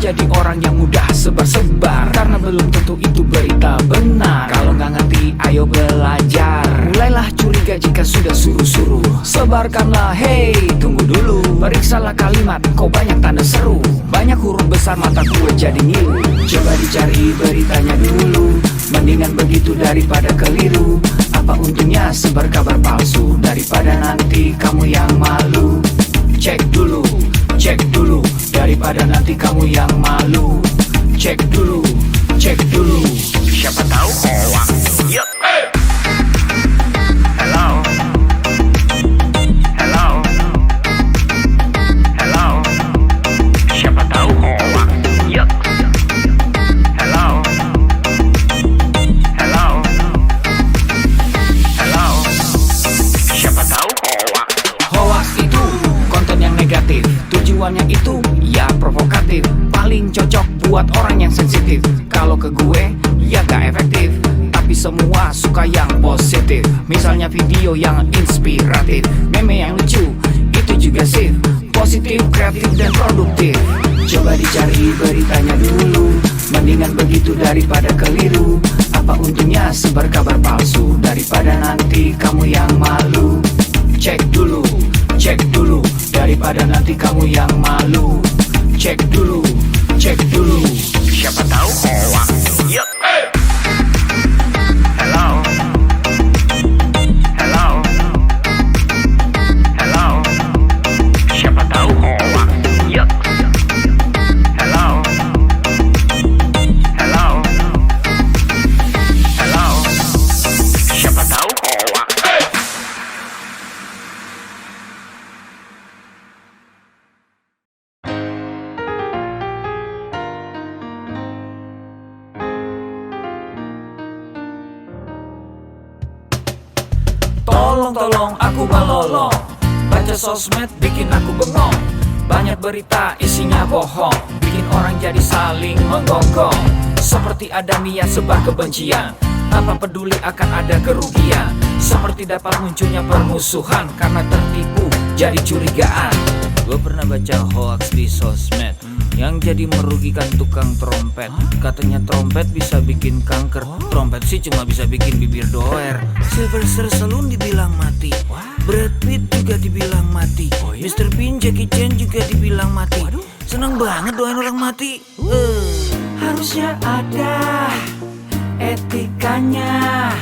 menjadi orang yang mudah sebar-sebar, karena belum tentu itu berita benar. Kalau nggak ngerti, ayo belajar. Mulailah curiga jika sudah suruh-suruh. Sebarkanlah, hey, tunggu dulu. Periksalah kalimat, kok banyak tanda seru. Banyak huruf besar, mata gue jadi ngilu. Coba dicari beritanya dulu, mendingan begitu daripada keliru. Apa untungnya sebar kabar palsu, daripada nanti kamu yang malu. Cek dulu, daripada nanti kamu yang malu. Cek dulu, siapa tahu hoax. Yup. Hello, siapa tahu hoax. Yup. Hello, siapa tahu hoax. Hoax itu konten yang negatif, tujuannya itu ya provokatif. Paling cocok buat orang yang sensitif. Kalau ke gue ya gak efektif, tapi semua suka yang positif. Misalnya video yang inspiratif, meme yang lucu, itu juga sip. Positif, kreatif, dan produktif. Coba dicari beritanya dulu, mendingan begitu daripada keliru. Apa untungnya sebar kabar palsu, daripada nanti kamu yang malu. Cek dulu, daripada nanti kamu yang malu. Cek dulu, siapa tahu hoax. Yup. Hello, siapa tahu hoax. Yup. Hello, siapa tahu hoax. Tolong aku melolong, baca sosmed bikin aku bengong. Banyak berita isinya bohong, bikin orang jadi saling menggonggong. Seperti ada niat sebar kebencian, tanpa peduli akan ada kerugian. Seperti dapat munculnya permusuhan, karena tertipu jadi curigaan. Gue pernah baca hoax di sosmed, yang jadi merugikan tukang trompet. Katanya trompet bisa bikin kanker, trompet sih cuma bisa bikin bibir doer. Sylvester Stallone dibilang mati, Brad Pitt juga dibilang mati, Mr. Bean, Jackie Chan juga dibilang mati. Seneng banget doain orang mati. Harusnya ada etikanya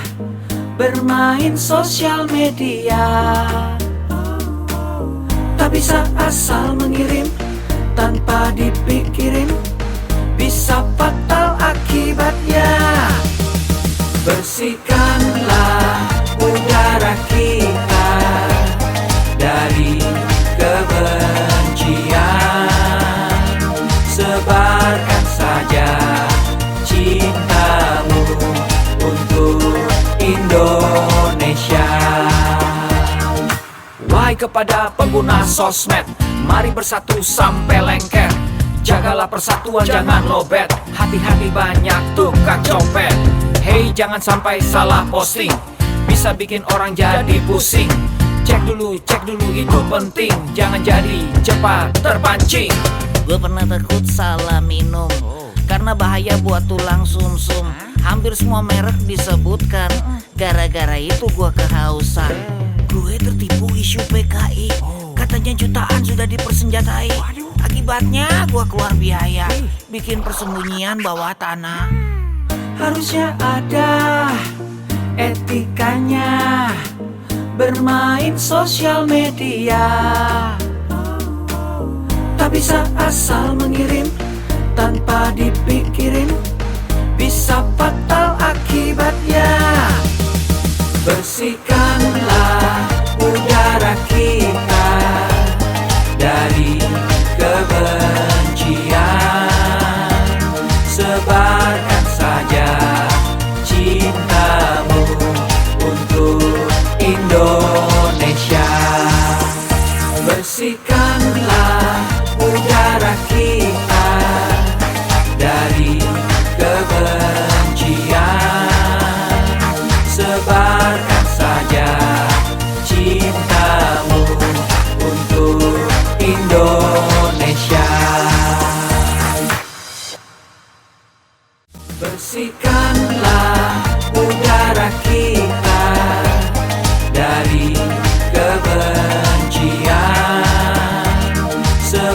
bermain sosial media. Tak bisa asal mengirim tanpa dipikirin, bisa fatal akibatnya. Bersihkanlah udara kita dari kebencian. Sebarkan saja cintamu untuk Indonesia. Wahai kepada pengguna sosmed, mari bersatu sampai lengket. Jagalah persatuan, jangan lobet. Hati-hati banyak tukang copet. Hey, jangan sampai salah posting, bisa bikin orang jadi pusing. Cek dulu itu penting, jangan jadi cepat terpancing. Gue pernah takut salah minum, karena bahaya buat tulang sumsum. Hampir semua merek disebutkan, gara-gara itu gue kehausan. Gue tertipu isu PKI, katanya jutaan sudah dipersenjatai. Akibatnya gue keluar biaya, bikin persembunyian bawah tanah. Harusnya ada etikanya bermain sosial media. Tak bisa asal mengirim tanpa dipikirin, bisa fatal akibatnya. Bersihkanlah udara kita dari kebencian. Sebarkan saja cintamu untuk Indonesia. Bersihkanlah udara kita dari kebencian. Sebarkan saja cintamu untuk Indonesia.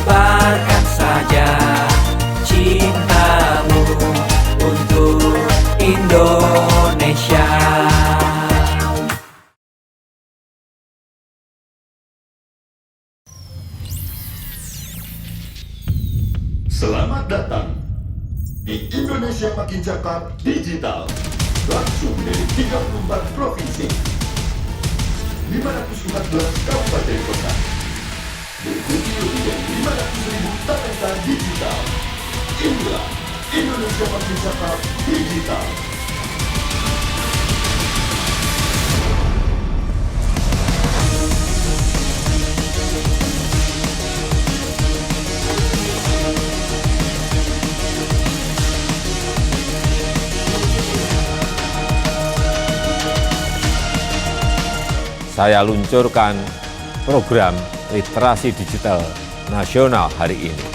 Tebarkan saja cintamu untuk Indonesia. Selamat datang di Indonesia Makin Cakap Digital, langsung dari 34 provinsi, 514 kabupaten kota, diikuti lebih dari 500.000 talenta digital. Inilah Indonesia Makin Cakap Digital. Saya luncurkan program literasi digital nasional hari ini.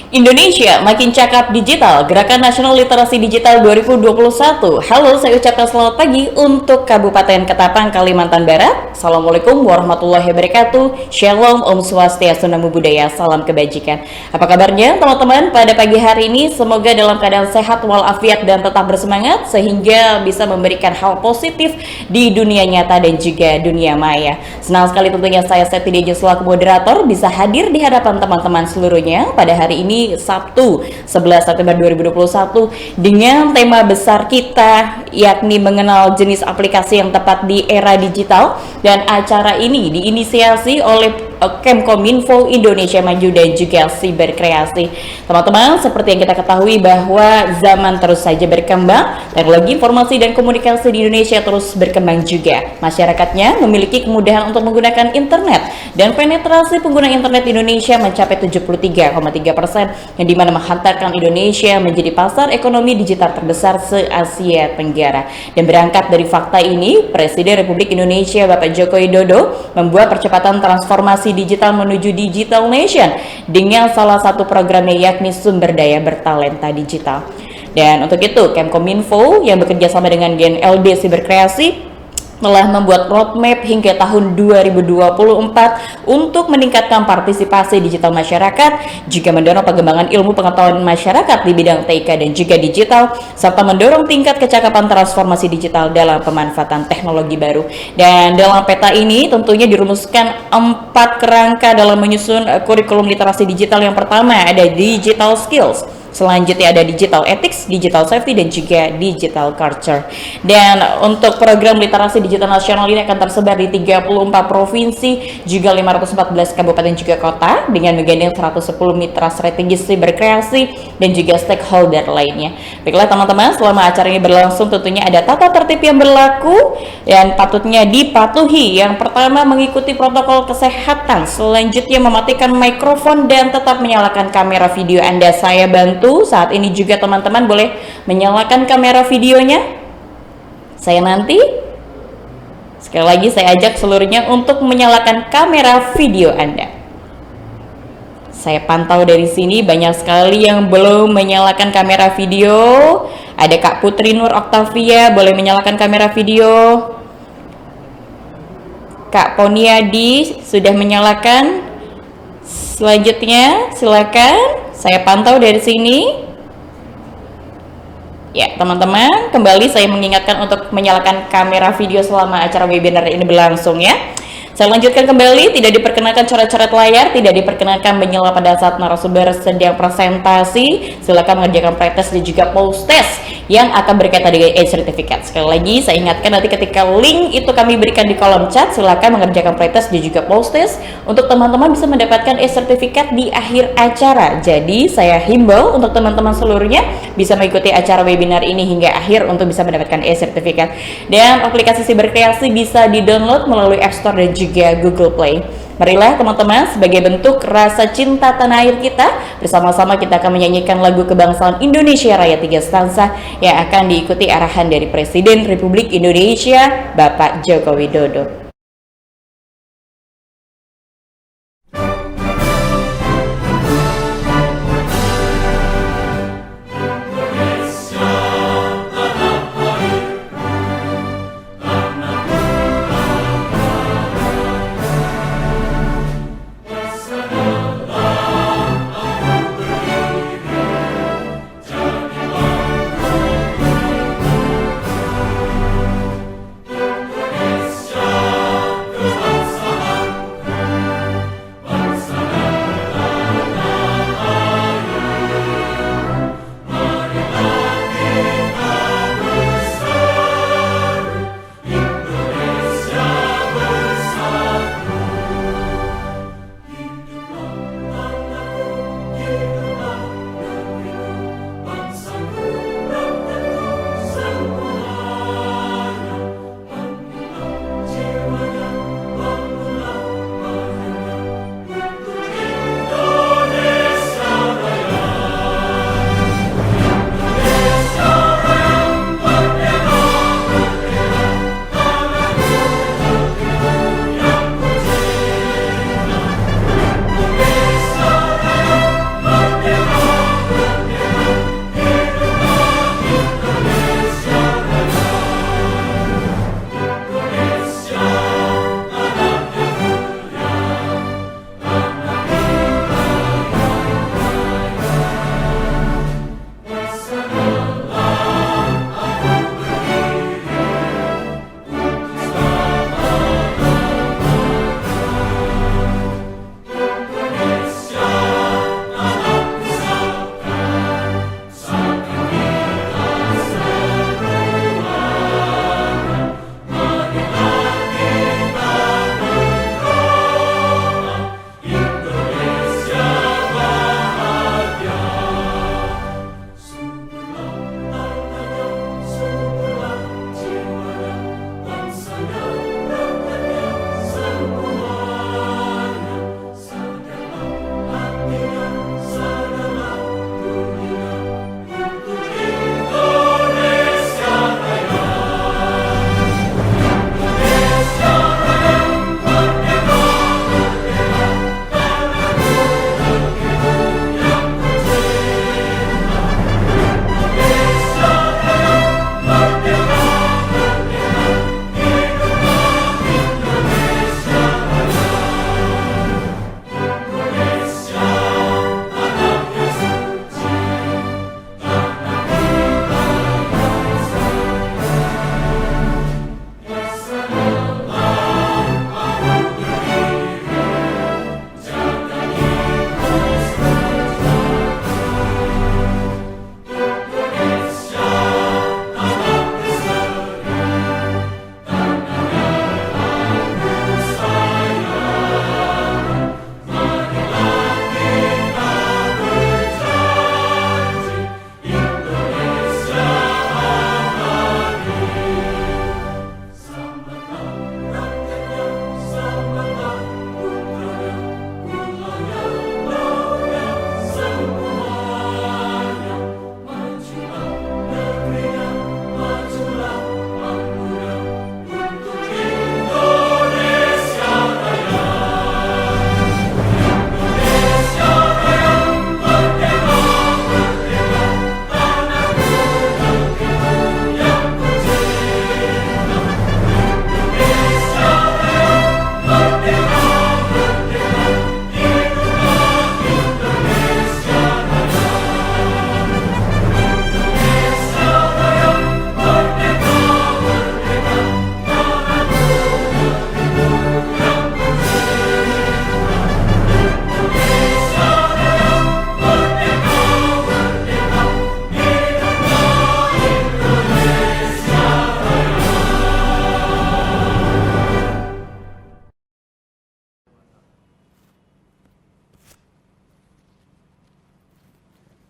Indonesia Makin Cakap Digital, Gerakan Nasional Literasi Digital 2021. Halo, saya ucapkan selamat pagi untuk Kabupaten Ketapang, Kalimantan Barat. Assalamualaikum warahmatullahi wabarakatuh. Shalom, Om Swastiastu, Namo Buddhaya, salam kebajikan. Apa kabarnya teman-teman pada pagi hari ini? Semoga dalam keadaan sehat walafiat dan tetap bersemangat sehingga bisa memberikan hal positif di dunia nyata dan juga dunia maya. Senang sekali tentunya saya Seti Dejo selaku moderator bisa hadir di hadapan teman-teman seluruhnya pada hari ini Sabtu 11 September 2021 dengan tema besar kita yakni mengenal jenis aplikasi yang tepat di era digital, dan acara ini diinisiasi oleh Kemkominfo, Indonesia Maju dan juga Siberkreasi. Teman-teman, seperti yang kita ketahui bahwa zaman terus saja berkembang, teknologi informasi dan komunikasi di Indonesia terus berkembang juga. Masyarakatnya memiliki kemudahan untuk menggunakan internet dan penetrasi pengguna internet di Indonesia mencapai 73,3%, yang dimana menghantarkan Indonesia menjadi pasar ekonomi digital terbesar se-Asia Tenggara. Dan berangkat dari fakta ini, Presiden Republik Indonesia Bapak Joko Widodo membuat percepatan transformasi digital menuju Digital Nation dengan salah satu programnya yakni sumber daya bertalenta digital. Dan untuk itu Kemkominfo yang bekerja sama dengan GNLD Siberkreasi telah membuat roadmap hingga tahun 2024 untuk meningkatkan partisipasi digital masyarakat, juga mendorong pengembangan ilmu pengetahuan masyarakat di bidang TIK dan juga digital, serta mendorong tingkat kecakapan transformasi digital dalam pemanfaatan teknologi baru. Dan dalam peta ini tentunya dirumuskan 4 kerangka dalam menyusun kurikulum literasi digital. Yang pertama ada digital skills, selanjutnya ada digital ethics, digital safety, dan juga digital culture. Dan untuk program literasi digital nasional ini akan tersebar di 34 provinsi, juga 514 kabupaten juga kota, dengan menggandeng 110 mitra strategis Siberkreasi dan juga stakeholder lainnya. Baiklah teman-teman, selama acara ini berlangsung tentunya ada tata tertib yang berlaku dan patutnya dipatuhi. Yang pertama, mengikuti protokol kesehatan, selanjutnya mematikan mikrofon dan tetap menyalakan kamera video Anda. Saya bantu saat ini juga teman-teman boleh menyalakan kamera videonya. Saya nanti sekali lagi saya ajak seluruhnya untuk menyalakan kamera video Anda. Saya pantau dari sini banyak sekali yang belum menyalakan kamera video. Ada Kak Putri Nur Octavia, boleh menyalakan kamera video. Kak Poniadi sudah menyalakan. Selanjutnya silakan, saya pantau dari sini. Ya teman-teman, kembali saya mengingatkan untuk menyalakan kamera video selama acara webinar ini berlangsung ya. Saya lanjutkan kembali, tidak diperkenankan coret-coret layar, tidak diperkenankan menyela pada saat narasumber sedang presentasi. Silakan mengerjakan pretest dan juga post test yang akan berkaitan dengan e-sertifikat. Sekali lagi saya ingatkan, nanti ketika link itu kami berikan di kolom chat, silakan mengerjakan pretest dan juga post test untuk teman-teman bisa mendapatkan e-sertifikat di akhir acara. Jadi saya himbau untuk teman-teman seluruhnya bisa mengikuti acara webinar ini hingga akhir untuk bisa mendapatkan e-sertifikat. Dan aplikasi Siberkreasi bisa di-download melalui App Store dan juga Google Play. Marilah teman-teman, sebagai bentuk rasa cinta tanah air kita, bersama-sama kita akan menyanyikan lagu kebangsaan Indonesia Raya 3 stansa yang akan diikuti arahan dari Presiden Republik Indonesia Bapak Joko Widodo.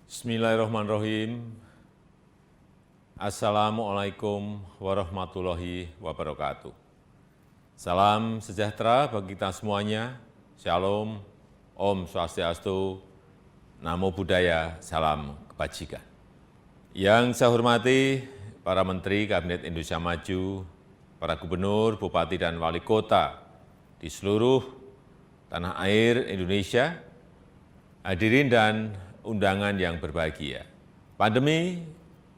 Bismillahirrahmanirrahim. Assalamualaikum warahmatullahi wabarakatuh. Salam sejahtera bagi kita semuanya. Shalom, Om Swastiastu, Namo Buddhaya, salam kebajikan. Yang saya hormati para Menteri Kabinet Indonesia Maju, para Gubernur, Bupati, dan Wali Kota di seluruh tanah air Indonesia, hadirin dan undangan yang berbahagia. Pandemi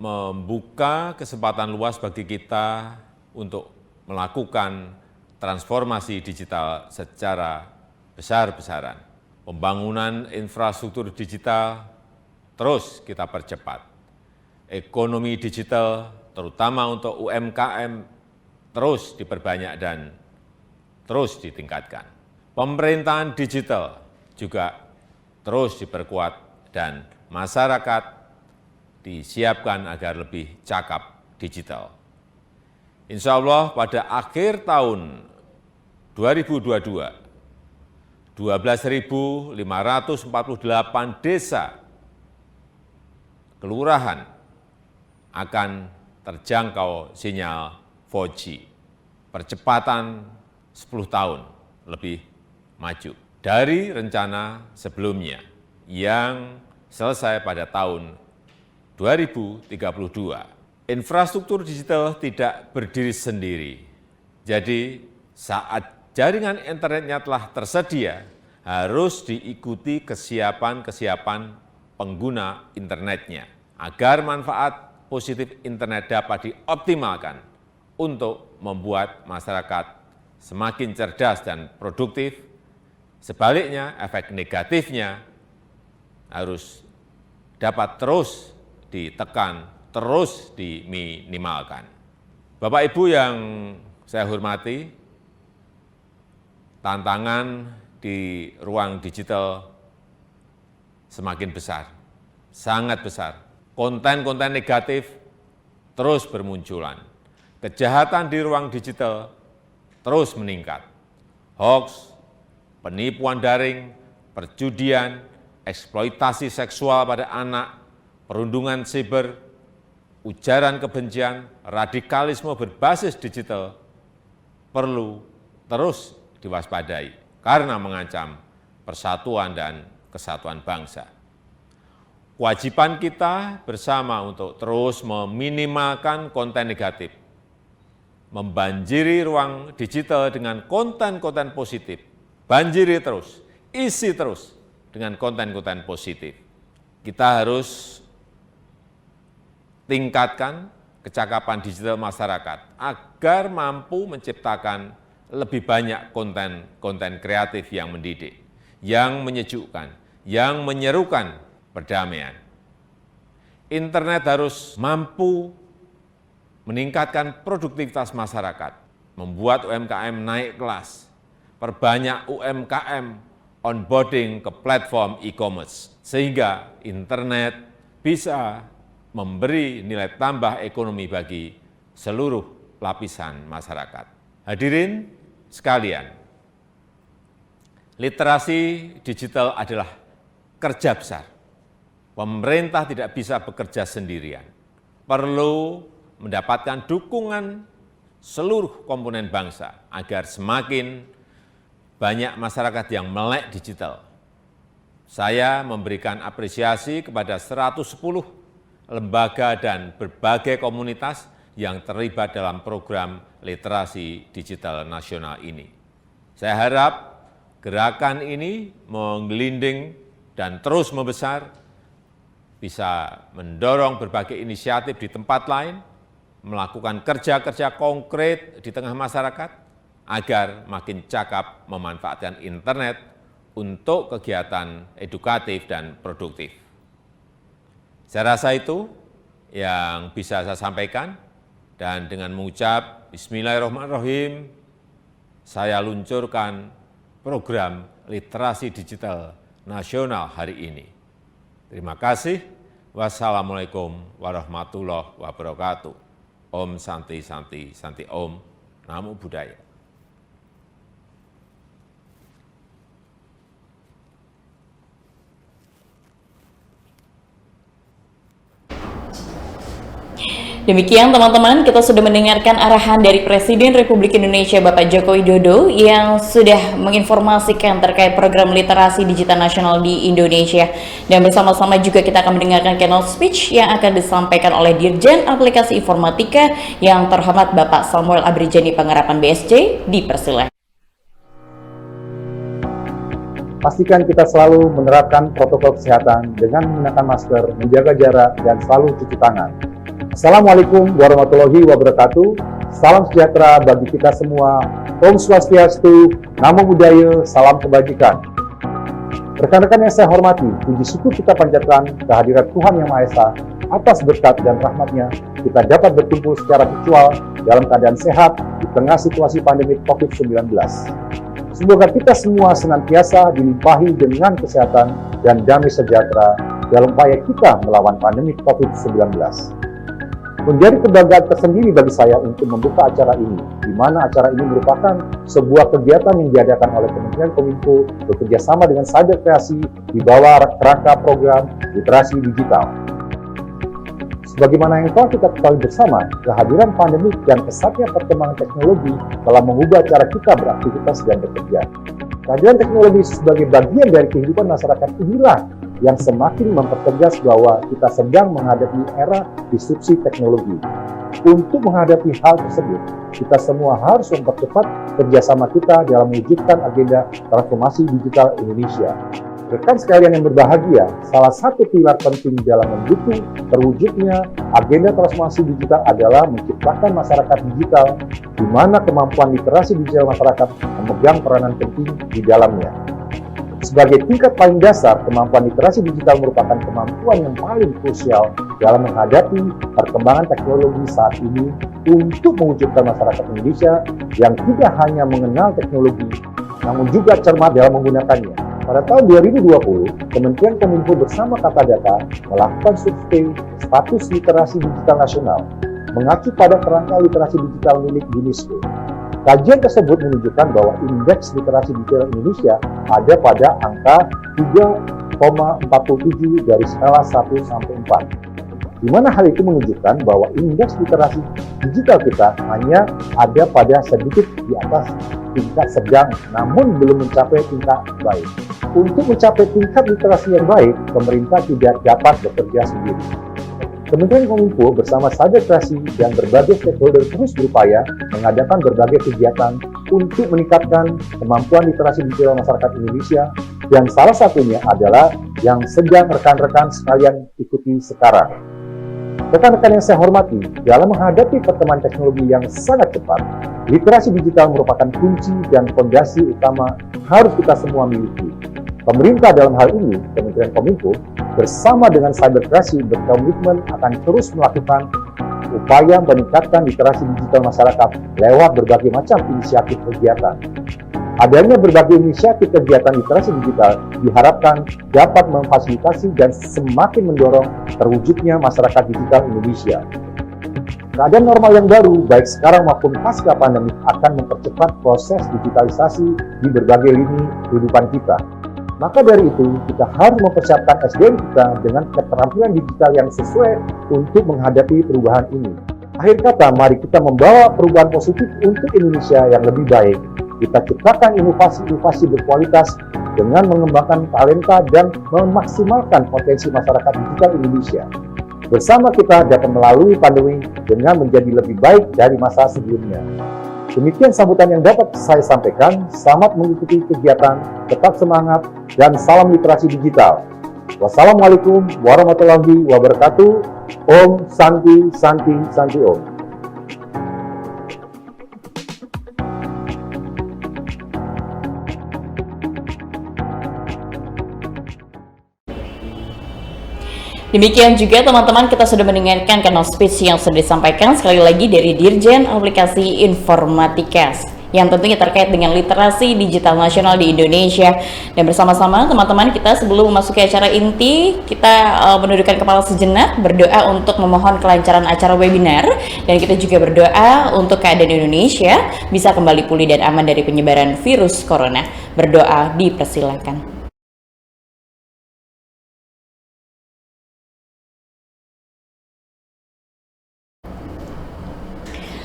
membuka kesempatan luas bagi kita untuk melakukan transformasi digital secara besar-besaran. Pembangunan infrastruktur digital terus kita percepat. Ekonomi digital, terutama untuk UMKM, terus diperbanyak dan terus ditingkatkan. Pemerintahan digital juga terus diperkuat dan masyarakat disiapkan agar lebih cakap digital. Insya Allah pada akhir tahun 2022, 12.548 desa kelurahan akan terjangkau sinyal 4G. Percepatan 10 tahun lebih maju dari rencana sebelumnya yang selesai pada tahun 2032. Infrastruktur digital tidak berdiri sendiri. Jadi saat jaringan internetnya telah tersedia, harus diikuti kesiapan pengguna internetnya agar manfaat positif internet dapat dioptimalkan untuk membuat masyarakat semakin cerdas dan produktif. Sebaliknya, efek negatifnya harus dapat terus ditekan, terus diminimalkan. Bapak Ibu yang saya hormati, tantangan di ruang digital semakin besar, sangat besar. Konten-konten negatif terus bermunculan. Kejahatan di ruang digital terus meningkat. Hoax, penipuan daring, perjudian, eksploitasi seksual pada anak, perundungan siber, ujaran kebencian, radikalisme berbasis digital perlu terus diwaspadai karena mengancam persatuan dan kesatuan bangsa. Kewajiban kita bersama untuk terus meminimalkan konten negatif, membanjiri ruang digital dengan konten-konten positif, banjiri terus, isi terus dengan konten-konten positif. Kita harus tingkatkan kecakapan digital masyarakat agar mampu menciptakan lebih banyak konten kreatif yang mendidik, yang menyejukkan, yang menyerukan perdamaian. Internet harus mampu meningkatkan produktivitas masyarakat, membuat UMKM naik kelas, perbanyak UMKM onboarding ke platform e-commerce, sehingga internet bisa memberi nilai tambah ekonomi bagi seluruh lapisan masyarakat. Hadirin sekalian, literasi digital adalah kerja besar. Pemerintah tidak bisa bekerja sendirian. Perlu mendapatkan dukungan seluruh komponen bangsa agar semakin banyak masyarakat yang melek digital. Saya memberikan apresiasi kepada 110 lembaga dan berbagai komunitas yang terlibat dalam program literasi digital nasional ini. Saya harap gerakan ini menggelinding dan terus membesar, bisa mendorong berbagai inisiatif di tempat lain, melakukan kerja-kerja konkret di tengah masyarakat, agar makin cakap memanfaatkan internet untuk kegiatan edukatif dan produktif. Saya rasa itu yang bisa saya sampaikan, dan dengan mengucap Bismillahirrahmanirrahim, saya luncurkan program literasi digital nasional hari ini. Terima kasih. Wassalamualaikum warahmatullahi wabarakatuh. Om Santi Santi Santi Om. Namo Buddhaya. Demikian teman-teman, kita sudah mendengarkan arahan dari Presiden Republik Indonesia Bapak Joko Widodo yang sudah menginformasikan terkait program literasi digital nasional di Indonesia. Dan bersama-sama juga kita akan mendengarkan keynote speech yang akan disampaikan oleh Dirjen Aplikasi Informatika yang terhormat Bapak Samuel Abrijani Pangerapan BSC. Dipersilakan. Pastikan kita selalu menerapkan protokol kesehatan dengan menggunakan masker, menjaga jarak, dan selalu cuci tangan. Assalamualaikum warahmatullahi wabarakatuh. Salam sejahtera bagi kita semua. Om Swastiastu, Namo Buddhaya, salam kebajikan. Rekan-rekan yang saya hormati, puji syukur kita panjatkan kehadirat Tuhan Yang Maha Esa. Atas berkat dan rahmatnya, kita dapat berkumpul secara virtual dalam keadaan sehat di tengah situasi pandemi COVID-19. Semoga kita semua senantiasa dilimpahi dengan kesehatan dan damai sejahtera dalam upaya kita melawan pandemi COVID-19. Menjadi kebanggaan tersendiri bagi saya untuk membuka acara ini, di mana acara ini merupakan sebuah kegiatan yang diadakan oleh Kementerian Kominfo bekerja sama dengan Cyber Kreasi di bawah kerangka program literasi digital. Sebagaimana yang telah kita ketahui bersama, kehadiran pandemi dan pesatnya perkembangan teknologi telah mengubah cara kita beraktivitas dan bekerja. Kehadiran teknologi sebagai bagian dari kehidupan masyarakat inilah yang semakin mempertegas bahwa kita sedang menghadapi era disrupsi teknologi. Untuk menghadapi hal tersebut, kita semua harus mempercepat kerjasama kita dalam mewujudkan agenda transformasi digital Indonesia. Rekan sekalian yang berbahagia, salah satu pilar penting dalam mendukung terwujudnya agenda transformasi digital adalah menciptakan masyarakat digital, di mana kemampuan literasi digital masyarakat memegang peranan penting di dalamnya. Sebagai tingkat paling dasar, kemampuan literasi digital merupakan kemampuan yang paling krusial dalam menghadapi perkembangan teknologi saat ini untuk mewujudkan masyarakat Indonesia yang tidak hanya mengenal teknologi, namun juga cermat dalam menggunakannya. Pada tahun 2020, Kementerian Kominfo bersama Kata Data melakukan survei status literasi digital nasional, mengacu pada kerangka literasi digital milik UNESCO. Kajian tersebut menunjukkan bahwa indeks literasi digital Indonesia ada pada angka 3,47 dari skala 1 sampai 4. Di mana hal itu menunjukkan bahwa indeks literasi digital kita hanya ada pada sedikit di atas tingkat sedang, namun belum mencapai tingkat baik. Untuk mencapai tingkat literasi yang baik, pemerintah tidak dapat bekerja sendiri. Kementerian Kominfo bersama Cyber Kreasi dan berbagai stakeholder terus berupaya mengadakan berbagai kegiatan untuk meningkatkan kemampuan literasi digital masyarakat Indonesia, dan salah satunya adalah yang sedang rekan-rekan sekalian ikuti sekarang. Rekan-rekan yang saya hormati, dalam menghadapi perkembangan teknologi yang sangat cepat, literasi digital merupakan kunci dan fondasi utama harus kita semua miliki. Pemerintah dalam hal ini, Kementerian Kominfo, bersama dengan Cyber Kreasi berkomitmen akan terus melakukan upaya meningkatkan literasi digital masyarakat lewat berbagai macam inisiatif kegiatan. Adanya berbagai inisiatif kegiatan literasi digital diharapkan dapat memfasilitasi dan semakin mendorong terwujudnya masyarakat digital Indonesia. Keadaan normal yang baru, baik sekarang maupun pasca pandemi, akan mempercepat proses digitalisasi di berbagai lini kehidupan kita. Maka dari itu, kita harus mempersiapkan SDM kita dengan keterampilan digital yang sesuai untuk menghadapi perubahan ini. Akhir kata, mari kita membawa perubahan positif untuk Indonesia yang lebih baik. Kita ciptakan inovasi-inovasi berkualitas dengan mengembangkan talenta dan memaksimalkan potensi masyarakat digital Indonesia. Bersama kita dapat melalui pandemi dengan menjadi lebih baik dari masa sebelumnya. Demikian sambutan yang dapat saya sampaikan. Selamat mengikuti kegiatan, tetap semangat, dan salam literasi digital. Wassalamualaikum warahmatullahi wabarakatuh. Om Santi Santi Santi Om. Demikian juga teman-teman, kita sudah mendengarkan keynote speech yang sudah disampaikan sekali lagi dari Dirjen Aplikasi Informatika yang tentunya terkait dengan literasi digital nasional di Indonesia. Dan bersama-sama teman-teman, kita sebelum memasuki acara inti, kita menundukkan kepala sejenak, berdoa untuk memohon kelancaran acara webinar, dan kita juga berdoa untuk keadaan Indonesia bisa kembali pulih dan aman dari penyebaran virus corona. Berdoa dipersilakan.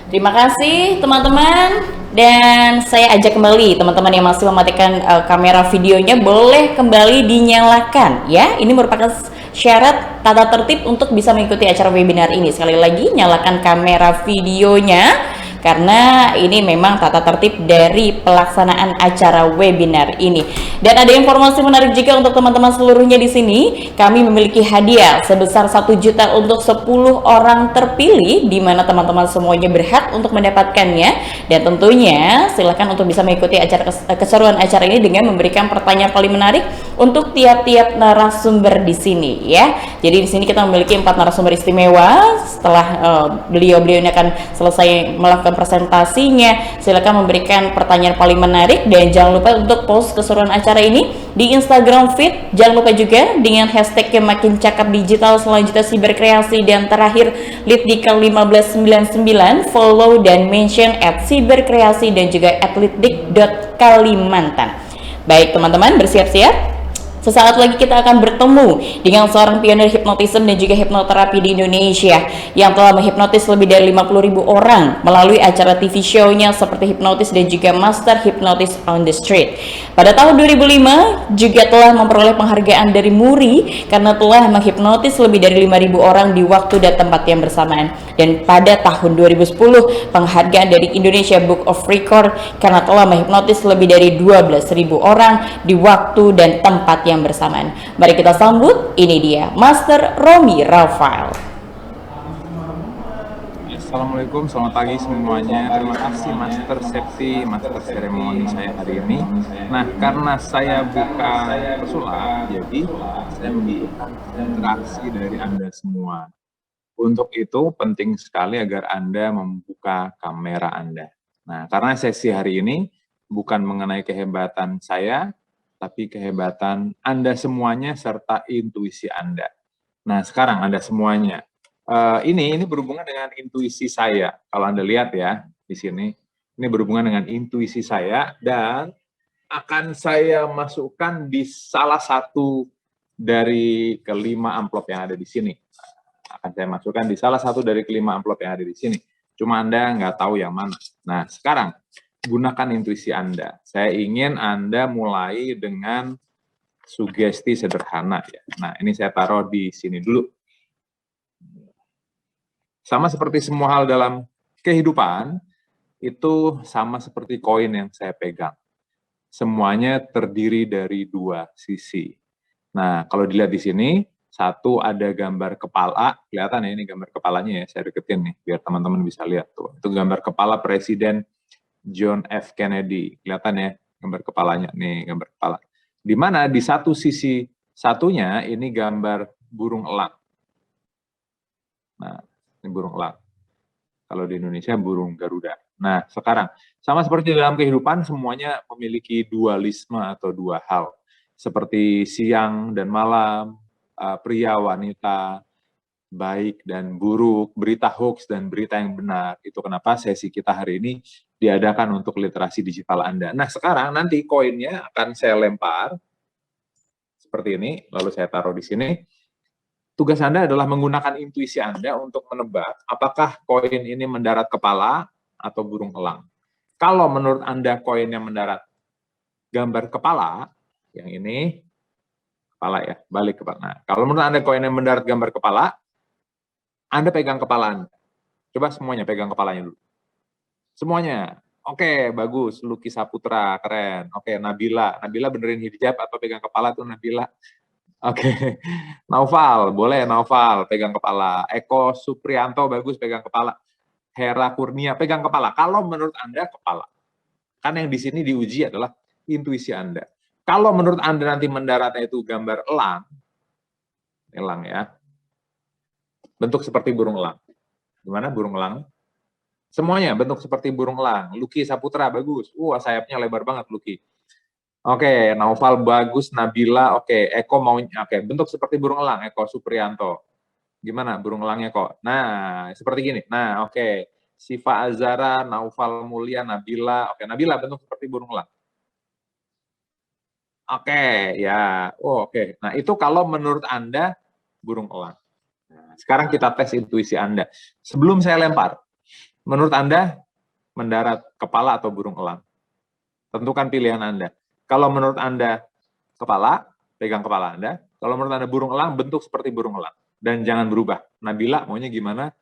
Terima kasih teman-teman, dan saya ajak kembali teman-teman yang masih mematikan kamera videonya boleh kembali dinyalakan ya. Ini merupakan syarat tata tertib untuk bisa mengikuti acara webinar ini. Sekali lagi, nyalakan kamera videonya karena ini memang tata tertib dari pelaksanaan acara webinar ini. Dan ada informasi menarik juga untuk teman-teman seluruhnya di sini. Kami memiliki hadiah sebesar 1 juta untuk 10 orang terpilih, di mana teman-teman semuanya berhak untuk mendapatkannya. Dan tentunya silakan untuk bisa mengikuti keseruan acara ini dengan memberikan pertanyaan paling menarik untuk tiap-tiap narasumber di sini ya. Jadi di sini kita memiliki 4 narasumber istimewa. Setelah beliau-beliau ini akan selesai melakukan presentasinya, silakan memberikan pertanyaan paling menarik, dan jangan lupa untuk post keseruan acara ini di Instagram feed. Jangan lupa juga dengan hashtag yang makin cakap digital, selanjutnya siberkreasi, dan terakhir Litdikal 1599, follow dan mention @siberkreasi dan juga @litdik.kalimantan. Baik teman-teman, bersiap-siap. Sesaat lagi kita akan bertemu dengan seorang pionir hipnotisme dan juga hipnoterapi di Indonesia yang telah menghipnotis lebih dari 50.000 orang melalui acara TV show-nya seperti Hipnotis dan juga Master Hypnotis on the Street. Pada tahun 2005 juga telah memperoleh penghargaan dari MURI karena telah menghipnotis lebih dari 5.000 orang di waktu dan tempat yang bersamaan. Dan pada tahun 2010 penghargaan dari Indonesia Book of Record karena telah menghipnotis lebih dari 12.000 orang di waktu dan tempat yang bersamaan. Mari kita sambut, ini dia Master Romi Rafael. Assalamualaikum, selamat pagi semuanya. Terima kasih Master Safety, Master Seremoni saya hari ini. Nah, karena saya bukan pesulap, jadi saya membutuhkan interaksi dari Anda semua. Untuk itu penting sekali agar Anda membuka kamera Anda. Nah, karena sesi hari ini bukan mengenai kehebatan saya, tapi kehebatan Anda semuanya serta intuisi Anda. Nah, sekarang Anda semuanya, ini berhubungan dengan intuisi saya. Kalau Anda lihat ya, di sini, ini berhubungan dengan intuisi saya, dan akan saya masukkan di salah satu dari kelima amplop yang ada di sini. Akan saya masukkan di salah satu dari kelima amplop yang ada di sini. Cuma Anda nggak tahu yang mana. Nah, sekarang, gunakan intuisi Anda. Saya ingin Anda mulai dengan sugesti sederhana ya. Nah, ini saya taruh di sini dulu. Sama seperti semua hal dalam kehidupan, itu sama seperti koin yang saya pegang. Semuanya terdiri dari 2 sisi. Nah, kalau dilihat di sini, satu ada gambar kepala, kelihatan ya ini gambar kepalanya ya, saya deketin nih, biar teman-teman bisa lihat tuh. Itu gambar kepala Presiden John F. Kennedy, kelihatan ya gambar kepalanya, nih gambar kepala. Di mana di satu sisi satunya ini gambar burung elang. Nah, ini burung elang. Kalau di Indonesia burung Garuda. Nah, sekarang sama seperti dalam kehidupan semuanya memiliki dualisme atau 2 hal. Seperti siang dan malam, pria wanita, baik dan buruk, berita hoax dan berita yang benar. Itu kenapa sesi kita hari ini diadakan untuk literasi digital Anda. Nah, sekarang nanti koinnya akan saya lempar seperti ini, lalu saya taruh di sini. Tugas Anda adalah menggunakan intuisi Anda untuk menebak apakah koin ini mendarat kepala atau burung elang. Kalau menurut Anda koin yang mendarat gambar kepala, yang ini kepala ya, balik kepala. Nah, kalau menurut Anda koin yang mendarat gambar kepala, Anda pegang kepala Anda. Coba semuanya pegang kepalanya dulu. Semuanya. Oke, bagus. Lucky Saputra, keren. Oke, Nabila. Nabila benerin hijab atau pegang kepala tuh Nabila. Oke. Naufal, boleh Naufal pegang kepala. Eko Suprianto, bagus pegang kepala. Hera Kurnia, pegang kepala. Kalau menurut Anda, kepala. Kan yang di sini diuji adalah intuisi Anda. Kalau menurut Anda nanti mendaratnya itu gambar elang, elang ya, bentuk seperti burung elang. Gimana burung elang? Semuanya bentuk seperti burung elang. Lucky Saputra, bagus. Sayapnya lebar banget Lucky. Oke, Naufal bagus, Nabila, oke, Eko mau, oke, bentuk seperti burung elang, Eko Suprianto. Gimana burung elangnya kok? Nah, seperti gini. Nah, oke. Siva Azara, Naufal Mulia, Nabila, oke, Nabila bentuk seperti burung elang. Oke, ya. Oke. Nah, itu kalau menurut Anda burung elang. Nah, sekarang kita tes intuisi Anda. Sebelum saya lempar, Menurut Anda, mendarat kepala atau burung elang? Tentukan pilihan Anda. Kalau menurut Anda kepala, pegang kepala Anda. Kalau menurut Anda burung elang, bentuk seperti burung elang. Dan jangan berubah. Nabila maunya gimana?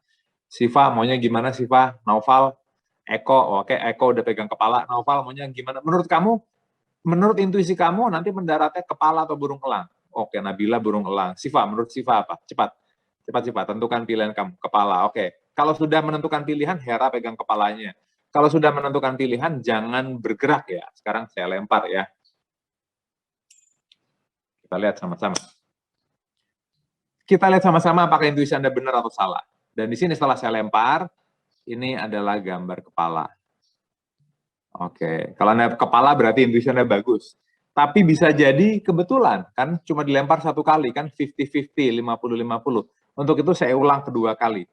Siva maunya gimana? Siva, Naufal, Eko, oke, Eko udah pegang kepala. Naufal maunya gimana? Menurut kamu, menurut intuisi kamu, nanti mendaratnya kepala atau burung elang? Oke, Nabila burung elang. Siva, menurut Siva apa? Cepat. Cepat, tentukan pilihan kamu. Kepala, oke. Kalau sudah menentukan pilihan, Hera pegang kepalanya. Kalau sudah menentukan pilihan, jangan bergerak ya. Sekarang saya lempar ya. Kita lihat sama-sama. Kita lihat sama-sama apakah intuisi Anda benar atau salah. Dan di sini setelah saya lempar, ini adalah gambar kepala. Oke, kalau Anda kepala berarti intuisi Anda bagus. Tapi bisa jadi kebetulan, kan cuma dilempar satu kali, kan 50-50, 50-50. Untuk itu saya ulang kedua kali.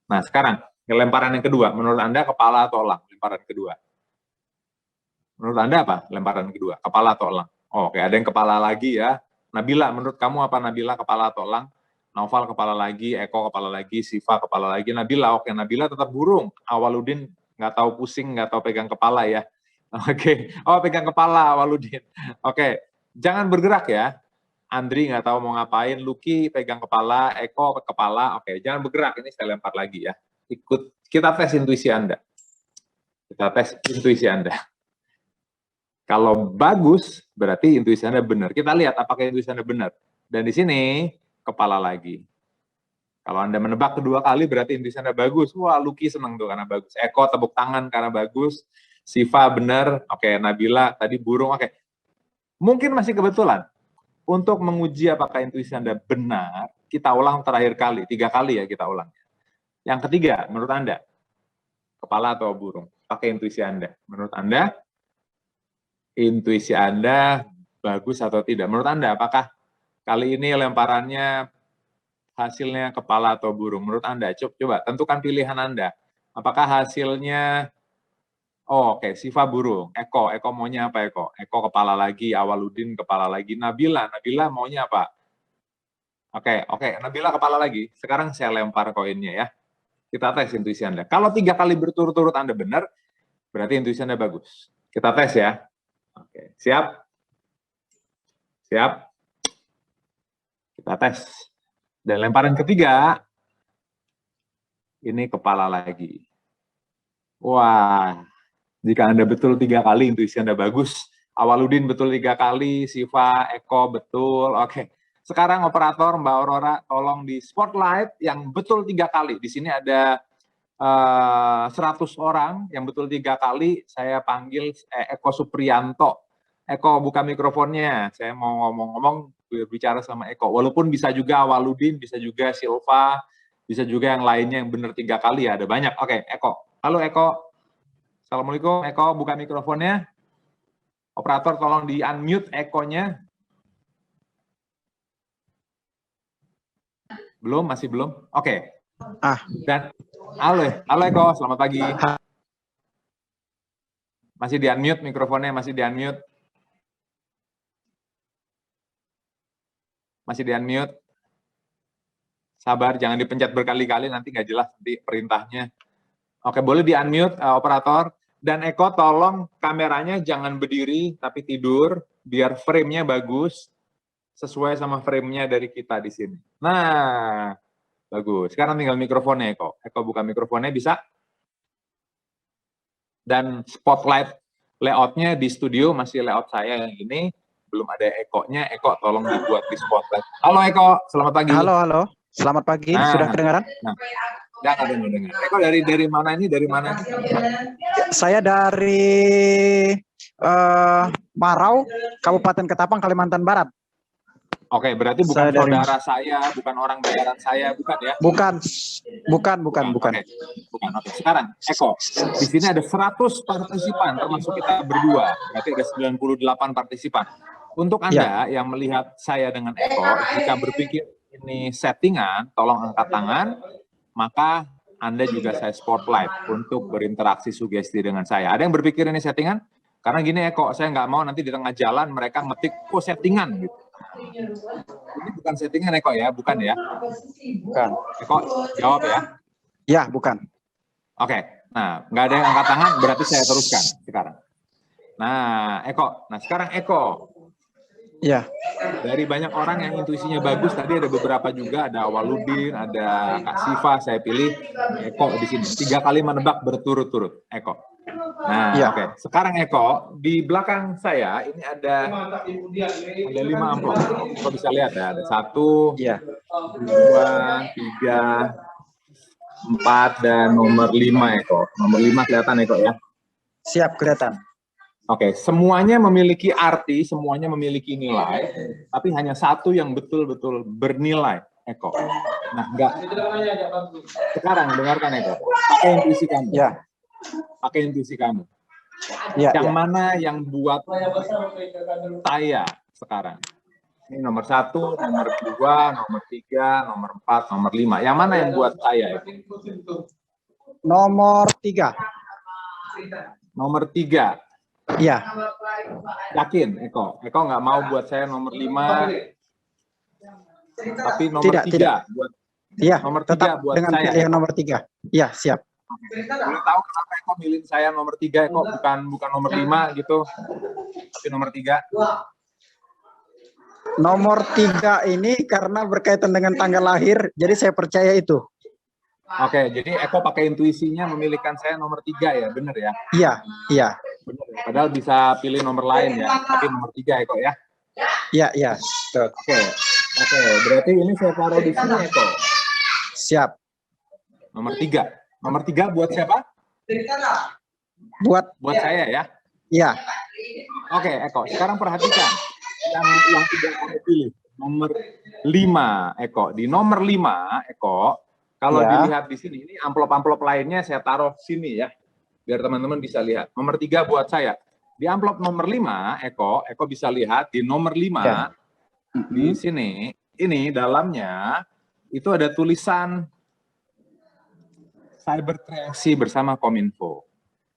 Nah sekarang, lemparan yang kedua, menurut Anda kepala atau elang? Lemparan kedua. Menurut Anda apa? Lemparan kedua, kepala atau elang? Oh, oke, ada yang kepala lagi ya. Nabila, menurut kamu apa Nabila, kepala atau elang? Naufal kepala lagi, Eko kepala lagi, Siva kepala lagi, Nabila, oke, Nabila tetap burung. Awaludin nggak tahu pusing, nggak tahu pegang kepala ya. Oke, oh pegang kepala Awaludin. Oke, jangan bergerak ya. Andri nggak tahu mau ngapain, Lucky pegang kepala, Eko kepala, oke, jangan bergerak, ini saya lempar lagi ya. Ikut, kita tes intuisi Anda. Kita tes intuisi Anda. Kalau bagus, berarti intuisi Anda benar. Kita lihat apakah intuisi Anda benar. Dan di sini, kepala lagi. Kalau Anda menebak kedua kali, berarti intuisi Anda bagus. Wah, Lucky senang tuh karena bagus. Eko tepuk tangan karena bagus. Siva benar. Oke, Nabila tadi burung. Oke, mungkin masih kebetulan. Untuk menguji apakah intuisi Anda benar, kita ulang terakhir kali. 3 kali ya kita ulang. Yang ketiga, menurut Anda, kepala atau burung? Pakai intuisi Anda. Menurut Anda, intuisi Anda bagus atau tidak? Menurut Anda, apakah kali ini lemparannya hasilnya kepala atau burung? Menurut Anda, coba tentukan pilihan Anda. Apakah hasilnya, oh, oke, Siva burung, Eko maunya apa Eko? Eko kepala lagi, Awaludin kepala lagi, Nabila maunya apa? Oke, Nabila kepala lagi. Sekarang saya lempar koinnya ya. Kita tes intuisi Anda. Kalau 3 kali berturut-turut Anda benar, berarti intuisi Anda bagus. Kita tes ya. Oke, siap? Siap? Kita tes. Dan lemparan ketiga, ini kepala lagi. Wah, jika Anda betul 3 kali, intuisi Anda bagus. Awaludin betul 3 kali, Siva, Eko betul. Oke, sekarang operator Mbak Aurora, tolong di spotlight yang betul 3 kali. Di sini ada 100 orang yang betul 3 kali. Saya panggil Eko Supriyanto. Eko, buka mikrofonnya. Saya mau ngomong-ngomong, bicara sama Eko. Walaupun bisa juga Awaludin, bisa juga Silva, bisa juga yang lainnya yang benar 3 kali ya. Ada banyak. Oke, Eko. Halo Eko. Assalamualaikum. Eko, buka mikrofonnya. Operator tolong di-unmute Ekonya. Belum? Masih belum? Oke. Dan halo Eko, selamat pagi. Masih di-unmute mikrofonnya, masih di-unmute. Masih di-unmute. Sabar, jangan dipencet berkali-kali, nanti nggak jelas nanti perintahnya. Oke, boleh di-unmute operator. Dan Eko, tolong kameranya jangan berdiri, tapi tidur, biar frame-nya bagus, sesuai sama frame-nya dari kita di sini. Nah, bagus. Sekarang tinggal mikrofonnya, Eko. Eko buka mikrofonnya, bisa? Dan spotlight layout-nya di studio masih layout saya yang ini, belum ada Eko-nya. Eko, tolong dibuat di spotlight. Halo Eko, selamat pagi. Halo. Selamat pagi, sudah kedengaran? Nggak ada mendengar. Eko dari mana ini? Dari mana? Saya dari Marau, Kabupaten Ketapang, Kalimantan Barat. Oke, berarti bukan saudara saya, bukan orang bayaran saya, bukan ya? Bukan. Oke. Oke. Sekarang, Eko, di sini ada 100 partisipan, termasuk kita berdua. Berarti ada 98 partisipan. Untuk Anda yang melihat saya dengan Eko, jika berpikir ini settingan, tolong angkat tangan, maka Anda juga saya spotlight untuk berinteraksi sugesti dengan saya. Ada yang berpikir ini settingan? Karena gini Eko, saya nggak mau nanti di tengah jalan mereka ngetik, kok settingan gitu. Ini bukan settingan Eko ya, bukan ya? Bukan. Eko, jawab ya. Ya, bukan. Oke, nah nggak ada yang angkat tangan, berarti saya teruskan sekarang. Nah, Eko. Nah, sekarang Eko. Ya, Dari banyak orang yang intuisinya bagus, tadi ada beberapa juga, ada Awaludin, ada Kak Siva, saya pilih Eko di sini. 3 kali menebak berturut-turut, Eko. Nah, Ya. oke. Sekarang Eko, di belakang saya ini ada 5 amplop. Eko bisa lihat ya, ada 1, ya, 2, 3, 4, dan nomor 5, Eko. Nomor 5 kelihatan, Eko ya. siap kelihatan. Oke, semuanya memiliki arti, semuanya memiliki nilai, tapi hanya satu yang betul-betul bernilai, Eko. Nah, enggak. Sekarang dengarkan, Eko. Pakai intuisi kamu. Ya, Pakai intuisi kamu. ya, Yang ya. mana yang buat saya sekarang? Ini nomor 1, nomor 2, nomor 3, nomor 4, nomor 5. Yang mana yang buat saya? Nomor 3. Nomor 3. Ya, Yakin, Eko? Eko nggak mau buat saya nomor 5, tapi nomor Tidak, 3 tidak. buat ya. nomor 3 Tetap buat dengan saya. pilihan Eko. nomor 3. Ya, siap. Boleh tahu kenapa Eko milih saya nomor 3, Eko? Bukan nomor 5 gitu, tapi nomor 3. Nomor 3 ini karena berkaitan dengan tanggal lahir, jadi saya percaya itu. Oke, jadi Eko pakai intuisinya memilihkan saya nomor 3 ya, bener ya? Iya, iya, Bener ya? Padahal bisa pilih nomor lain ya, tapi nomor 3 Eko ya? iya, iya. Betul. Oke, berarti ini saya taruh di sini Eko. Siap. Nomor 3. Nomor 3 buat siapa? Buat, Buat saya ya? ya, Oke, Eko. Sekarang perhatikan yang tidak kamu pilih. Nomor 5, Eko. Di nomor 5, Eko, kalau Ya. dilihat di sini, ini amplop-amplop lainnya saya taruh sini ya, biar teman-teman bisa lihat. Nomor 3 buat saya. Di amplop nomor 5, Eko bisa lihat di nomor 5 Ya. di sini, ini dalamnya itu ada tulisan Cyber Kreasi bersama Kominfo.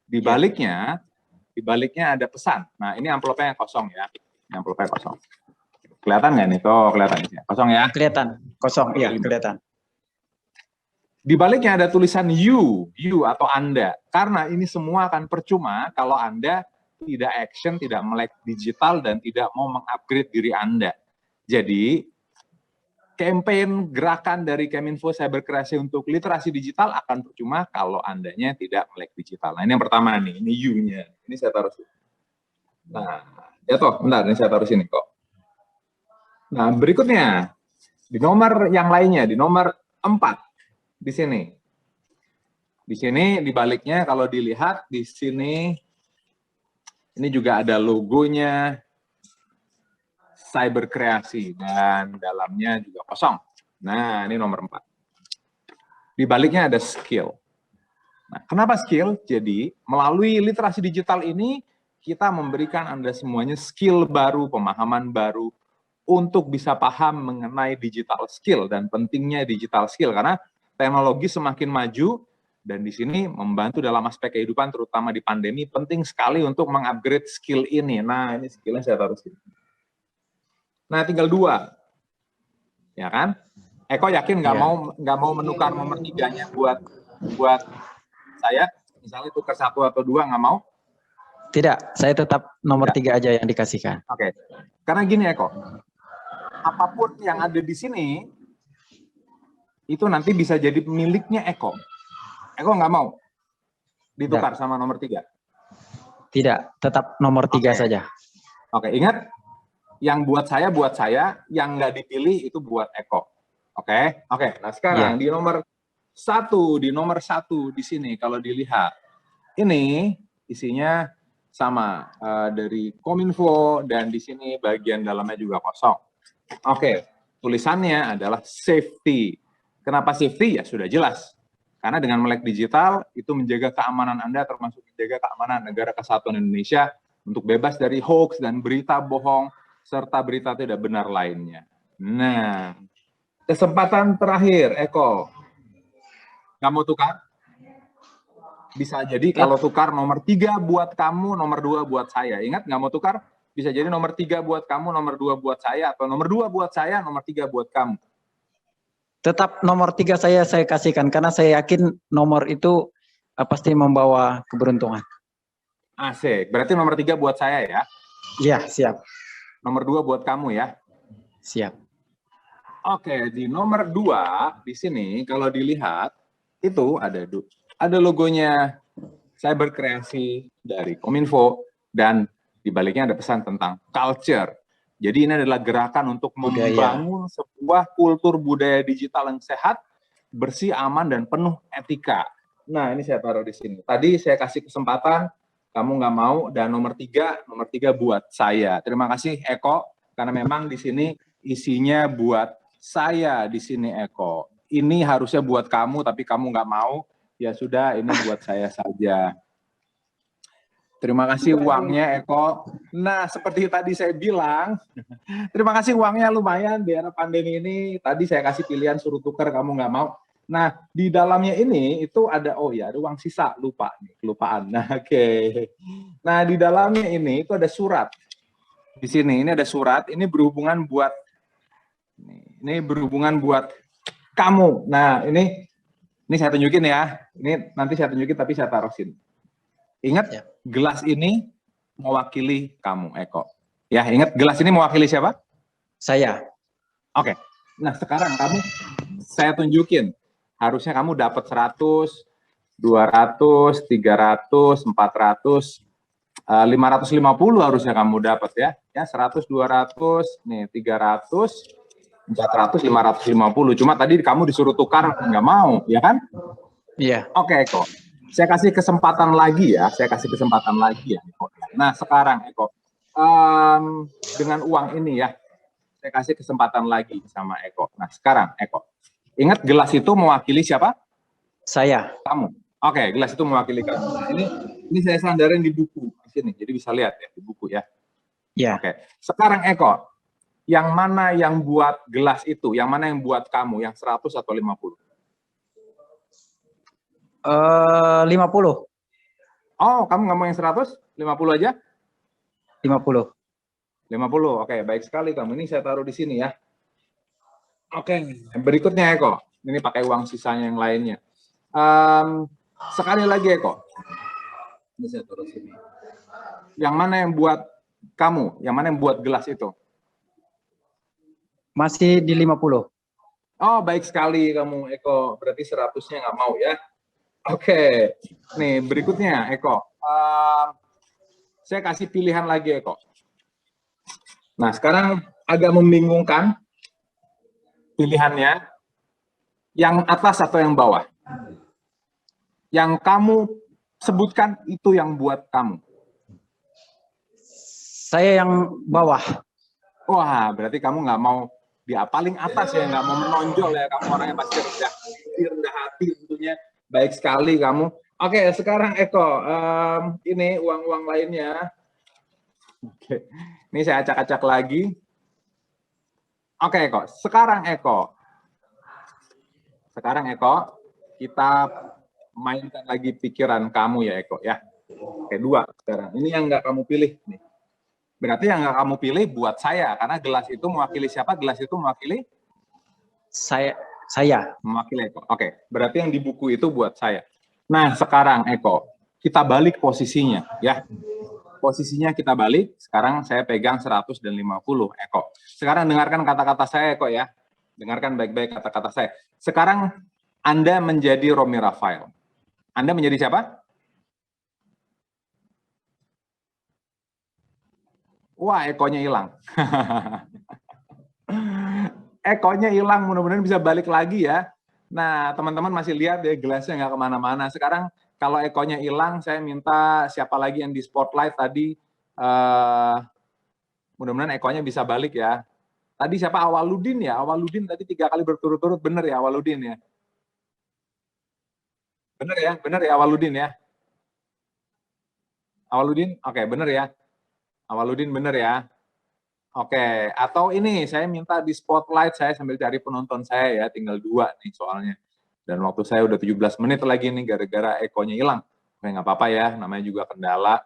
Di baliknya ada pesan. Nah, ini amplopnya kosong ya. Ini amplopnya kosong. Kelihatan nggak nih? Tuh, kelihatan ya. Kosong ya. kelihatan. Kosong, iya, kelihatan. Di baliknya ada tulisan you atau Anda. Karena ini semua akan percuma kalau Anda tidak action, tidak melek digital, dan tidak mau mengupgrade diri Anda. Jadi, campaign gerakan dari Kominfo Cyber Kreasi untuk literasi digital akan percuma kalau Andanya tidak melek digital. Nah, ini yang pertama nih, ini you-nya. Ini saya taruh sini. Nah, jatuh, bentar, ini saya taruh sini kok. Nah, berikutnya, di nomor yang lainnya, di nomor 4, di sini. Di sini, di baliknya, kalau dilihat, di sini, ini juga ada logonya Cyber Kreasi, dan dalamnya juga kosong. Nah, ini nomor 4. Di baliknya ada skill. Nah, kenapa skill? Jadi, melalui literasi digital ini, kita memberikan Anda semuanya skill baru, pemahaman baru, untuk bisa paham mengenai digital skill dan pentingnya digital skill. Karena teknologi semakin maju, dan di sini membantu dalam aspek kehidupan, terutama di pandemi, penting sekali untuk mengupgrade skill ini. Nah, ini skillnya saya taruh sini. Nah, tinggal 2, ya kan? Eko yakin nggak mau menukar nomor 3-nya buat saya, misalnya tukar 1 atau 2, nggak mau? Tidak, saya tetap nomor 3 aja yang dikasihkan. Oke, karena gini Eko, apapun yang ada di sini itu nanti bisa jadi miliknya Eko. Eko nggak mau ditukar sama nomor 3. Tidak, tetap nomor 3 saja. Oke, ingat, yang buat saya, yang nggak dipilih itu buat Eko. Oke. Nah sekarang di nomor 1 di sini kalau dilihat, ini isinya sama dari Kominfo, dan di sini bagian dalamnya juga kosong. Oke, tulisannya adalah safety. Kenapa safety? Ya sudah jelas. Karena dengan melek digital itu menjaga keamanan Anda, termasuk menjaga keamanan negara kesatuan Indonesia untuk bebas dari hoax dan berita bohong serta berita tidak benar lainnya. Nah, kesempatan terakhir, Eko. Nggak mau tukar? Bisa jadi kalau tukar nomor 3 buat kamu, nomor 2 buat saya. Ingat, nggak mau tukar? Bisa jadi nomor 3 buat kamu, nomor 2 buat saya, atau nomor 2 buat saya, nomor 3 buat kamu. Tetap nomor 3 saya kasihkan, karena saya yakin nomor itu pasti membawa keberuntungan. Asik. Berarti nomor 3 buat saya ya. Iya, siap. Nomor 2 buat kamu ya. Siap. Oke, di nomor 2 di sini kalau dilihat itu ada logonya Cyber Kreasi dari Kominfo dan di baliknya ada pesan tentang culture. Jadi ini adalah gerakan untuk membangun sebuah kultur budaya digital yang sehat, bersih, aman, dan penuh etika. Nah, ini saya taruh di sini. Tadi saya kasih kesempatan, kamu nggak mau, dan nomor 3 buat saya. Terima kasih Eko, karena memang di sini isinya buat saya di sini Eko. Ini harusnya buat kamu, tapi kamu nggak mau, ya sudah, ini buat saya saja. Terima kasih uangnya Eko. Nah, seperti tadi saya bilang, terima kasih uangnya lumayan di era pandemi ini. Tadi saya kasih pilihan suruh tukar, kamu nggak mau. Nah, di dalamnya ini itu ada, ada uang sisa, lupa nih, kelupaan. Nah, oke. Nah, di dalamnya ini itu ada surat. Di sini ini ada surat, ini berhubungan buat kamu. Nah, ini saya tunjukin ya. Ini nanti saya tunjukin tapi saya taruh sini. Ingat, gelas ini mewakili kamu, Eko. Ya, ingat gelas ini mewakili siapa? Saya. Oke. Nah, sekarang saya tunjukin. Harusnya kamu dapat 100, 200, 300, 400, 550 harusnya kamu dapat ya. Ya, 100, 200, nih 300, 400, 550. Cuma tadi kamu disuruh tukar, nggak mau, ya kan? Iya. Oke, Eko. Saya kasih kesempatan lagi ya. Nah, sekarang Eko, dengan uang ini ya, saya kasih kesempatan lagi sama Eko. Nah, sekarang Eko, ingat gelas itu mewakili siapa? Saya. Kamu. Oke, gelas itu mewakili kamu. Nah, ini saya sandarin di buku di sini, jadi bisa lihat ya di buku ya. Iya. Oke. Sekarang Eko, yang mana yang buat gelas itu? Yang mana yang buat kamu? Yang 100 atau 50? 50. Oh, kamu nggak mau yang 100? 50 aja? 50. 50, oke, baik sekali kamu. Ini saya taruh di sini ya. Oke, berikutnya Eko. Ini pakai uang sisanya yang lainnya. Sekali lagi Eko. Ini saya taruh sini. Yang mana yang buat kamu? Yang mana yang buat gelas itu? Masih di 50. Oh, baik sekali kamu Eko. Berarti 100-nya nggak mau ya. Oke, nih berikutnya Eko. Saya kasih pilihan lagi Eko. Nah, sekarang agak membingungkan pilihannya. Yang atas atau yang bawah? Yang kamu sebutkan itu yang buat kamu. Saya yang bawah. Wah, berarti kamu nggak mau di paling atas ya, nggak mau menonjol ya. Kamu orangnya pasti rendah hati tentunya. Baik sekali kamu. Oke, sekarang Eko, ini uang-uang lainnya. Oke, ini saya acak-acak lagi. Oke, Eko. Sekarang Eko, kita mainkan lagi pikiran kamu ya, Eko ya. Oke, 2 sekarang. Ini yang nggak kamu pilih nih. Berarti yang nggak kamu pilih buat saya, karena gelas itu mewakili siapa? Gelas itu mewakili? Saya. Mewakili Eko. Oke, berarti yang di buku itu buat saya. Nah, sekarang Eko, kita balik posisinya ya. Posisinya kita balik, sekarang saya pegang 100 dan 50 Eko. Sekarang dengarkan kata-kata saya Eko ya. Dengarkan baik-baik kata-kata saya. Sekarang Anda menjadi Romi Rafael. Anda menjadi siapa? Wah, Ekonya hilang. Ekonya hilang, mudah-mudahan bisa balik lagi ya. Nah, teman-teman masih lihat ya gelasnya nggak kemana-mana. Sekarang kalau Ekonya hilang, saya minta siapa lagi yang di spotlight tadi, mudah-mudahan Ekonya bisa balik ya. Tadi siapa? Awaludin ya? Awaludin tadi 3 kali berturut-turut, bener ya Awaludin ya? Bener ya Awaludin ya? Awaludin? Oke, bener ya? Awaludin bener ya? Oke, atau ini saya minta di spotlight, saya sambil cari penonton saya ya, tinggal 2 nih soalnya. Dan waktu saya udah 17 menit lagi nih gara-gara Ekonya hilang. Oke, nggak apa-apa ya, namanya juga kendala.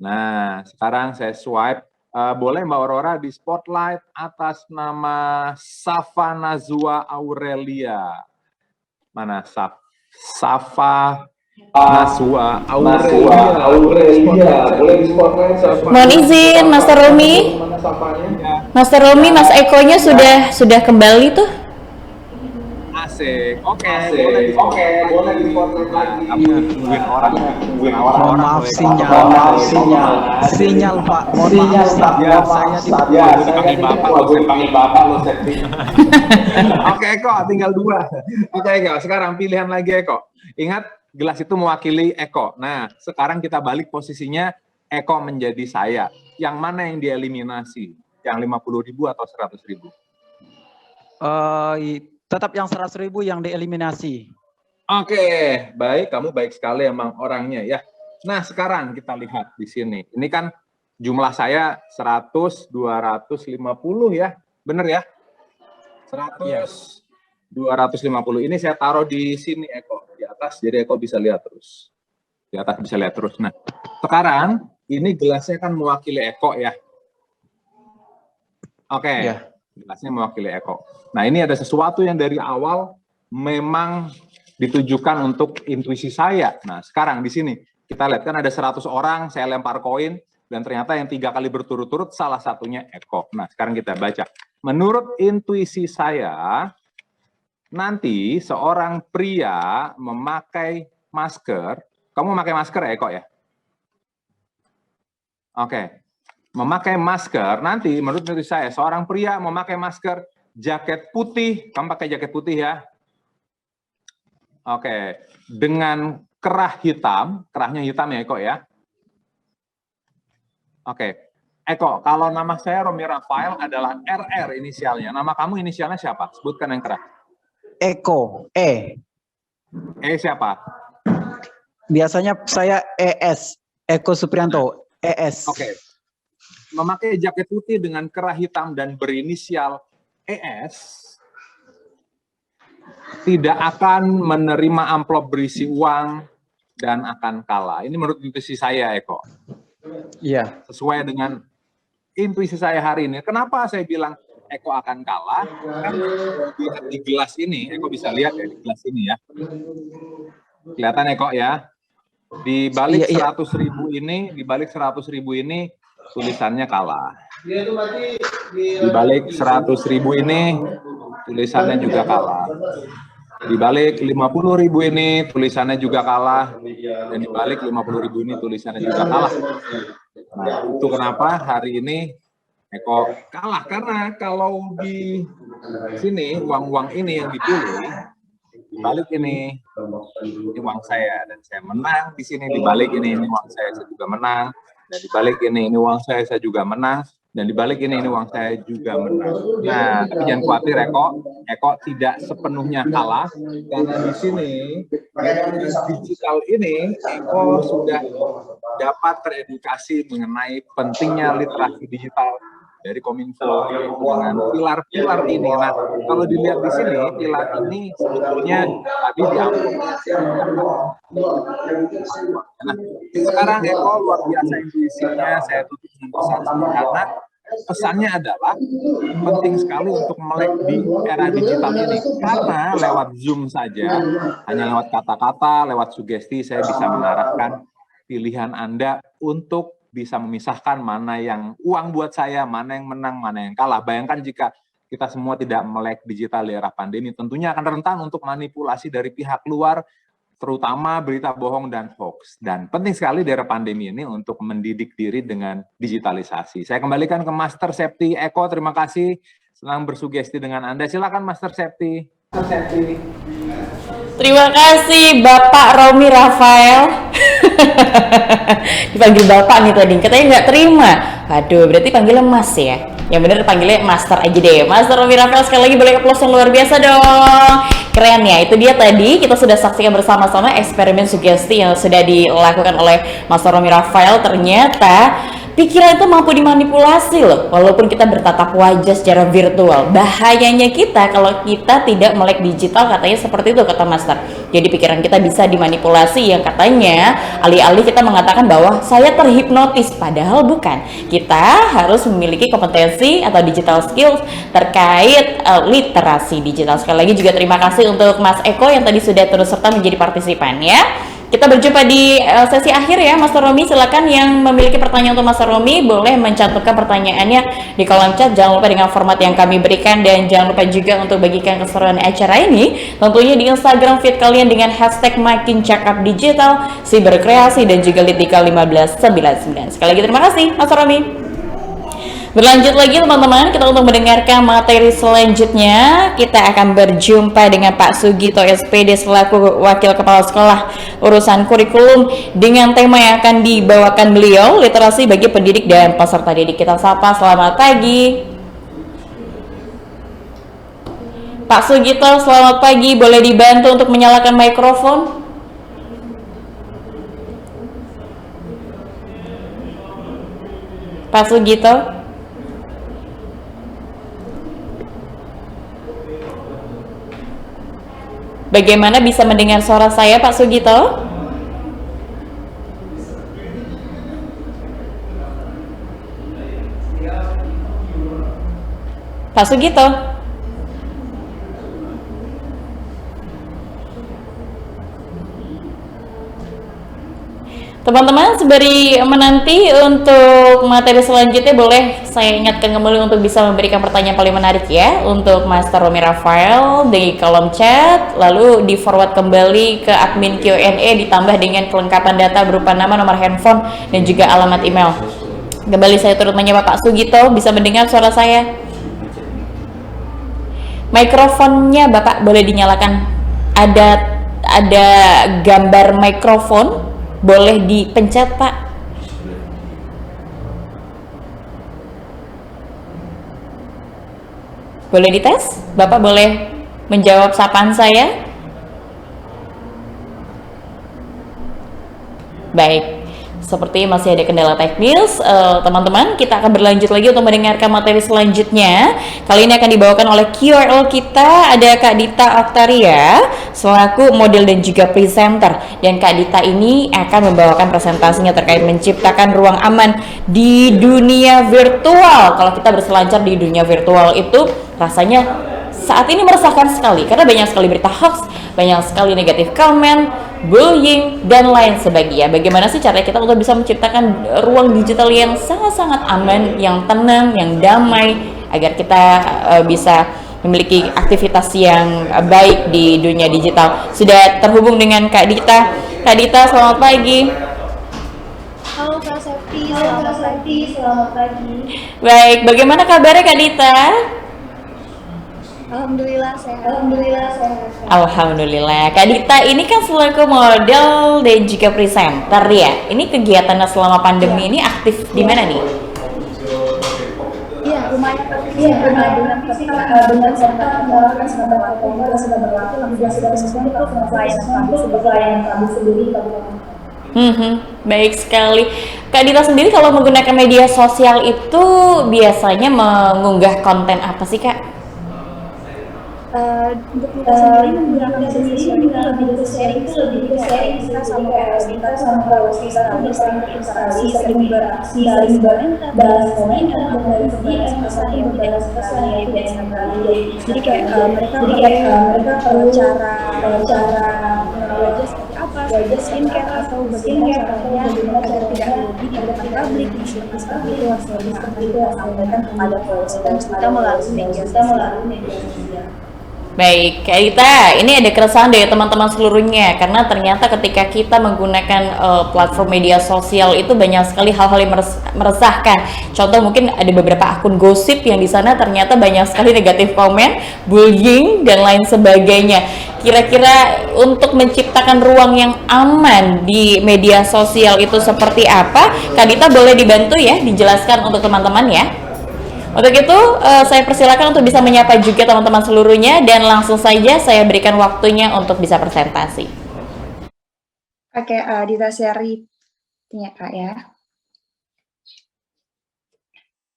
Nah, sekarang saya swipe. Boleh Mbak Aurora di spotlight atas nama Safa Nazwa Aurelia. Mana Safa Naswa Aurelia, boleh di spotlight siapa? Mohon izin, Master Romi. Mana sampahnya? Master Romi, Mas Eko-nya sudah kembali tuh. Asik. Oke, boleh di spotlight lagi. Nungguin orang. Mohon maaf sinyal Pak. Mohon maaf saya Dipanggil bapak lo setting. Oke Eko, tinggal 2. Oke Eko, sekarang pilihan lagi Eko. Ingat, gelas itu mewakili Eko. Nah, sekarang kita balik posisinya, Eko menjadi saya. Yang mana yang dieliminasi? Yang 50.000 atau 100.000? tetap yang 100.000 yang dieliminasi. Oke, baik. Kamu baik sekali emang orangnya ya. Nah, sekarang kita lihat di sini. Ini kan jumlah saya 100, 250 ya. Bener ya? 100, 250. Ini saya taruh di sini Eko. Di atas, jadi Eko bisa lihat terus. Di atas bisa lihat terus. Nah, sekarang ini gelasnya kan mewakili Eko ya. Oke, gelasnya mewakili Eko. Nah, ini ada sesuatu yang dari awal memang ditujukan untuk intuisi saya. Nah, sekarang di sini kita lihat kan ada 100 orang, saya lempar koin, dan ternyata yang 3 kali berturut-turut salah satunya Eko. Nah, sekarang kita baca. Menurut intuisi saya, nanti seorang pria memakai masker. Kamu memakai masker ya, Eko ya? Oke. Memakai masker, nanti menurut intuisi saya, seorang pria memakai masker, jaket putih. Kamu pakai jaket putih ya? Oke. Dengan kerah hitam, kerahnya hitam ya, Eko ya? Oke. Eko, kalau nama saya Romi Rafael adalah RR inisialnya. Nama kamu inisialnya siapa? Sebutkan yang kerah. Eko, E. E siapa? Biasanya saya ES, Eko Suprianto, ES. Oke. Memakai jaket putih dengan kerah hitam dan berinisial ES tidak akan menerima amplop berisi uang dan akan kalah. Ini menurut intuisi saya, Eko. Iya. Sesuai dengan intuisi saya hari ini. Kenapa saya bilang Eko akan kalah? Kan di gelas ini, Eko bisa lihat ya di gelas ini ya. Kelihatan Eko ya. Di balik 100.000 ini, di balik 100.000 ini tulisannya kalah. Di balik 100.000 ini tulisannya juga kalah. Di balik 50.000 ini tulisannya juga kalah, dan di balik 50.000 ini tulisannya juga kalah. Nah, itu kenapa hari ini Eko kalah, karena kalau di sini uang-uang ini yang dipilih, di balik ini uang saya dan saya menang, di sini di balik ini uang saya juga menang, dan di balik ini uang saya juga menang, dan di balik ini uang saya juga menang. Nah, tapi jangan khawatir Eko tidak sepenuhnya kalah, karena di sini digital ini Eko sudah dapat teredukasi mengenai pentingnya literasi digital dari Kominfo dengan pilar-pilar ini. Nah, kalau dilihat di sini, pilar ini sebetulnya tadi diamplopnya. Nah, sekarang Eko luar biasa intuisinya, saya tutup dengan pesan sederhana. Pesannya adalah penting sekali untuk melek di era digital ini, karena lewat Zoom saja, hanya lewat kata-kata, lewat sugesti, saya bisa mengarahkan pilihan Anda untuk bisa memisahkan mana yang uang buat saya, mana yang menang, mana yang kalah. Bayangkan jika kita semua tidak melek digital di era pandemi, tentunya akan rentan untuk manipulasi dari pihak luar, terutama berita bohong dan hoax. Dan penting sekali di era pandemi ini untuk mendidik diri dengan digitalisasi. Saya kembalikan ke Master Septi Eko, terima kasih. Senang bersugesti dengan Anda. Silakan Master Septi. Terima kasih Bapak Romi Rafael. Dipanggil Bapak nih tadi, katanya nggak terima. Aduh, berarti panggilnya Mas ya. Yang bener panggilnya Master aja deh. Master Romi Rafael, sekali lagi boleh applause yang luar biasa dong. Keren ya, itu dia tadi kita sudah saksikan bersama-sama eksperimen sugesti yang sudah dilakukan oleh Master Romi Rafael. Ternyata pikiran itu mampu dimanipulasi loh, walaupun kita bertatap wajah secara virtual. Bahayanya kita kalau kita tidak melek digital, katanya seperti itu kata Master. Jadi pikiran kita bisa dimanipulasi, yang katanya alih-alih kita mengatakan bahwa saya terhipnotis, padahal bukan. Kita harus memiliki kompetensi atau digital skills terkait literasi digital. Sekali lagi juga terima kasih untuk Mas Eko yang tadi sudah turut serta menjadi partisipan ya. Kita berjumpa di sesi akhir ya, Mas Romi. Silakan yang memiliki pertanyaan untuk Mas Romi boleh mencantumkan pertanyaannya di kolom chat. Jangan lupa dengan format yang kami berikan dan jangan lupa juga untuk bagikan keseruan acara ini tentunya di Instagram feed kalian dengan hashtag Makin Cakap Digital, Siberkreasi dan juga Litika 1599. Sekali lagi terima kasih Mas Romi. Berlanjut lagi teman-teman, kita untuk mendengarkan materi selanjutnya. Kita akan berjumpa dengan Pak Sugito SPD selaku Wakil Kepala Sekolah Urusan Kurikulum dengan tema yang akan dibawakan beliau, literasi bagi pendidik dan peserta didik. Kita sapa, selamat pagi Pak Sugito, selamat pagi. Boleh dibantu untuk menyalakan mikrofon? Pak Sugito. Bagaimana bisa mendengar suara saya Pak Sugito? Pak Sugito? Teman-teman, sembari menanti untuk materi selanjutnya, boleh saya ingatkan kembali untuk bisa memberikan pertanyaan paling menarik ya untuk Master Romi Rafael di kolom chat, lalu di forward kembali ke admin Q&A ditambah dengan kelengkapan data berupa nama, nomor handphone, dan juga alamat email. Kembali saya turut menyapa Pak Sugito, bisa mendengar suara saya? Mikrofonnya Bapak boleh dinyalakan, ada gambar mikrofon. Boleh dipencet Pak. Boleh dites? Bapak boleh menjawab sapaan saya? Baik. Seperti masih ada kendala teknis, teman-teman, kita akan berlanjut lagi untuk mendengarkan materi selanjutnya. Kali ini akan dibawakan oleh QRL kita, ada Kak Dita Oktaria selaku model dan juga presenter. Dan Kak Dita ini akan membawakan presentasinya terkait menciptakan ruang aman di dunia virtual. Kalau kita berselancar di dunia virtual itu rasanya saat ini meresahkan sekali karena banyak sekali berita hoax, banyak sekali negatif komen, bullying, dan lain sebagainya. Bagaimana sih cara kita untuk bisa menciptakan ruang digital yang sangat-sangat aman, yang tenang, yang damai, agar kita bisa memiliki aktivitas yang baik di dunia digital. Sudah terhubung dengan Kak Dita. Kak Dita, selamat pagi. Halo Kak Septi, selamat pagi. Baik, bagaimana kabarnya Kak Dita? Alhamdulillah sehat. Alhamdulillah. Kak Dita ini kan selaku model dan juga presenter ya. Ini kegiatannya selama pandemi ini aktif di mana nih? Iya, lumayan dengan serta kan sudah berlaku, lalu sudah sesuai itu pelayanan kami sendiri. Baik sekali. Kak Dita sendiri kalau menggunakan media sosial itu biasanya mengunggah konten apa sih Kak? Untuk kita sendiri menggunakan media sosial itu lebih ke sharing kita sama followers kita lebih sering berinteraksi, sering beraksi, saling balas komen dan berbagi pesan yang biasa kali. Jadi kayak mereka perlu cara wajah seperti apa, wajah skincare atau bagaimana cara tidak rugi di depan publik, seperti itu yang sampaikan kepada followers kita melalui media sosial. Baik, Kak Dita, ini ada keresahan dari teman-teman seluruhnya karena ternyata ketika kita menggunakan platform media sosial itu banyak sekali hal-hal yang meresahkan. Contoh mungkin ada beberapa akun gosip yang di sana ternyata banyak sekali negatif komen, bullying dan lain sebagainya. Kira-kira untuk menciptakan ruang yang aman di media sosial itu seperti apa? Kak Dita boleh dibantu ya, dijelaskan untuk teman-teman ya. Untuk itu, saya persilakan untuk bisa menyapa juga teman-teman seluruhnya dan langsung saja saya berikan waktunya untuk bisa presentasi. Oke, Dita share-nya Kak ya.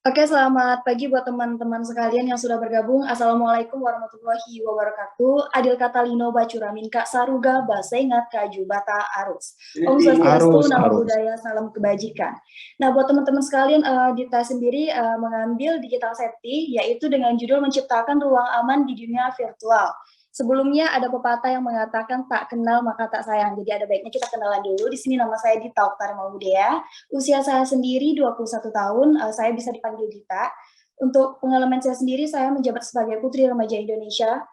Oke, selamat pagi buat teman-teman sekalian yang sudah bergabung. Assalamualaikum warahmatullahi wabarakatuh. Adil Katalino Bacuramin Kak Saruga Basengat Kaju Bata Arus. Om Swastiastu, Namo Buddhaya, salam kebajikan. Nah, buat teman-teman sekalian, Dita sendiri mengambil digital safety, yaitu dengan judul menciptakan ruang aman di dunia virtual. Sebelumnya ada pepatah yang mengatakan tak kenal maka tak sayang. Jadi ada baiknya kita kenalan dulu. Di sini nama saya Dita Oktari Maudea. Usia saya sendiri 21 tahun, saya bisa dipanggil Dita. Untuk pengalaman saya sendiri, saya menjabat sebagai Putri Remaja Indonesia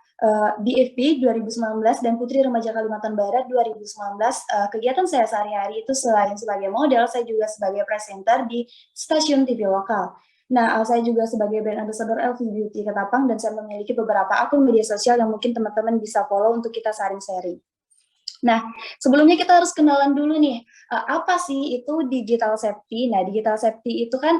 DFP 2019 dan Putri Remaja Kalimantan Barat 2019. Kegiatan saya sehari-hari itu selain sebagai model, saya juga sebagai presenter di stasiun TV lokal. Nah, saya juga sebagai brand ambassador LV Beauty Ketapang dan saya memiliki beberapa akun media sosial yang mungkin teman-teman bisa follow untuk kita sharing-sharing. Nah, sebelumnya kita harus kenalan dulu nih, apa sih itu digital safety? Nah, digital safety itu kan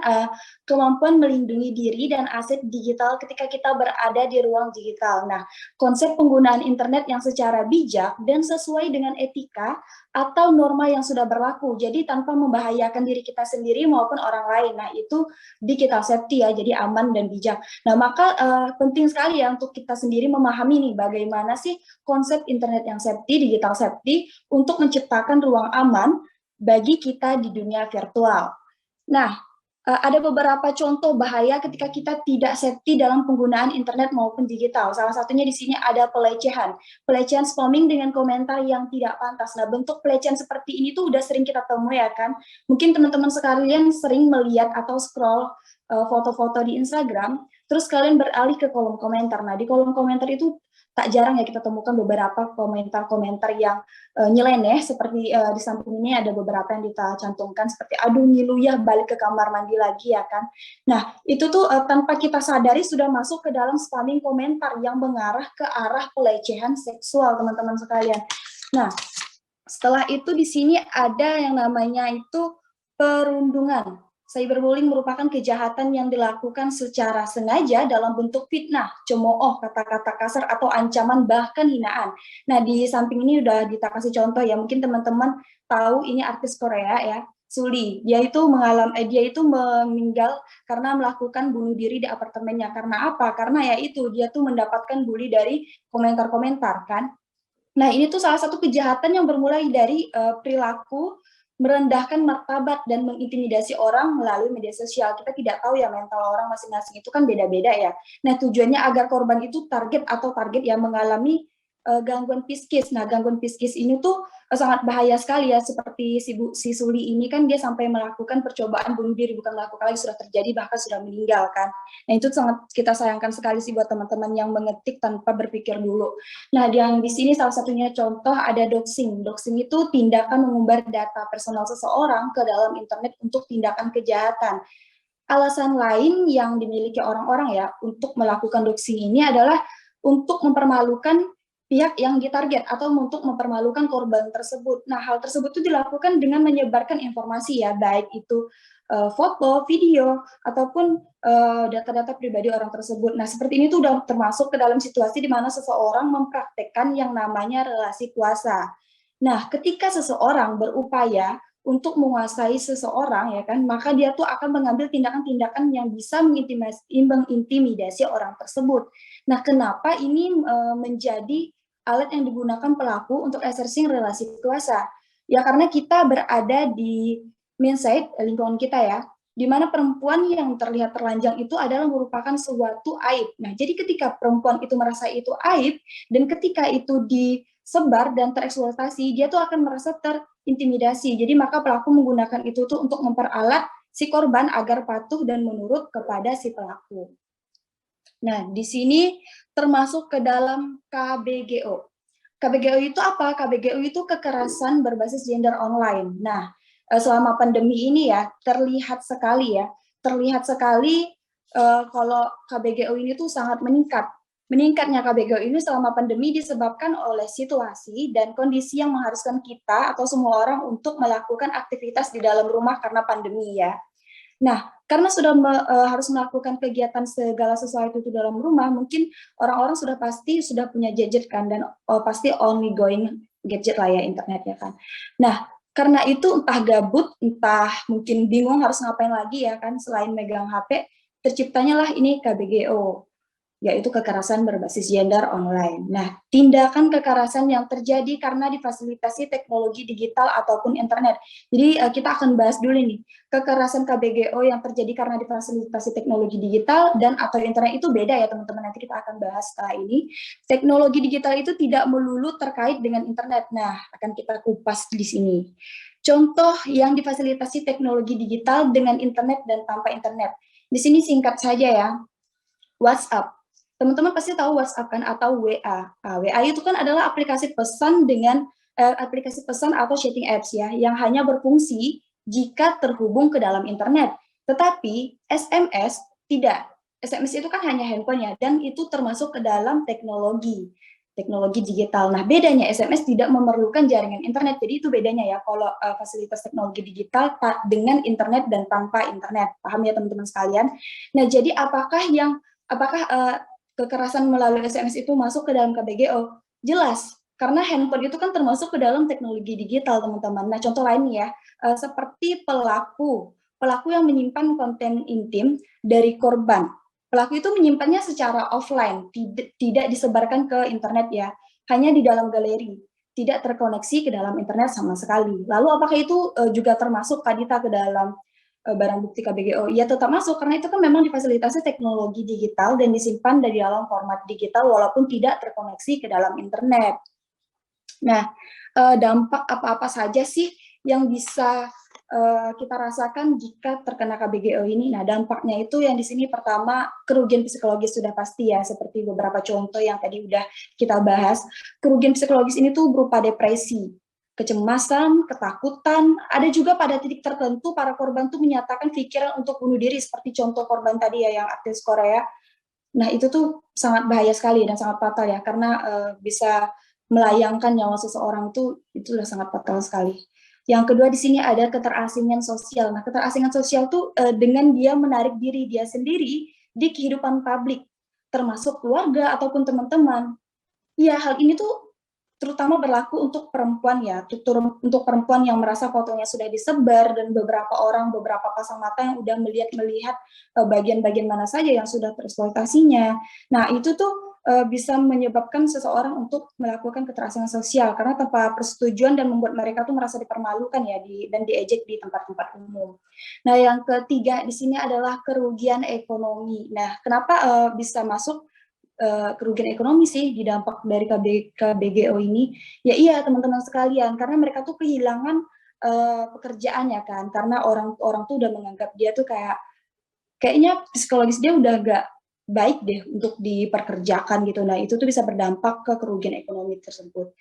kemampuan melindungi diri dan aset digital ketika kita berada di ruang digital. Nah, konsep penggunaan internet yang secara bijak dan sesuai dengan etika atau norma yang sudah berlaku, jadi tanpa membahayakan diri kita sendiri maupun orang lain. Nah, itu digital safety ya, jadi aman dan bijak. Nah, maka penting sekali ya untuk kita sendiri memahami nih bagaimana sih konsep internet yang safety, digital safety, untuk menciptakan ruang aman bagi kita di dunia virtual. Nah, ada beberapa contoh bahaya ketika kita tidak safety dalam penggunaan internet maupun digital. Salah satunya di sini ada pelecehan spamming dengan komentar yang tidak pantas. Nah, bentuk pelecehan seperti ini tuh udah sering kita temui ya kan. Mungkin teman-teman sekalian sering melihat atau scroll foto-foto di Instagram, terus kalian beralih ke kolom komentar. Nah, di kolom komentar itu tak jarang ya kita temukan beberapa komentar-komentar yang nyeleneh, seperti di samping ini ada beberapa yang kita cantumkan seperti aduh ngilu ya balik ke kamar mandi lagi ya kan. Nah, itu tuh tanpa kita sadari sudah masuk ke dalam spamming komentar yang mengarah ke arah pelecehan seksual, teman-teman sekalian. Nah, setelah itu di sini ada yang namanya itu perundungan. Cyberbullying merupakan kejahatan yang dilakukan secara sengaja dalam bentuk fitnah, cemooh, kata-kata kasar, atau ancaman bahkan hinaan. Nah, di samping ini udah kita kasih contoh ya, mungkin teman-teman tahu ini artis Korea ya, Suli. Dia itu meninggal karena melakukan bunuh diri di apartemennya. Karena apa? Karena ya itu, dia tuh mendapatkan bully dari komentar-komentar kan. Nah, ini tuh salah satu kejahatan yang bermulai dari perilaku merendahkan martabat dan mengintimidasi orang melalui media sosial. Kita tidak tahu ya mental orang masing-masing itu kan beda-beda ya. Nah, tujuannya agar korban itu target yang mengalami gangguan psikis. Nah, gangguan psikis ini tuh sangat bahaya sekali ya, seperti si Suli ini kan dia sampai melakukan percobaan bunuh diri, bukan melakukan lagi, sudah terjadi bahkan sudah meninggal kan. Nah, itu sangat kita sayangkan sekali sih buat teman-teman yang mengetik tanpa berpikir dulu. Nah, yang di sini salah satunya contoh ada doxing. Doxing itu tindakan mengumbar data personal seseorang ke dalam internet untuk tindakan kejahatan. Alasan lain yang dimiliki orang-orang ya untuk melakukan doxing ini adalah untuk mempermalukan pihak yang ditarget atau untuk mempermalukan korban tersebut. Nah, hal tersebut itu dilakukan dengan menyebarkan informasi ya, baik itu foto, video, ataupun data-data pribadi orang tersebut. Nah, seperti ini tuh udah termasuk ke dalam situasi di mana seseorang mempraktekkan yang namanya relasi kuasa. Nah, ketika seseorang berupaya untuk menguasai seseorang ya kan, maka dia tuh akan mengambil tindakan-tindakan yang bisa mengintimidasi orang tersebut. Nah, kenapa ini menjadi alat yang digunakan pelaku untuk exercising relasi kuasa? Ya karena kita berada di mindset lingkungan kita ya, di mana perempuan yang terlihat telanjang itu adalah merupakan suatu aib. Nah, jadi ketika perempuan itu merasa itu aib, dan ketika itu disebar dan tereksploitasi, dia tuh akan merasa terintimidasi. Jadi maka pelaku menggunakan itu tuh untuk memperalat si korban agar patuh dan menurut kepada si pelaku. Nah, di sini termasuk ke dalam KBGO. KBGO itu apa? KBGO itu kekerasan berbasis gender online. Nah, selama pandemi ini ya, terlihat sekali kalau KBGO ini tuh sangat meningkat. Meningkatnya KBGO ini selama pandemi disebabkan oleh situasi dan kondisi yang mengharuskan kita atau semua orang untuk melakukan aktivitas di dalam rumah karena pandemi ya. Nah, karena sudah harus melakukan kegiatan segala sesuatu itu dalam rumah, mungkin orang-orang sudah pasti sudah punya gadget kan, dan pasti only going gadget lah ya, internet ya kan. Nah, karena itu entah gabut, entah mungkin bingung harus ngapain lagi ya kan, selain megang HP, terciptanya lah ini KBGO. yaitu kekerasan berbasis gender online. Nah, tindakan kekerasan yang terjadi karena difasilitasi teknologi digital ataupun internet. Jadi kita akan bahas dulu nih, kekerasan KBGO yang terjadi karena difasilitasi teknologi digital dan atau internet itu beda ya teman-teman, nanti kita akan bahas setelah ini. Teknologi digital itu tidak melulu terkait dengan internet. Nah, akan kita kupas di sini. Contoh yang difasilitasi teknologi digital dengan internet dan tanpa internet. Di sini singkat saja ya, WhatsApp. Teman-teman pasti tahu WhatsApp kan atau WA. Nah, WA itu kan adalah aplikasi pesan dengan aplikasi pesan atau chatting apps ya, yang hanya berfungsi jika terhubung ke dalam internet. Tetapi SMS tidak. SMS itu kan hanya handphone ya, dan itu termasuk ke dalam teknologi digital. Nah, bedanya SMS tidak memerlukan jaringan internet. Jadi itu bedanya ya kalau fasilitas teknologi digital dengan internet dan tanpa internet. Paham ya teman-teman sekalian? Nah, jadi apakah kekerasan melalui SMS itu masuk ke dalam KBGO? Jelas, karena handphone itu kan termasuk ke dalam teknologi digital, teman-teman. Nah, contoh lainnya ya, seperti pelaku yang menyimpan konten intim dari korban. Pelaku itu menyimpannya secara offline, tidak disebarkan ke internet ya, hanya di dalam galeri, tidak terkoneksi ke dalam internet sama sekali. Lalu apakah itu juga termasuk Kadita ke dalam barang bukti KBGO? Ya tetap masuk, karena itu kan memang difasilitasi teknologi digital dan disimpan dari dalam format digital walaupun tidak terkoneksi ke dalam internet. Nah, dampak apa-apa saja sih yang bisa kita rasakan jika terkena KBGO ini? Nah, dampaknya itu yang di sini pertama, kerugian psikologis sudah pasti ya, seperti beberapa contoh yang tadi udah kita bahas. Kerugian psikologis ini tuh berupa depresi, kecemasan, ketakutan. Ada juga pada titik tertentu para korban tuh menyatakan pikiran untuk bunuh diri, seperti contoh korban tadi ya yang artis Korea. Nah, itu tuh sangat bahaya sekali dan sangat fatal ya, karena bisa melayangkan nyawa seseorang itu sudah sangat fatal sekali. Yang kedua di sini ada keterasingan sosial. Nah, keterasingan sosial tuh dengan dia menarik diri dia sendiri di kehidupan publik, termasuk keluarga ataupun teman-teman. Ya, hal ini tuh terutama berlaku untuk perempuan ya, untuk perempuan yang merasa fotonya sudah disebar dan beberapa pasang mata yang udah melihat bagian-bagian mana saja yang sudah tereksploitasinya. Nah, itu tuh bisa menyebabkan seseorang untuk melakukan kekerasan sosial karena tanpa persetujuan dan membuat mereka tuh merasa dipermalukan ya dan diejek di tempat-tempat umum. Nah, yang ketiga di sini adalah kerugian ekonomi. Nah, kenapa bisa masuk kerugian ekonomi sih di dampak dari KBGO ini? Ya iya teman-teman sekalian, karena mereka tuh kehilangan pekerjaan ya kan, karena orang tuh udah menganggap dia tuh kayaknya psikologis dia udah gak baik deh untuk diperkerjakan gitu. Nah, itu tuh bisa berdampak ke kerugian ekonomi tersebut.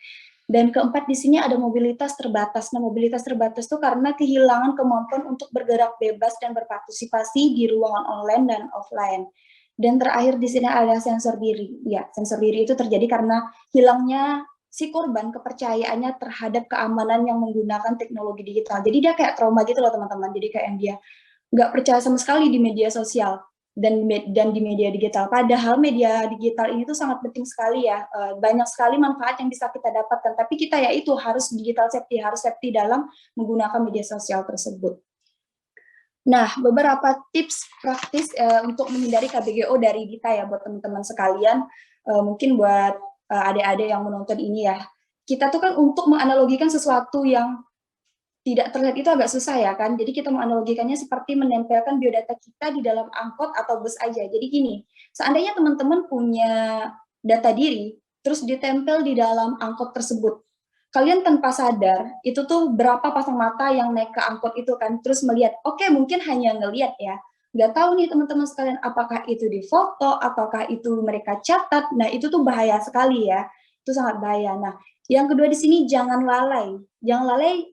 Dan keempat di sini ada mobilitas terbatas. Nah, mobilitas terbatas tuh karena kehilangan kemampuan untuk bergerak bebas dan berpartisipasi di ruangan online dan offline. Dan terakhir di sini ada sensor diri. Ya, sensor diri itu terjadi karena hilangnya si korban kepercayaannya terhadap keamanan yang menggunakan teknologi digital. Jadi dia kayak trauma gitu loh teman-teman. Jadi kayak yang dia nggak percaya sama sekali di media sosial dan di media digital. Padahal media digital ini tuh sangat penting sekali ya. Banyak sekali manfaat yang bisa kita dapatkan. Tapi kita ya itu harus digital safety, harus safety dalam menggunakan media sosial tersebut. Nah, beberapa tips praktis untuk menghindari KBGO dari Dita ya buat teman-teman sekalian. Mungkin buat adik-adik yang menonton ini ya. Kita tuh kan untuk menganalogikan sesuatu yang tidak terlihat itu agak susah ya kan. Jadi kita menganalogikannya seperti menempelkan biodata kita di dalam angkot atau bus aja. Jadi gini, seandainya teman-teman punya data diri, terus ditempel di dalam angkot tersebut. Kalian tanpa sadar, itu tuh berapa pasang mata yang naik ke angkot itu kan, terus melihat, oke mungkin hanya ngelihat ya, nggak tahu nih teman-teman sekalian, apakah itu difoto, ataukah itu mereka catat, nah itu tuh bahaya sekali ya, itu sangat bahaya. Nah, yang kedua di sini jangan lalai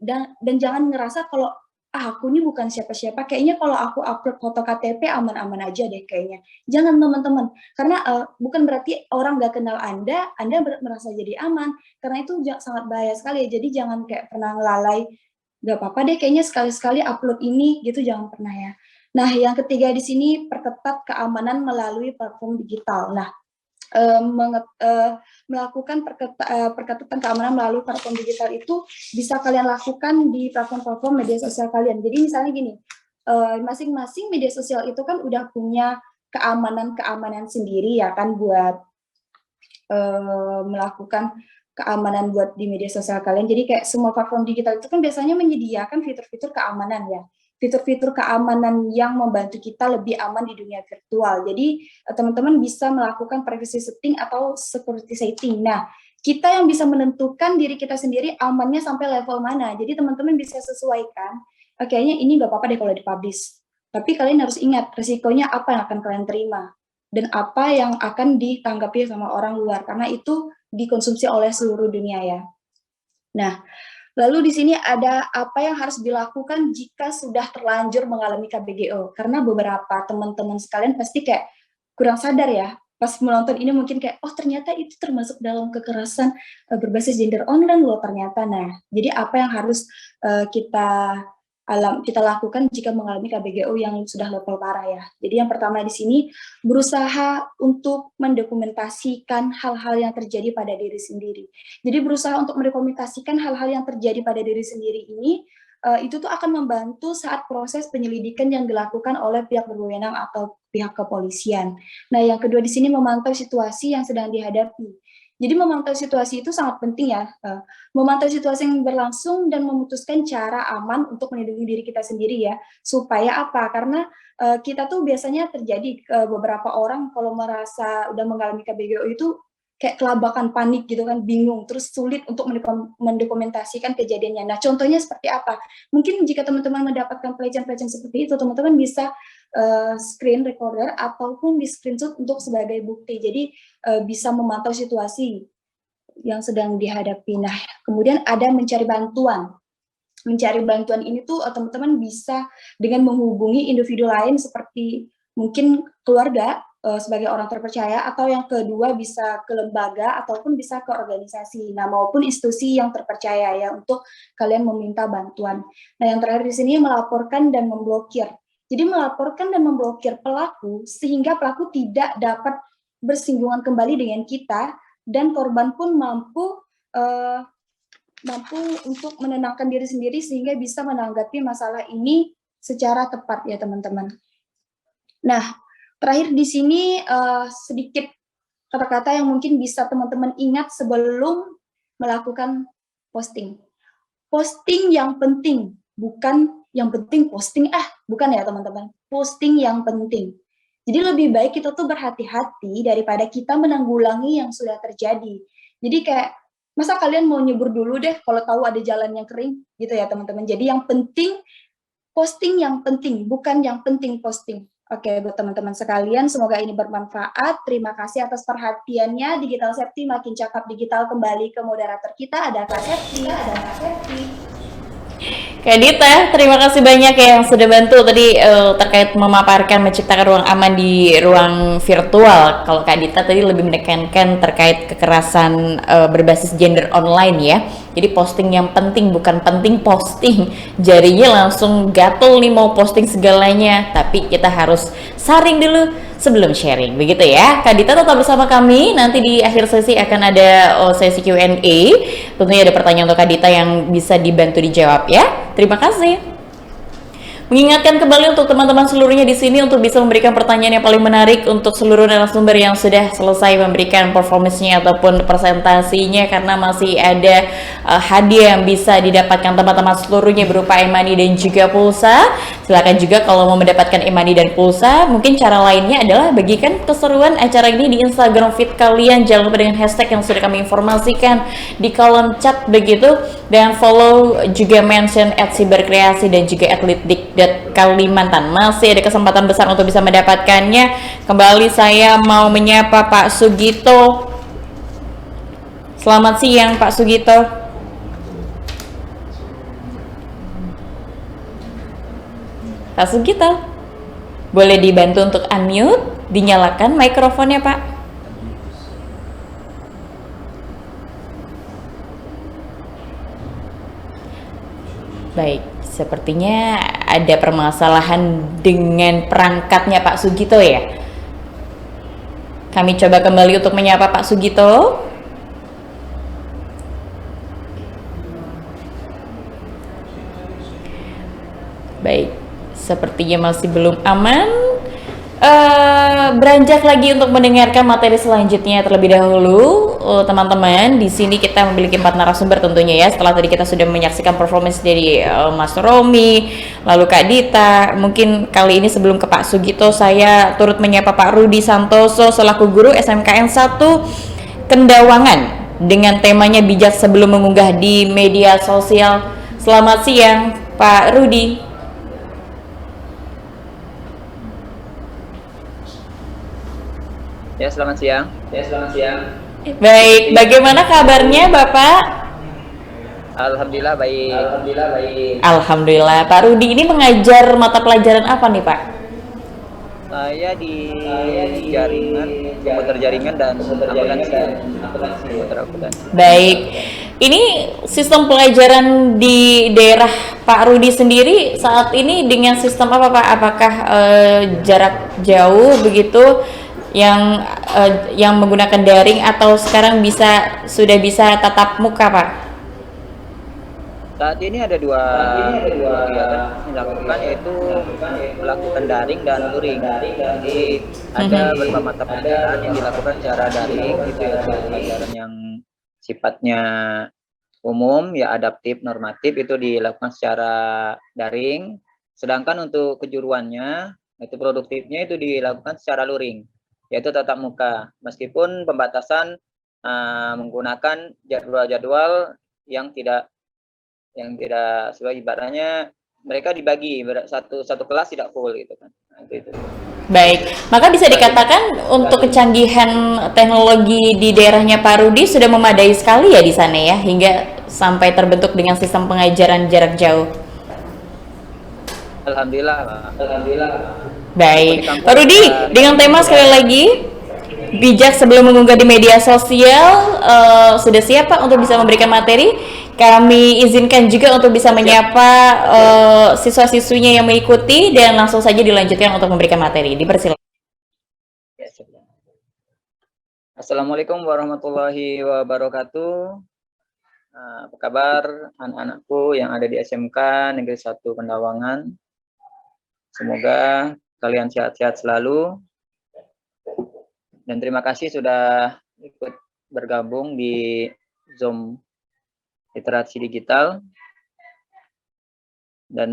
dan jangan ngerasa kalau aku ini bukan siapa-siapa, kayaknya kalau aku upload foto KTP aman-aman aja deh kayaknya. Jangan teman-teman, karena bukan berarti orang nggak kenal Anda merasa jadi aman, karena itu sangat bahaya sekali ya. Jadi jangan kayak pernah ngelalai, nggak apa-apa deh kayaknya sekali-sekali upload ini, gitu jangan pernah ya. Nah, yang ketiga di sini perketat keamanan melalui platform digital. Nah, melakukan perketatan keamanan melalui platform digital itu bisa kalian lakukan di platform-platform media sosial kalian. Jadi misalnya gini, masing-masing media sosial itu kan udah punya keamanan sendiri ya kan buat melakukan keamanan buat di media sosial kalian. Jadi kayak semua platform digital itu kan biasanya menyediakan fitur-fitur keamanan ya. Fitur-fitur keamanan yang membantu kita lebih aman di dunia virtual. Jadi teman-teman bisa melakukan privacy setting atau security setting. Nah, kita yang bisa menentukan diri kita sendiri amannya sampai level mana. Jadi teman-teman bisa sesuaikan, kayaknya ini nggak apa-apa deh kalau dipublish. Tapi kalian harus ingat resikonya apa yang akan kalian terima. Dan apa yang akan ditanggapi sama orang luar. Karena itu dikonsumsi oleh seluruh dunia ya. Nah, lalu di sini ada apa yang harus dilakukan jika sudah terlanjur mengalami KBGO. Karena beberapa teman-teman sekalian pasti kayak kurang sadar ya. Pas menonton ini mungkin kayak, oh ternyata itu termasuk dalam kekerasan berbasis gender online loh ternyata. Nah, jadi apa yang harus kita lakukan jika mengalami KBGO yang sudah level parah ya. Jadi yang pertama di sini berusaha untuk mendokumentasikan hal-hal yang terjadi pada diri sendiri. Jadi berusaha untuk mendokumentasikan hal-hal yang terjadi pada diri sendiri ini itu tuh akan membantu saat proses penyelidikan yang dilakukan oleh pihak berwenang atau pihak kepolisian. Nah, yang kedua di sini memantau situasi yang sedang dihadapi. Jadi memantau situasi itu sangat penting ya, memantau situasi yang berlangsung dan memutuskan cara aman untuk melindungi diri kita sendiri ya, supaya apa? Karena kita tuh biasanya terjadi beberapa orang kalau merasa udah mengalami KBGO itu kayak kelabakan, panik gitu kan, bingung, terus sulit untuk mendokumentasikan kejadiannya. Nah, contohnya seperti apa? Mungkin jika teman-teman mendapatkan pelecehan-pelecehan seperti itu, teman-teman bisa screen recorder ataupun di screenshot untuk sebagai bukti. Jadi bisa memantau situasi yang sedang dihadapi. Nah, kemudian ada mencari bantuan. Mencari bantuan ini tuh teman-teman bisa dengan menghubungi individu lain seperti mungkin keluarga sebagai orang terpercaya, atau yang kedua bisa ke lembaga ataupun bisa ke organisasi, nah maupun institusi yang terpercaya ya untuk kalian meminta bantuan. Nah, yang terakhir di sini melaporkan dan memblokir. Jadi melaporkan dan memblokir pelaku sehingga pelaku tidak dapat bersinggungan kembali dengan kita dan korban pun mampu untuk menenangkan diri sendiri sehingga bisa menanggapi masalah ini secara tepat ya teman-teman. Nah, terakhir di sini sedikit kata-kata yang mungkin bisa teman-teman ingat sebelum melakukan posting. Posting yang penting, bukan yang penting posting, bukan ya teman-teman. Posting yang penting. Jadi lebih baik kita tuh berhati-hati daripada kita menanggulangi yang sudah terjadi. Jadi kayak, masa kalian mau nyebur dulu deh kalau tahu ada jalan yang kering, gitu ya teman-teman. Jadi yang penting, posting yang penting, bukan yang penting posting. Oke, buat teman-teman sekalian, semoga ini bermanfaat. Terima kasih atas perhatiannya. Digital Safety makin cakap digital, kembali ke moderator kita, ada Kak Safety. Kak Dita, terima kasih banyak ya yang sudah bantu tadi terkait memaparkan menciptakan ruang aman di ruang virtual. Kalau Kak Dita tadi lebih menekankan terkait kekerasan berbasis gender online ya. Jadi posting yang penting, bukan penting posting. Jarinya langsung gatel nih mau posting segalanya, tapi kita harus saring dulu sebelum sharing, begitu ya. Kak Dita tetap bersama kami, nanti di akhir sesi akan ada sesi Q&A. Tentunya ada pertanyaan untuk Kak Dita yang bisa dibantu dijawab ya. Terima kasih. Mengingatkan kembali untuk teman-teman seluruhnya di sini untuk bisa memberikan pertanyaan yang paling menarik untuk seluruh narasumber yang sudah selesai memberikan performance-nya ataupun presentasinya, karena masih ada hadiah yang bisa didapatkan teman-teman seluruhnya berupa e-money dan juga pulsa. Silakan juga kalau mau mendapatkan e-money dan pulsa, mungkin cara lainnya adalah bagikan keseruan acara ini di Instagram feed kalian. Jangan lupa dengan hashtag yang sudah kami informasikan di kolom chat begitu, dan follow juga mention @siberkreasi dan juga @litdik.Kalimantan. Masih ada kesempatan besar untuk bisa mendapatkannya. Kembali saya mau menyapa Pak Sugito. Selamat siang Pak Sugito. Pak Sugito, boleh dibantu untuk unmute, dinyalakan mikrofonnya Pak. Baik, sepertinya ada permasalahan dengan perangkatnya Pak Sugito ya. Kami coba kembali untuk menyapa Pak Sugito. Baik, sepertinya masih belum aman. beranjak lagi untuk mendengarkan materi selanjutnya terlebih dahulu, teman-teman. Di sini kita memiliki 4 narasumber tentunya ya. Setelah tadi kita sudah menyaksikan performance dari Mas Romi, lalu Kak Dita. Mungkin kali ini sebelum ke Pak Sugito, saya turut menyapa Pak Rudi Santoso selaku guru SMKN 1 Kendawangan dengan temanya bijak sebelum mengunggah di media sosial. Selamat siang, Pak Rudi. Ya, selamat siang. Baik, bagaimana kabarnya Bapak? Alhamdulillah baik. Alhamdulillah. Pak Rudi ini mengajar mata pelajaran apa nih Pak? Saya di jaringan, komputer jaringan dan akuntansi. Komputer akuntansi. Baik, ini sistem pelajaran di daerah Pak Rudi sendiri saat ini dengan sistem apa Pak? Apakah jarak jauh begitu yang menggunakan daring atau sekarang sudah bisa tatap muka Pak? Saat ini ada dua kegiatan yang dilakukan, yaitu melakukan daring dan luring. Jadi ada beberapa mata pelajaran yang dilakukan secara daring, gitu ya, pelajaran yang sifatnya umum, ya adaptif, normatif itu dilakukan secara daring. Sedangkan untuk kejuruannya, itu produktifnya itu dilakukan secara luring, yaitu tatap muka. Meskipun pembatasan menggunakan jadwal-jadwal yang tidak sebagai ibaratnya mereka dibagi satu kelas tidak full gitu kan. Nah, itu. Baik, maka bisa dikatakan untuk kecanggihan teknologi di daerahnya Pak Rudi sudah memadai sekali ya di sana ya, hingga sampai terbentuk dengan sistem pengajaran jarak jauh. Alhamdulillah. Baik, Pak Rudi, dengan tema sekali lagi bijak sebelum mengunggah di media sosial, sudah siap Pak untuk bisa memberikan materi? Kami izinkan juga untuk bisa menyapa siswa-siswinya yang mengikuti dan langsung saja dilanjutkan untuk memberikan materi. Dipersilakan. Assalamualaikum warahmatullahi wabarakatuh. Apa kabar anak-anakku yang ada di SMK Negeri 1 Kendawangan? Semoga kalian sehat-sehat selalu. Dan terima kasih sudah ikut bergabung di Zoom literasi digital. Dan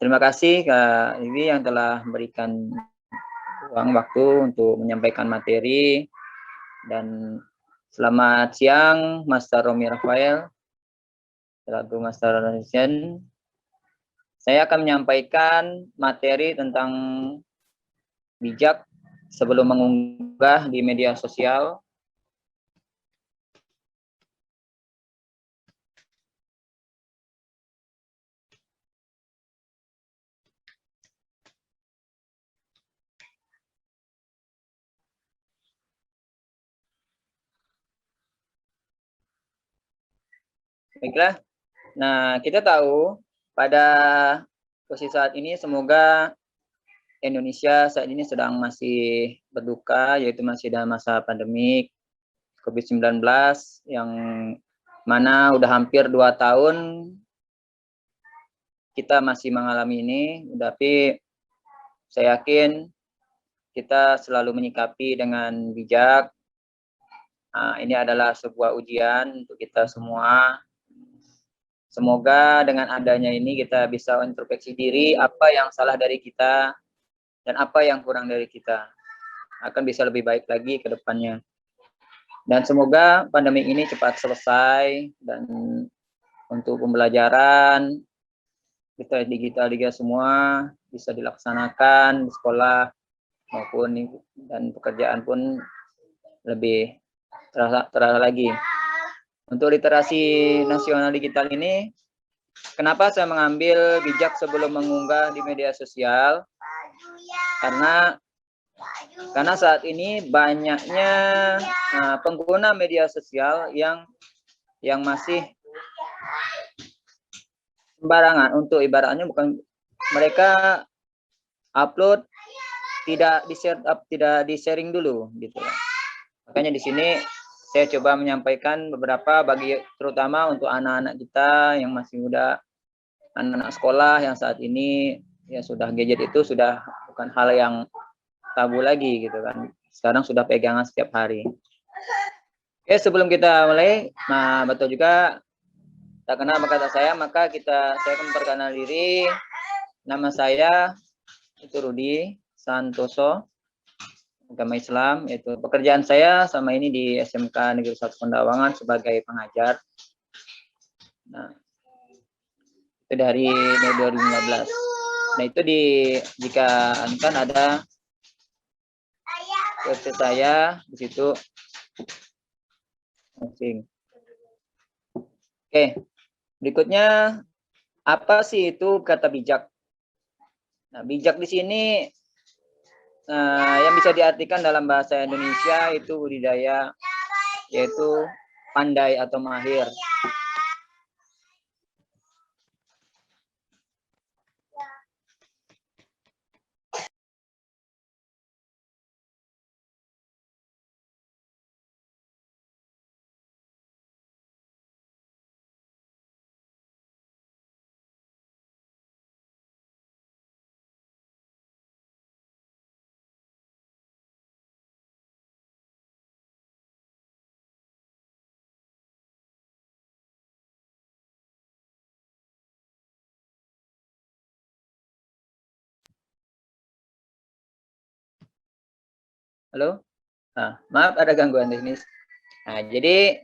terima kasih Kak Iwi yang telah memberikan waktu untuk menyampaikan materi. Dan selamat siang Master Romi Rafael selaku Master Dosen. Saya akan menyampaikan materi tentang bijak sebelum mengunggah di media sosial. Baiklah. Nah, kita tahu pada posisi saat ini semoga Indonesia saat ini sedang masih berduka, yaitu masih dalam masa pandemik COVID-19 yang mana udah hampir 2 tahun kita masih mengalami ini, tapi saya yakin kita selalu menyikapi dengan bijak. Ini adalah sebuah ujian untuk kita semua. Semoga dengan adanya ini kita bisa introspeksi diri apa yang salah dari kita dan apa yang kurang dari kita. Akan bisa lebih baik lagi ke depannya. Dan semoga pandemi ini cepat selesai dan untuk pembelajaran kita digital juga semua bisa dilaksanakan di sekolah maupun dan pekerjaan pun lebih terasa lagi. Untuk literasi nasional digital ini, kenapa saya mengambil bijak sebelum mengunggah di media sosial? Karena saat ini banyaknya pengguna media sosial yang masih sembarangan. Untuk ibaratnya bukan mereka upload tidak di sharing dulu gitu. Makanya di sini saya coba menyampaikan beberapa terutama untuk anak-anak kita yang masih muda, anak-anak sekolah yang saat ini ya sudah gadget itu sudah bukan hal yang tabu lagi gitu kan. Sekarang sudah pegangan setiap hari. Oke, sebelum kita mulai, nah betul juga tak kenal maka kata saya, maka saya akan memperkenalkan diri. Nama saya itu Rudi Santoso, agama Islam. Itu pekerjaan saya sama ini di SMK Negeri 1 Pendawangan sebagai pengajar. Nah, itu dari 2015. Nah, itu jika kan ada website saya di situ. Oke, berikutnya apa sih itu kata bijak? Nah, bijak di sini yang bisa diartikan dalam bahasa Indonesia itu budidaya, yaitu pandai atau mahir. Halo? Nah, maaf ada gangguan teknis. Nah, jadi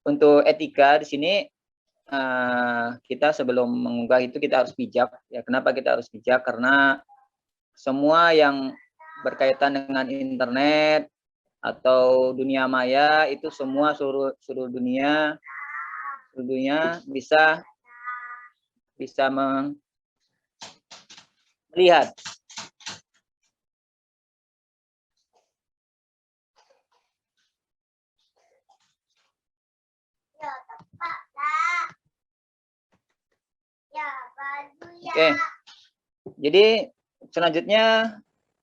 untuk etika di sini kita sebelum mengunggah itu kita harus bijak. Ya, kenapa kita harus bijak? Karena semua yang berkaitan dengan internet atau dunia maya itu semua seluruh dunia bisa melihat. Oke, jadi selanjutnya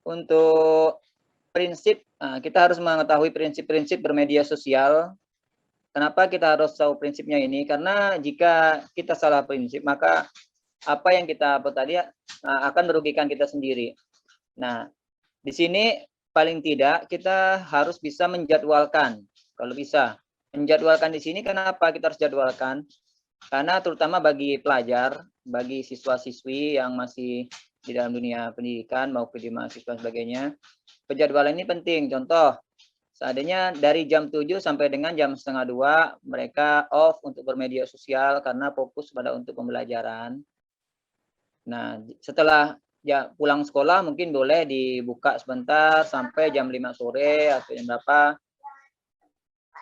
untuk prinsip, kita harus mengetahui prinsip-prinsip bermedia sosial. Kenapa kita harus tahu prinsipnya ini? Karena jika kita salah prinsip, maka apa yang kita upload tadi akan merugikan kita sendiri. Nah, di sini paling tidak kita harus bisa menjadwalkan. Kalau bisa menjadwalkan di sini, kenapa kita harus jadwalkan? Karena terutama bagi pelajar, bagi siswa-siswi yang masih di dalam dunia pendidikan maupun di mahasiswa sebagainya, penjadwalan ini penting. Contoh, seadanya dari jam 7 sampai dengan jam setengah 2 mereka off untuk bermedia sosial karena fokus pada untuk pembelajaran. Nah, setelah pulang sekolah mungkin boleh dibuka sebentar sampai jam 5 sore atau jam berapa.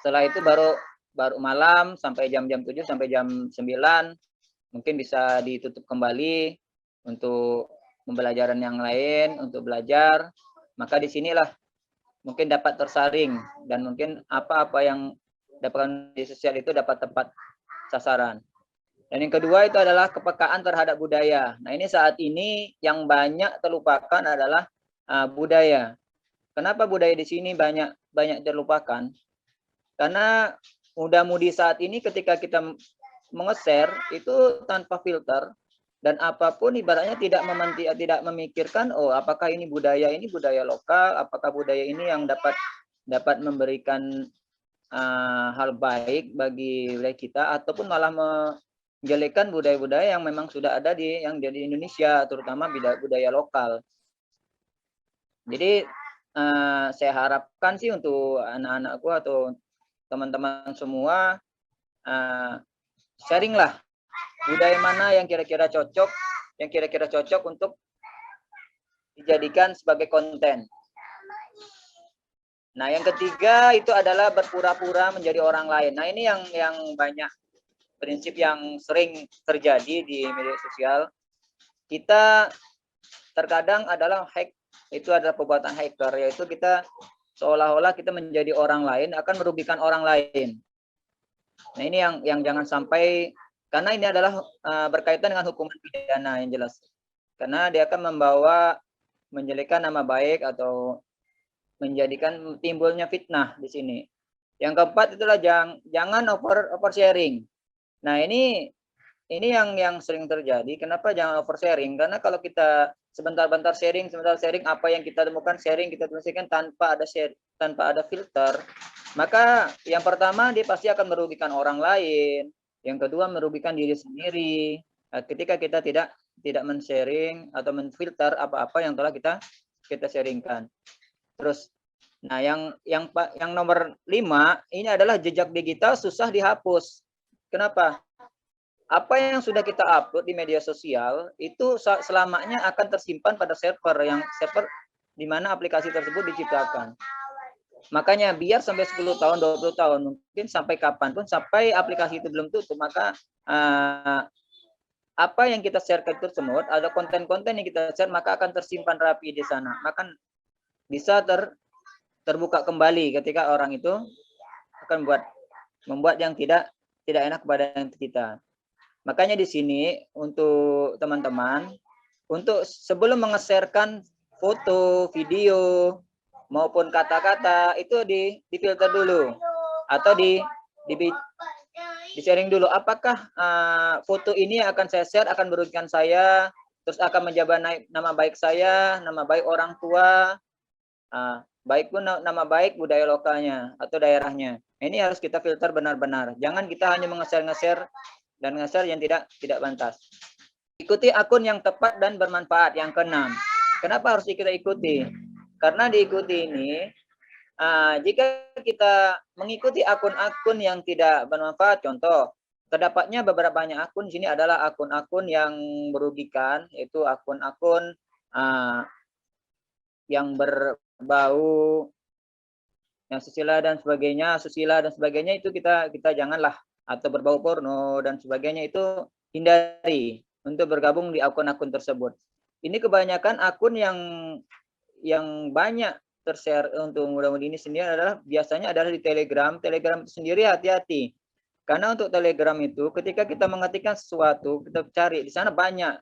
Setelah itu baru malam sampai jam-jam 7 sampai jam 9 mungkin bisa ditutup kembali untuk pembelajaran yang lain, untuk belajar. Maka di sinilah mungkin dapat tersaring dan mungkin apa-apa yang dapatkan di sosial itu dapat tepat sasaran. Dan yang kedua itu adalah kepekaan terhadap budaya. Nah, ini saat ini yang banyak terlupakan adalah budaya. Kenapa budaya di sini banyak terlupakan? Karena muda-mudi saat ini ketika kita mengeser itu tanpa filter dan apapun ibaratnya tidak memikirkan apakah ini budaya lokal, apakah budaya ini yang dapat memberikan hal baik bagi wilayah kita ataupun malah menjelekkan budaya-budaya yang memang sudah ada di Indonesia, terutama budaya lokal. Jadi saya harapkan sih untuk anak-anakku atau teman-teman semua sharinglah budaya mana yang kira-kira cocok untuk dijadikan sebagai konten. Nah, yang ketiga itu adalah berpura-pura menjadi orang lain. Nah, ini yang banyak prinsip yang sering terjadi di media sosial. Kita terkadang adalah itu adalah perbuatan hacker, yaitu kita seolah-olah kita menjadi orang lain akan merugikan orang lain. Nah, ini yang jangan sampai, karena ini adalah berkaitan dengan hukuman pidana yang jelas. Karena dia akan menjelekkan nama baik atau menjadikan timbulnya fitnah di sini. Yang keempat itulah jangan over sharing. Nah, ini yang sering terjadi. Kenapa jangan oversharing? Karena kalau kita sebentar-bentar sharing, apa yang kita temukan sharing, kita tuliskan tanpa ada filter, maka yang pertama dia pasti akan merugikan orang lain, yang kedua merugikan diri sendiri. Ketika kita tidak men-sharing atau menfilter apa-apa yang telah kita sharingkan. Terus, nah yang nomor 5 ini adalah jejak digital susah dihapus. Kenapa? Apa yang sudah kita upload di media sosial itu selamanya akan tersimpan pada server di mana aplikasi tersebut diciptakan. Makanya biar sampai 10 tahun, 20 tahun, mungkin sampai kapanpun, sampai aplikasi itu belum tutup, maka apa yang kita share-kan tersebut, ada konten-konten yang kita share, maka akan tersimpan rapi di sana. Maka bisa terbuka kembali ketika orang itu akan membuat yang tidak enak kepada kita. Makanya di sini untuk teman-teman, untuk sebelum mengeserkan foto, video, maupun kata-kata itu difilter dulu atau di sharing dulu. Apakah foto ini akan saya share akan merugikan saya, terus akan menjaga nama baik saya, nama baik orang tua, baik pun nama baik budaya lokalnya atau daerahnya. Ini harus kita filter benar-benar. Jangan kita hanya nge-share dan nge-share yang tidak pantas. Ikuti akun yang tepat dan bermanfaat. Yang keenam, kenapa harus kita ikuti? Karena diikuti ini, jika kita mengikuti akun-akun yang tidak bermanfaat, contoh, terdapatnya beberapa banyak akun di sini adalah akun-akun yang merugikan, yaitu akun-akun yang berbau yang susila dan sebagainya, itu kita janganlah, atau berbau porno dan sebagainya, itu hindari untuk bergabung di akun-akun tersebut. Ini kebanyakan akun yang banyak tershare untuk mudah-mudahan ini sendiri biasanya adalah di Telegram. Telegram itu sendiri hati-hati. Karena untuk Telegram itu ketika kita mengetikkan sesuatu, kita cari di sana banyak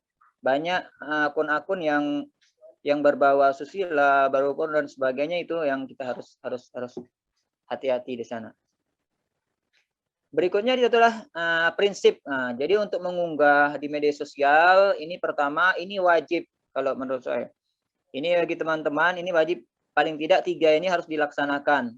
akun-akun yang berbau asusila, berbau porno dan sebagainya, itu yang kita harus hati-hati di sana. Berikutnya adalah prinsip. Jadi untuk mengunggah di media sosial ini, pertama ini wajib kalau menurut saya. Ini bagi teman-teman, ini wajib paling tidak 3 ini harus dilaksanakan.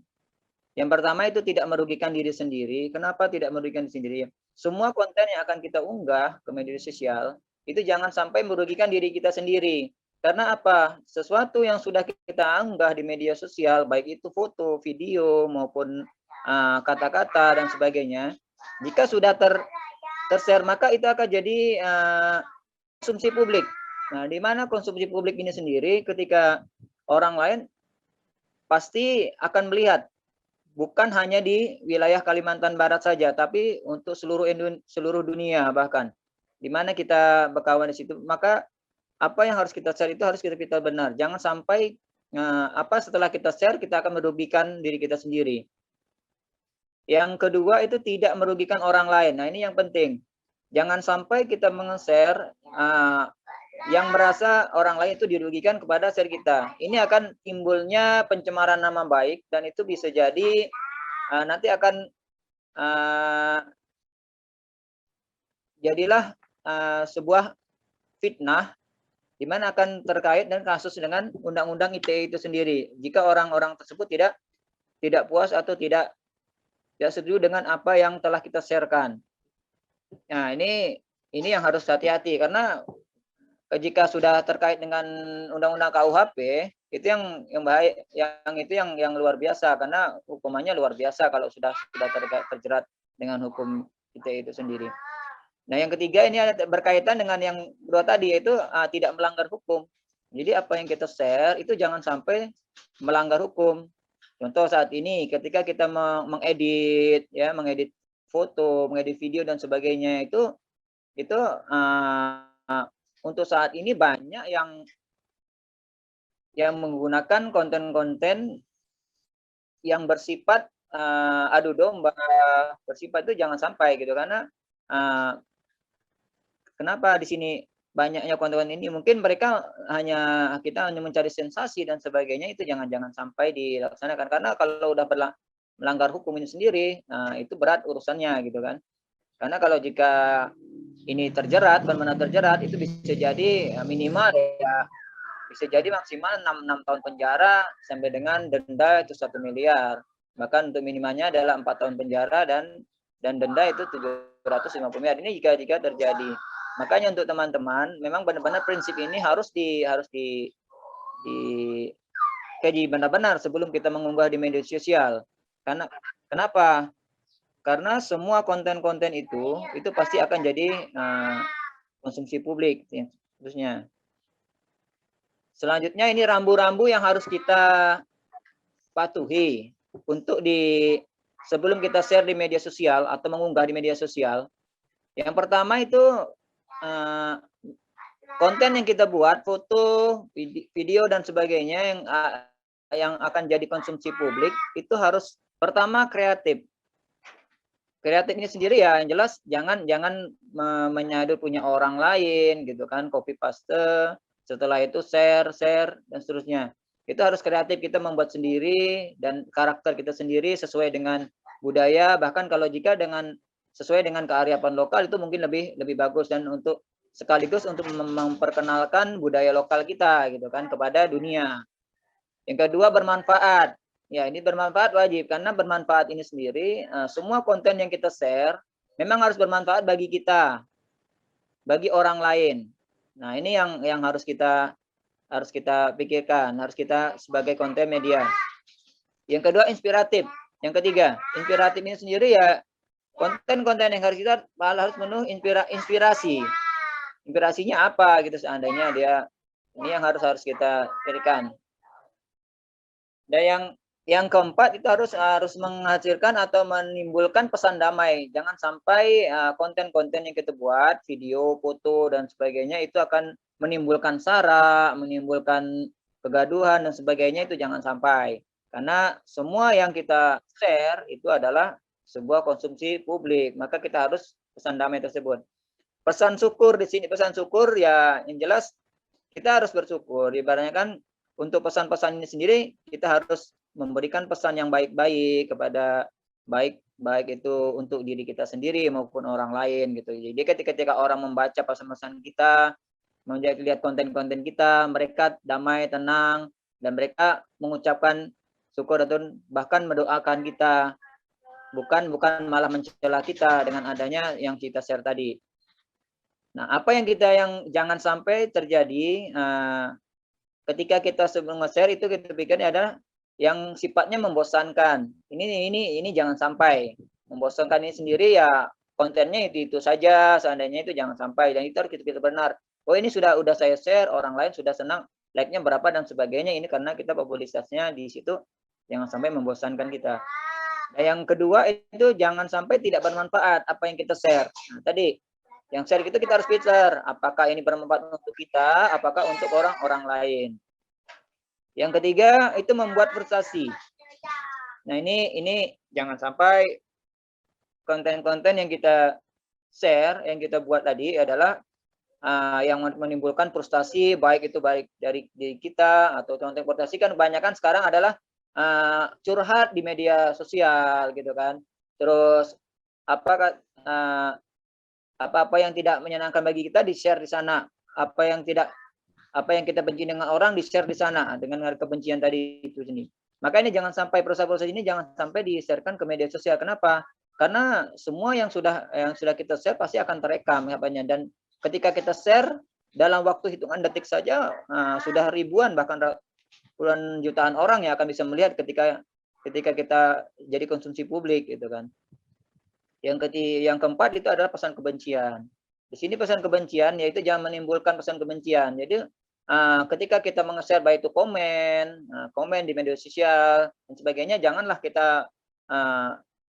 Yang pertama itu tidak merugikan diri sendiri. Kenapa tidak merugikan diri sendiri? Semua konten yang akan kita unggah ke media sosial itu jangan sampai merugikan diri kita sendiri. Karena apa? Sesuatu yang sudah kita unggah di media sosial, baik itu foto, video, maupun kata-kata dan sebagainya, jika sudah tershare, maka itu akan jadi konsumsi publik. Nah, di mana konsumsi publik ini sendiri, ketika orang lain pasti akan melihat, bukan hanya di wilayah Kalimantan Barat saja, tapi untuk seluruh dunia bahkan, di mana kita berkawan di situ. Maka apa yang harus kita share itu harus kita filter benar. Jangan sampai setelah kita share kita akan merugikan diri kita sendiri. Yang kedua itu tidak merugikan orang lain. Nah, ini yang penting. Jangan sampai kita meng-share yang merasa orang lain itu dirugikan kepada share kita. Ini akan timbulnya pencemaran nama baik, dan itu bisa jadi nanti akan jadilah sebuah fitnah, di mana akan terkait dan kasus dengan undang-undang ITE itu sendiri. Jika orang-orang tersebut tidak puas atau tidak setuju dengan apa yang telah kita sharekan. Nah, ini yang harus hati-hati, karena jika sudah terkait dengan undang-undang KUHP, itu yang bahaya, yang luar biasa, karena hukumannya luar biasa kalau sudah terjerat dengan hukum ITE itu sendiri. Nah, yang ketiga ini ada berkaitan dengan yang kedua tadi, yaitu tidak melanggar hukum. Jadi apa yang kita share itu jangan sampai melanggar hukum. Contoh saat ini ketika kita mengedit foto, mengedit video dan sebagainya, itu untuk saat ini banyak yang menggunakan konten-konten yang bersifat adu domba, bersifat itu jangan sampai gitu. Karena kenapa di sini banyaknya konten ini? Mungkin kita hanya mencari sensasi dan sebagainya, itu jangan sampai dilaksanakan. Karena kalau udah melanggar hukum ini sendiri, itu berat urusannya gitu kan. Karena kalau jika ini terjerat, benar-benar terjerat, itu bisa jadi minimal ya, bisa jadi maksimal 6 tahun penjara sampai dengan denda itu 1 miliar. Bahkan untuk minimalnya adalah 4 tahun penjara dan denda itu 750 miliar. Ini jika terjadi. Makanya untuk teman-teman, memang benar-benar prinsip ini harus dikaji benar-benar sebelum kita mengunggah di media sosial. Karena kenapa? Karena semua konten-konten itu pasti akan jadi konsumsi publik, ya, khususnya. Selanjutnya ini rambu-rambu yang harus kita patuhi untuk sebelum kita share di media sosial atau mengunggah di media sosial. Yang pertama itu konten yang kita buat, foto, video dan sebagainya yang akan jadi konsumsi publik itu harus pertama kreatif. Kreatif ini sendiri ya yang jelas jangan menyadul punya orang lain gitu kan, copy paste, setelah itu share dan seterusnya. Itu harus kreatif, kita membuat sendiri dan karakter kita sendiri sesuai dengan budaya, bahkan kalau jika sesuai dengan kearifan lokal itu mungkin lebih bagus, dan untuk sekaligus untuk memperkenalkan budaya lokal kita gitu kan kepada dunia. Yang kedua, bermanfaat. Ya, ini bermanfaat wajib, karena bermanfaat ini sendiri semua konten yang kita share memang harus bermanfaat bagi kita, bagi orang lain. Nah, ini yang harus kita pikirkan, harus kita sebagai konten media. Yang kedua, inspiratif. Yang ketiga, inspiratif ini sendiri ya konten-konten yang harus kita harus penuh inspirasi. Inspirasinya apa gitu seandainya ini yang harus kita berikan. Dan yang keempat itu harus menghasilkan atau menimbulkan pesan damai. Jangan sampai konten-konten yang kita buat, video, foto dan sebagainya itu akan menimbulkan sara, menimbulkan kegaduhan dan sebagainya, itu jangan sampai. Karena semua yang kita share itu adalah sebuah konsumsi publik, maka kita harus pesan damai tersebut. Pesan syukur di sini, pesan syukur ya yang jelas kita harus bersyukur. Ibaratnya kan untuk pesan-pesan ini sendiri kita harus memberikan pesan yang baik-baik kepada baik itu untuk diri kita sendiri maupun orang lain gitu. Jadi ketika orang membaca pesan-pesan kita, melihat konten-konten kita, mereka damai, tenang, dan mereka mengucapkan syukur atau bahkan mendoakan kita, bukan malah mencela kita dengan adanya yang kita share tadi. Nah, apa yang jangan sampai terjadi ketika kita sebelum nge-share itu kita pikirnya adalah yang sifatnya membosankan. Ini jangan sampai. Membosankan ini sendiri ya kontennya itu saja, seandainya itu jangan sampai, dan itu harus kita benar. Oh, ini sudah saya share, orang lain sudah senang, like-nya berapa dan sebagainya. Ini karena kita publisitasnya di situ, jangan sampai membosankan kita. Nah, yang kedua itu jangan sampai tidak bermanfaat apa yang kita share. Nah, tadi yang share itu kita harus filter, apakah ini bermanfaat untuk kita, apakah untuk orang-orang lain. Yang ketiga itu membuat frustasi. Nah, ini jangan sampai konten-konten yang kita share, yang kita buat tadi adalah yang menimbulkan frustasi, baik dari diri kita atau konten frustasi kan kebanyakan sekarang adalah curhat di media sosial gitu kan. Terus apa yang tidak menyenangkan bagi kita di-share di sana. Apa yang kita benci dengan orang di-share di sana dengan kebencian tadi itu sini. Maka ini jangan sampai proses-proses ini jangan sampai di-sharekan ke media sosial. Kenapa? Karena semua yang sudah kita share pasti akan terekam apanya, dan ketika kita share dalam waktu hitungan detik saja sudah ribuan bahkan puluhan jutaan orang yang akan bisa melihat ketika kita jadi konsumsi publik gitu kan. Yang keempat itu adalah pesan kebencian. Di sini pesan kebencian yaitu jangan menimbulkan pesan kebencian. Jadi ketika kita meng-share baik itu komen di media sosial dan sebagainya, janganlah kita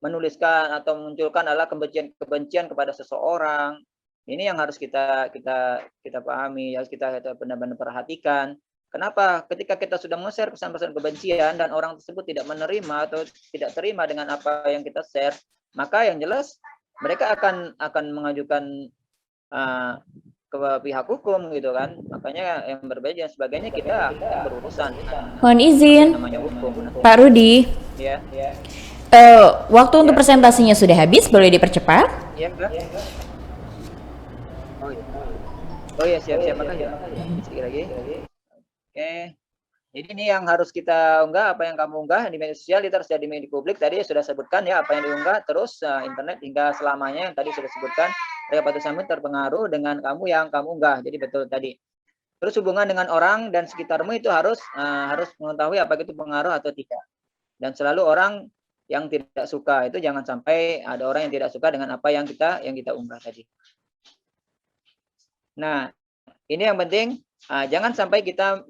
menuliskan atau memunculkan adalah kebencian kepada seseorang. Ini yang harus kita pahami, harus kita benar-benar perhatikan. Kenapa? Ketika kita sudah meng-share pesan-pesan kebencian dan orang tersebut tidak menerima atau tidak terima dengan apa yang kita share, maka yang jelas mereka akan mengajukan ke pihak hukum gitu kan. Makanya yang berbeda dan sebagainya kita berurusan. Mohon izin, Namanya hukum. Pak Rudi. Ya. Waktu untuk presentasinya sudah habis, boleh dipercepat? Ya, Oh iya, siap-siap, makasih. Sedikit lagi. Oke. Jadi ini yang harus kita unggah, apa yang kamu unggah di media sosial itu harus jadi media publik. Tadi sudah sebutkan ya apa yang diunggah, terus internet hingga selamanya yang tadi sudah sebutkan. Reputasi kamu terpengaruh dengan kamu yang kamu unggah. Jadi betul tadi. Terus hubungan dengan orang dan sekitarmu itu harus mengetahui apakah itu pengaruh atau tidak. Dan selalu orang yang tidak suka itu jangan sampai ada orang yang tidak suka dengan apa yang kita unggah tadi. Nah, ini yang penting. Jangan sampai kita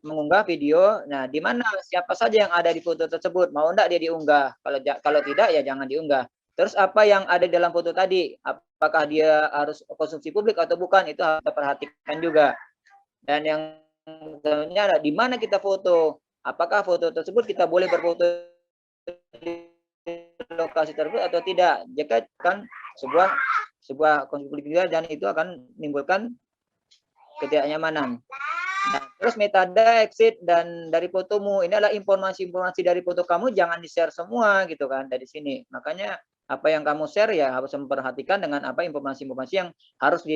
mengunggah video. Nah, di mana siapa saja yang ada di foto tersebut, mau enggak dia diunggah? Kalau tidak ya jangan diunggah. Terus apa yang ada dalam foto tadi? Apakah dia harus konsumsi publik atau bukan? Itu harus kita perhatikan juga. Dan yang selanjutnya di mana kita foto? Apakah foto tersebut kita boleh berfoto di lokasi tersebut atau tidak? Jika kan sebuah konsumsi publik juga, dan itu akan menimbulkan ketidaknyamanan. Nah, terus metadata, exit dan dari fotomu, ini adalah informasi-informasi dari foto kamu, jangan di-share semua gitu kan dari sini. Makanya apa yang kamu share ya harus memperhatikan dengan apa informasi-informasi yang harus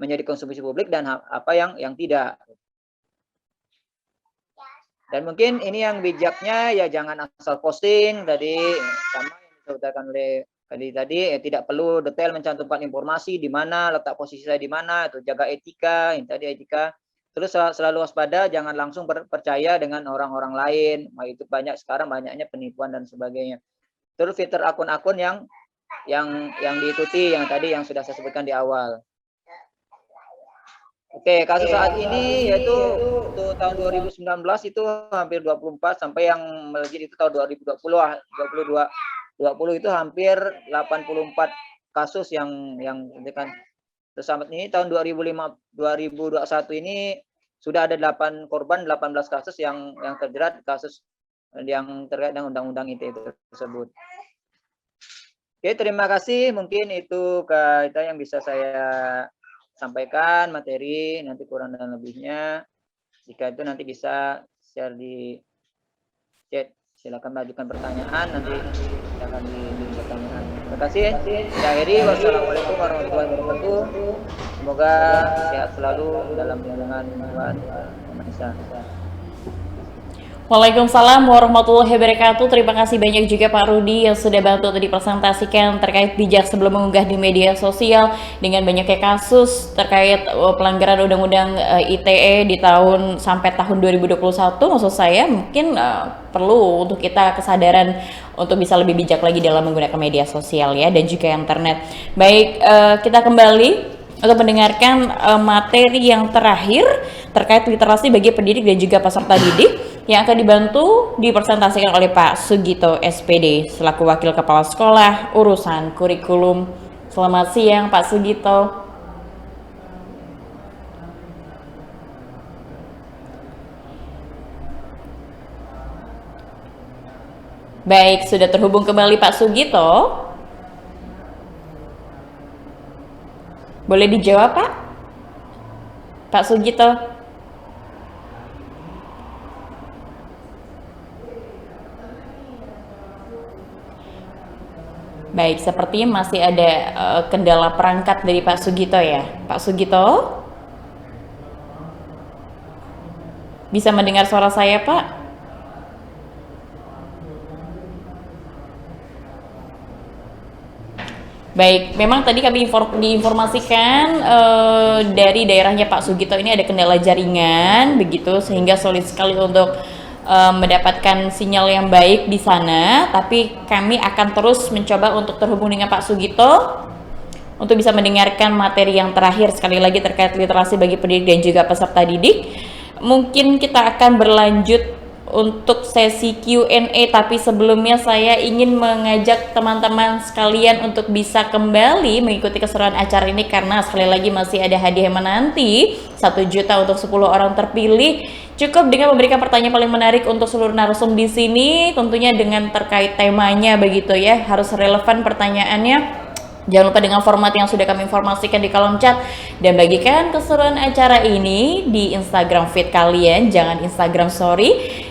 menjadi konsumsi publik dan apa yang tidak. Dan mungkin ini yang bijaknya ya jangan asal posting tadi sama yang disebutkan oleh tadi tidak perlu detail mencantumkan informasi di mana letak posisi saya di mana, itu jaga etika, ini tadi etika. Terus selalu waspada, jangan langsung percaya dengan orang-orang lain. Nah, itu sekarang banyaknya penipuan dan sebagainya. Terus fitur akun-akun yang diikuti yang tadi yang sudah saya sebutkan di awal. Oke, kasus saat ini yaitu tahun 2019 itu hampir 24 sampai yang melejit itu tahun 2020 itu hampir 84 kasus yang kan. Terus sampai ini tahun 2021 ini sudah ada 8 korban, 18 kasus yang terjerat kasus yang terkait dengan undang-undang ITE tersebut. Oke, terima kasih. Mungkin itu kita yang bisa saya sampaikan materi, nanti kurang dan lebihnya. Jika itu nanti bisa share di chat. Silakan ajukan pertanyaan, nanti akan di pertanyaan. Terima kasih. Saya akhiri. Wassalamualaikum warahmatullahi wabarakatuh. Semoga sehat selalu dalam lindungan Tuhan Yang Maha Esa. Waalaikumsalam warahmatullahi wabarakatuh. Terima kasih banyak juga Pak Rudi yang sudah bantu tadi presentasikan terkait bijak sebelum mengunggah di media sosial dengan banyaknya kasus terkait pelanggaran undang-undang ITE di sampai tahun 2021. Maksud saya mungkin perlu untuk kita kesadaran untuk bisa lebih bijak lagi dalam menggunakan media sosial ya, dan juga internet. Baik, kita kembali untuk mendengarkan materi yang terakhir terkait literasi bagi pendidik dan juga peserta didik yang akan dibantu dipresentasikan oleh Pak Sugito SPD selaku Wakil Kepala Sekolah Urusan Kurikulum. Selamat siang Pak Sugito. Baik, sudah terhubung kembali Pak Sugito. Boleh dijawab Pak? Pak Sugito. Baik, sepertinya masih ada kendala perangkat dari Pak Sugito ya. Pak Sugito? Bisa mendengar suara saya, Pak? Baik, memang tadi kami diinformasikan dari daerahnya Pak Sugito ini ada kendala jaringan, begitu, sehingga sulit sekali untuk mendapatkan sinyal yang baik di sana. Tapi kami akan terus mencoba untuk terhubung dengan Pak Sugito untuk bisa mendengarkan materi yang terakhir sekali lagi terkait literasi bagi pendidik dan juga peserta didik. Mungkin kita akan berlanjut untuk sesi Q&A, tapi sebelumnya saya ingin mengajak teman-teman sekalian untuk bisa kembali mengikuti keseruan acara ini, karena sekali lagi masih ada hadiah menanti 1 juta untuk 10 orang terpilih. Cukup dengan memberikan pertanyaan paling menarik untuk seluruh narasum di sini, tentunya dengan terkait temanya begitu ya, harus relevan pertanyaannya. Jangan lupa dengan format yang sudah kami informasikan di kolom chat, dan bagikan keseruan acara ini di Instagram feed kalian, jangan Instagram story,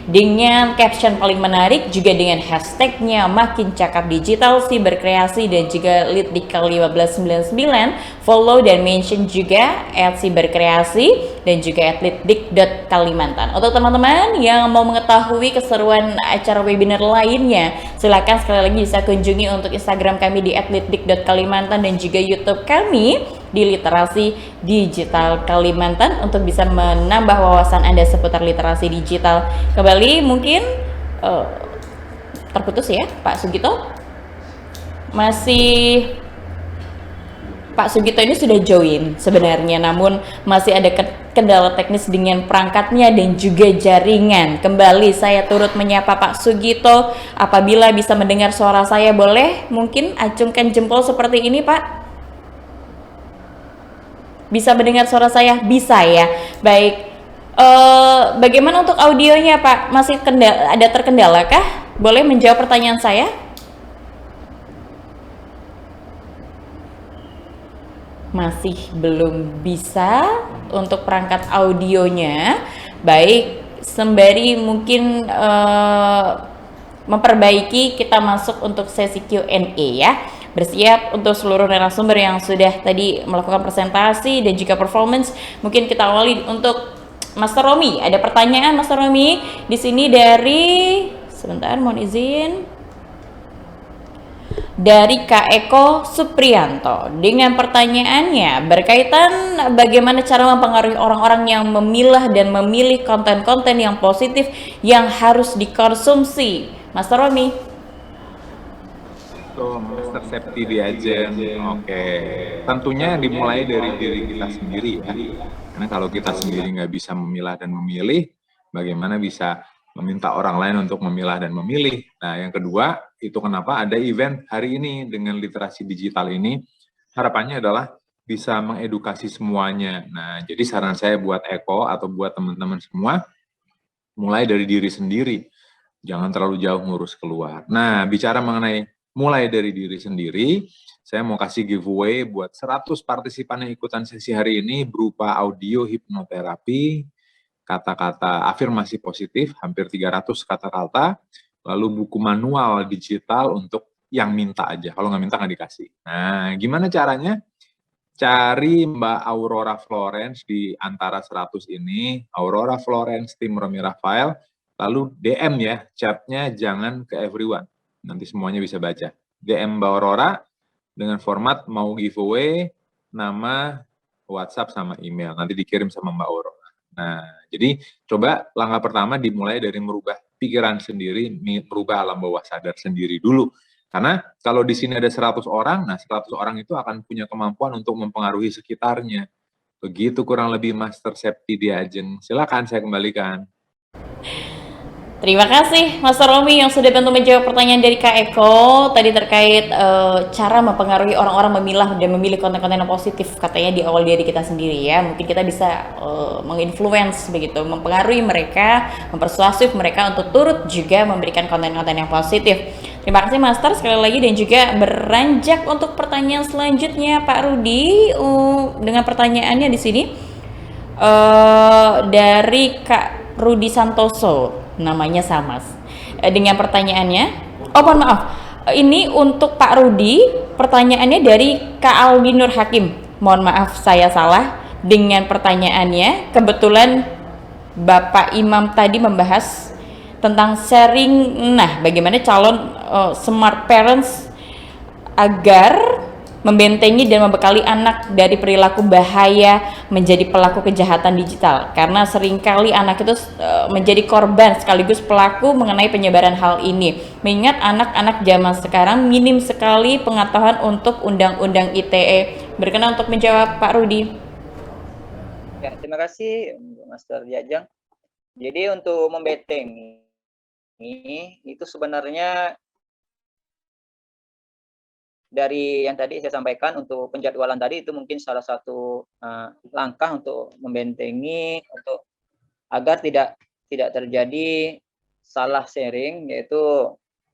dengan caption paling menarik, juga dengan hashtagnya Makin Cakap Digital Siberkreasi dan juga @litdikal1599. Follow dan mention juga @siberkreasi dan juga @litdik.kalimantan. Untuk teman-teman yang mau mengetahui keseruan acara webinar lainnya, silakan sekali lagi bisa kunjungi untuk Instagram kami di @litdik.kalimantan dan juga YouTube kami di Literasi Digital Kalimantan untuk bisa menambah wawasan Anda seputar literasi digital. Kembali mungkin terputus ya Pak Sugito. Masih Pak Sugito ini sudah join sebenarnya, namun masih ada kendala teknis dengan perangkatnya dan juga jaringan. Kembali saya turut menyapa Pak Sugito. Apabila bisa mendengar suara saya, boleh mungkin acungkan jempol seperti ini Pak. Bisa mendengar suara saya? Bisa ya. Baik. Bagaimana untuk audionya Pak? Masih ada terkendala kah? Boleh menjawab pertanyaan saya? Masih belum bisa untuk perangkat audionya. Baik, sembari mungkin memperbaiki, kita masuk untuk sesi Q&A ya. Bersiap untuk seluruh narasumber yang sudah tadi melakukan presentasi dan juga performance. Mungkin kita awali untuk Master Romi. Ada pertanyaan Master Romi di sini dari, sebentar mohon izin, dari Kak Eko Suprianto dengan pertanyaannya berkaitan bagaimana cara mempengaruhi orang-orang yang memilah dan memilih konten-konten yang positif yang harus dikonsumsi. Master Romi. Master Safety di Agent. Oke, tentunya dimulai dari diri kita sendiri ya. Karena kalau kita sendiri nggak bisa memilah dan memilih, bagaimana bisa meminta orang lain untuk memilah dan memilih. Nah, yang kedua, itu kenapa ada event hari ini dengan literasi digital ini, harapannya adalah bisa mengedukasi semuanya. Nah, jadi saran saya buat Eko atau buat teman-teman semua, mulai dari diri sendiri. Jangan terlalu jauh ngurus keluar. Nah, bicara mengenai mulai dari diri sendiri, saya mau kasih giveaway buat 100 partisipan yang ikutan sesi hari ini berupa audio hipnoterapi, kata-kata afirmasi positif, hampir 300 kata-kata, lalu buku manual digital untuk yang minta aja, kalau nggak minta nggak dikasih. Nah, gimana caranya? Cari Mbak Aurora Florence di antara 100 ini, Aurora Florence, tim Romi Rafael, lalu DM ya, chatnya jangan ke everyone, nanti semuanya bisa baca. DM Mbak Aurora dengan format mau giveaway, nama, WhatsApp, sama email, nanti dikirim sama Mbak Aurora. Nah, jadi coba langkah pertama dimulai dari merubah pikiran sendiri, merubah alam bawah sadar sendiri dulu. Karena kalau di sini ada 100 orang, nah 100 orang itu akan punya kemampuan untuk mempengaruhi sekitarnya. Begitu kurang lebih Master Safety di Agent. Silakan saya kembalikan. Terima kasih Master Romi yang sudah bantu menjawab pertanyaan dari Kak Eko tadi terkait cara mempengaruhi orang-orang memilah dan memilih konten-konten yang positif, katanya di awal diri kita sendiri ya. Mungkin kita bisa menginfluence begitu, mempengaruhi mereka, mempersuasif mereka untuk turut juga memberikan konten-konten yang positif. Terima kasih Master sekali lagi, dan juga beranjak untuk pertanyaan selanjutnya Pak Rudi dengan pertanyaannya di sini dari Kak Rudi Santoso. Namanya sama dengan pertanyaannya. Oh mohon maaf, ini untuk Pak Rudi, pertanyaannya dari Kak Aldi Nur Hakim. Mohon maaf saya salah dengan pertanyaannya. Kebetulan Bapak Imam tadi membahas tentang sharing, nah bagaimana calon smart parents agar membentengi dan membekali anak dari perilaku bahaya menjadi pelaku kejahatan digital, karena seringkali anak itu menjadi korban sekaligus pelaku mengenai penyebaran hal ini, mengingat anak-anak zaman sekarang minim sekali pengetahuan untuk undang-undang ITE. Berkenan untuk menjawab Pak Rudi. Ya, terima kasih Master Jajang. Jadi untuk membentengi itu sebenarnya dari yang tadi saya sampaikan untuk penjadwalan tadi, itu mungkin salah satu langkah untuk membentengi untuk agar tidak terjadi salah sharing, yaitu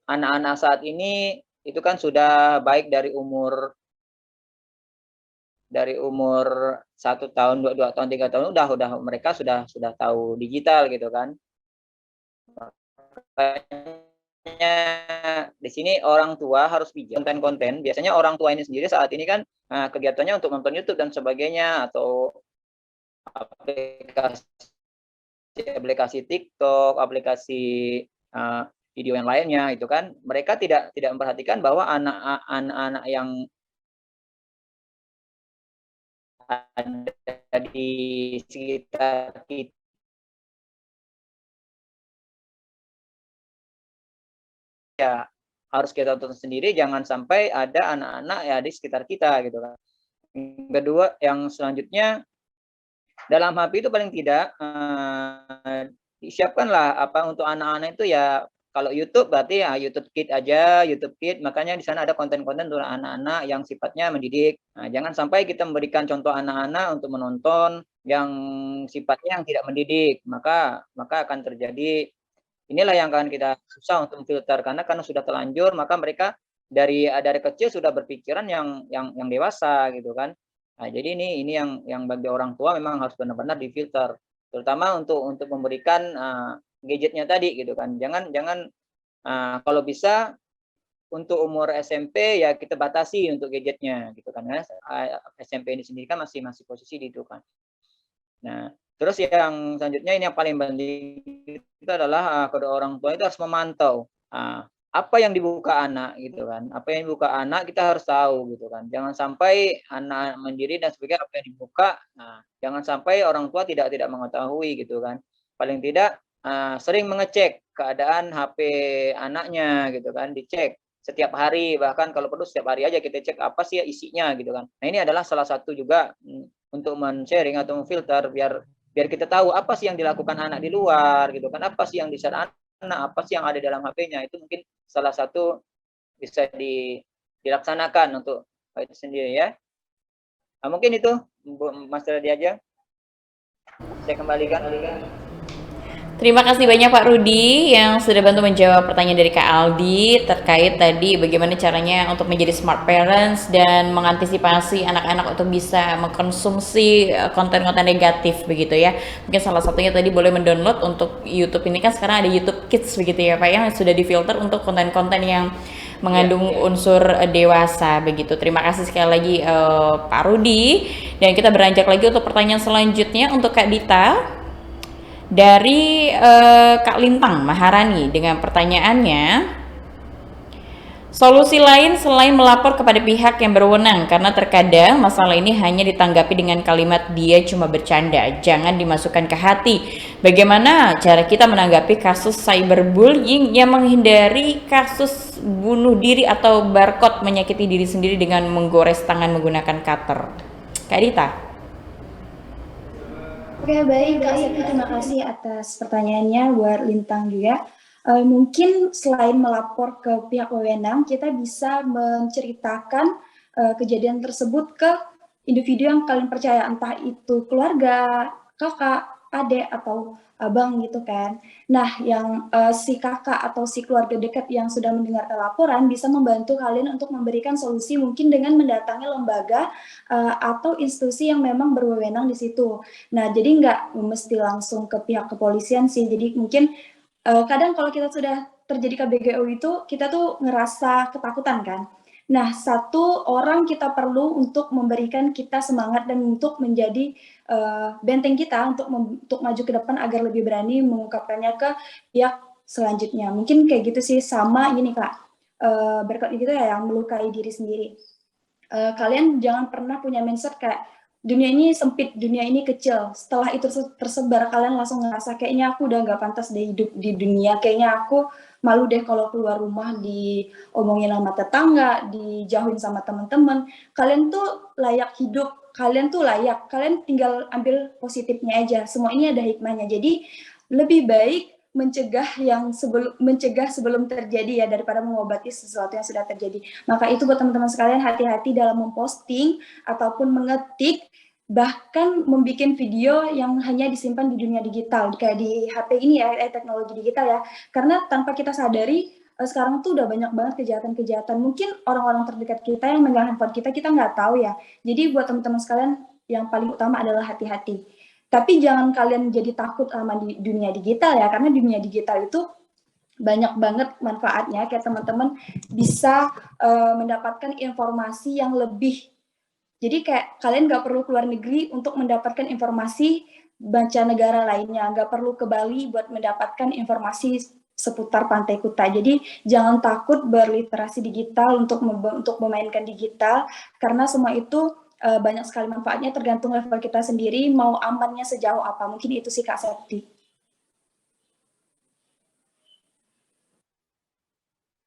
anak-anak saat ini itu kan sudah baik dari umur 1 tahun, 2 tahun, 3 tahun udah mereka sudah tahu digital gitu kan. makanya di sini orang tua harus bijak konten-konten. Biasanya orang tua ini sendiri saat ini kan kegiatannya untuk nonton YouTube dan sebagainya, atau aplikasi TikTok, aplikasi video yang lainnya itu kan, mereka tidak memperhatikan bahwa anak-anak yang ada di sekitar kita ya harus kita tonton sendiri, jangan sampai ada anak-anak ya di sekitar kita gitu kan. Yang kedua, yang selanjutnya, dalam HP itu paling tidak disiapkanlah apa untuk anak-anak itu ya. Kalau YouTube berarti ya YouTube Kids aja, YouTube Kids, makanya di sana ada konten-konten untuk anak-anak yang sifatnya mendidik. Nah, jangan sampai kita memberikan contoh anak-anak untuk menonton yang sifatnya yang tidak mendidik, maka akan terjadi inilah yang akan kita susah untuk memfilter, karena sudah terlanjur, maka mereka dari kecil sudah berpikiran yang dewasa gitu kan. Nah, jadi ini yang bagi orang tua memang harus benar-benar difilter, terutama untuk memberikan gadgetnya tadi gitu kan. Jangan kalau bisa untuk umur SMP ya kita batasi untuk gadgetnya gitu kan, ya. SMP ini sendiri kan masih posisi di itu kan. Nah, terus yang selanjutnya ini yang paling penting itu adalah kedua orang tua itu harus memantau apa yang dibuka anak gitu kan. Apa yang dibuka anak kita harus tahu gitu kan. Jangan sampai anak mandiri dan sebagainya apa yang dibuka. Nah, jangan sampai orang tua tidak mengetahui gitu kan. Paling tidak sering mengecek keadaan HP anaknya gitu kan, dicek setiap hari, bahkan kalau perlu setiap hari aja kita cek apa sih isinya gitu kan. Nah, ini adalah salah satu juga untuk men-sharing atau memfilter biar kita tahu apa sih yang dilakukan anak di luar gitu kan, apa sih yang di sana anak, apa sih yang ada dalam HP-nya. Itu mungkin salah satu bisa dilaksanakan untuk itu sendiri ya. Nah, mungkin itu Mas Radi aja. Saya kembalikan. Terima kasih banyak Pak Rudi yang sudah bantu menjawab pertanyaan dari Kak Aldi terkait tadi bagaimana caranya untuk menjadi smart parents dan mengantisipasi anak-anak untuk bisa mengkonsumsi konten-konten negatif begitu ya. Mungkin salah satunya tadi boleh mendownload untuk YouTube, ini kan sekarang ada YouTube Kids begitu ya Pak, yang sudah difilter untuk konten-konten yang mengandung unsur dewasa begitu. Terima kasih sekali lagi Pak Rudi, dan kita beranjak lagi untuk pertanyaan selanjutnya untuk Kak Dita dari Kak Lintang Maharani dengan pertanyaannya, solusi lain selain melapor kepada pihak yang berwenang, karena terkadang masalah ini hanya ditanggapi dengan kalimat dia cuma bercanda, jangan dimasukkan ke hati. Bagaimana cara kita menanggapi kasus cyberbullying yang menghindari kasus bunuh diri atau barcode menyakiti diri sendiri dengan menggores tangan menggunakan cutter? Kak Dita. Oke, baik Kak Septi, terima kasih atas pertanyaannya buat Lintang juga. Mungkin selain melapor ke pihak wewenang, kita bisa menceritakan kejadian tersebut ke individu yang kalian percaya, entah itu keluarga, kakak, adik, atau abang gitu kan. Nah, yang si kakak atau si keluarga dekat yang sudah mendengarkan laporan bisa membantu kalian untuk memberikan solusi, mungkin dengan mendatangi lembaga atau institusi yang memang berwenang di situ. Nah, jadi nggak mesti langsung ke pihak kepolisian sih. Jadi mungkin kadang kalau kita sudah terjadi KBGO itu, kita tuh ngerasa ketakutan kan. Nah, satu orang kita perlu untuk memberikan kita semangat dan untuk menjadi benteng kita untuk maju ke depan agar lebih berani mengungkapkannya ke pihak selanjutnya. Mungkin kayak gitu sih, sama ini Kak, berkat gitu ya yang melukai diri sendiri. Kalian jangan pernah punya mindset kayak dunia ini sempit, dunia ini kecil. Setelah itu tersebar, kalian langsung ngerasa kayaknya aku udah nggak pantas deh hidup di dunia, kayaknya aku malu deh kalau keluar rumah diomongin sama tetangga, dijauhin sama teman-teman. Kalian tuh layak hidup, kalian tuh layak, kalian tinggal ambil positifnya aja. Semua ini ada hikmahnya. Jadi lebih baik mencegah sebelum terjadi ya, daripada mengobati sesuatu yang sudah terjadi. Maka itu buat teman-teman sekalian, hati-hati dalam memposting ataupun mengetik, bahkan membuat video yang hanya disimpan di dunia digital kayak di HP ini ya, teknologi digital ya. Karena tanpa kita sadari sekarang tuh udah banyak banget kejahatan-kejahatan. Mungkin orang-orang terdekat kita yang megang handphone kita nggak tahu ya. Jadi buat teman-teman sekalian, yang paling utama adalah hati-hati. Tapi jangan kalian jadi takut sama di dunia digital ya, karena dunia digital itu banyak banget manfaatnya, kayak teman-teman bisa mendapatkan informasi yang lebih. Jadi kayak kalian nggak perlu keluar negeri untuk mendapatkan informasi mancanegara lainnya, nggak perlu ke Bali buat mendapatkan informasi seputar Pantai Kuta. Jadi jangan takut berliterasi digital untuk memainkan digital, karena semua itu banyak sekali manfaatnya, tergantung level kita sendiri mau amannya sejauh apa. Mungkin itu sih Kak Septi.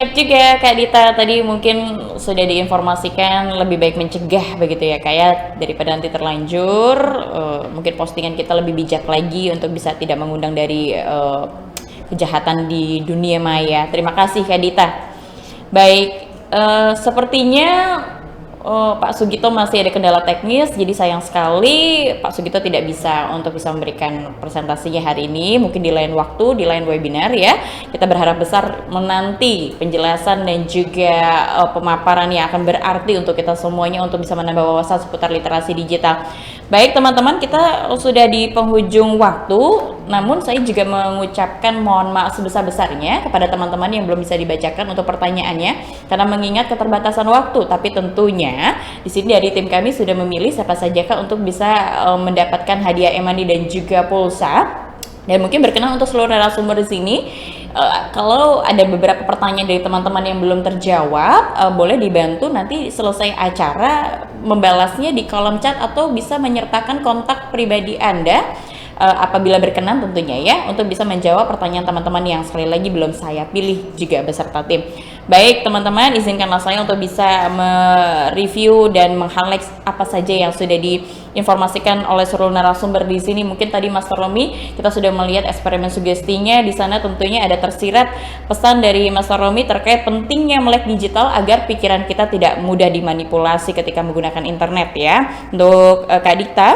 Juga Kak Dita, tadi mungkin sudah diinformasikan lebih baik mencegah begitu ya Kak ya, daripada nanti terlanjur. Mungkin postingan kita lebih bijak lagi untuk bisa tidak mengundang dari kejahatan di dunia maya. Terima kasih Kak Dita. Baik, sepertinya Pak Sugito masih ada kendala teknis, jadi sayang sekali Pak Sugito tidak bisa memberikan presentasinya hari ini. Mungkin di lain waktu, di lain webinar ya. Kita berharap besar menanti penjelasan dan juga pemaparan yang akan berarti untuk kita semuanya untuk bisa menambah wawasan seputar literasi digital. Baik teman-teman, kita sudah di penghujung waktu, namun saya juga mengucapkan mohon maaf sebesar-besarnya kepada teman-teman yang belum bisa dibacakan untuk pertanyaannya, karena mengingat keterbatasan waktu. Tapi tentunya di sini dari tim kami sudah memilih siapa saja Kak untuk bisa mendapatkan hadiah e-money dan juga pulsa. Dan mungkin berkenan untuk seluruh narasumber di sini, kalau ada beberapa pertanyaan dari teman-teman yang belum terjawab, boleh dibantu nanti selesai acara membalasnya di kolom chat atau bisa menyertakan kontak pribadi Anda apabila berkenan tentunya ya, untuk bisa menjawab pertanyaan teman-teman yang sekali lagi belum saya pilih juga beserta tim. Baik teman-teman, izinkanlah saya untuk bisa mereview dan meng-highlight apa saja yang sudah diinformasikan oleh seluruh narasumber di sini. Mungkin tadi Master Romi kita sudah melihat eksperimen sugestinya. Di sana tentunya ada tersirat pesan dari Master Romi terkait pentingnya melek digital agar pikiran kita tidak mudah dimanipulasi ketika menggunakan internet ya. Untuk Kak Dita,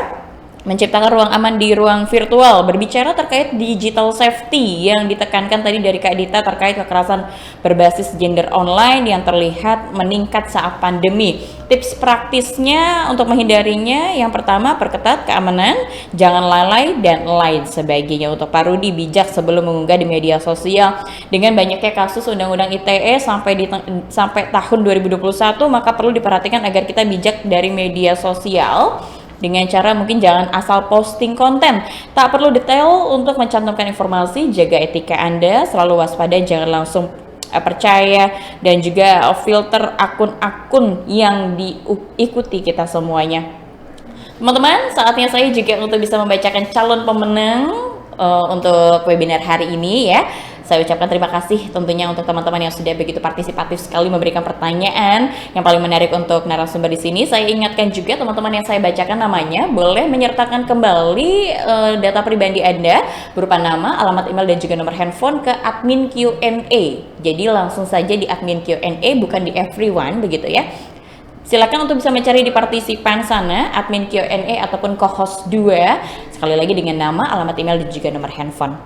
menciptakan ruang aman di ruang virtual. Berbicara terkait digital safety yang ditekankan tadi dari Kak Dita terkait kekerasan berbasis gender online yang terlihat meningkat saat pandemi. Tips praktisnya untuk menghindarinya, yang pertama perketat keamanan, jangan lalai dan lain sebagainya. Untuk Pak Rudi, bijak sebelum mengunggah di media sosial. Dengan banyaknya kasus Undang-Undang ITE sampai tahun 2021, maka perlu diperhatikan agar kita bijak dari media sosial. Dengan cara mungkin jangan asal posting konten, tak perlu detail untuk mencantumkan informasi, jaga etika Anda, selalu waspada, jangan langsung percaya, dan juga filter akun-akun yang diikuti kita semuanya. Teman-teman, saatnya saya juga untuk bisa membacakan calon pemenang untuk webinar hari ini ya. Saya ucapkan terima kasih tentunya untuk teman-teman yang sudah begitu partisipatif sekali memberikan pertanyaan yang paling menarik untuk narasumber di sini. Saya ingatkan juga teman-teman yang saya bacakan namanya boleh menyertakan kembali data pribadi Anda berupa nama, alamat email dan juga nomor handphone ke admin Q&A. Jadi langsung saja di admin Q&A, bukan di everyone begitu ya. Silakan untuk bisa mencari di partisipan sana, admin Q&A ataupun co-host 2, sekali lagi dengan nama, alamat email dan juga nomor handphone.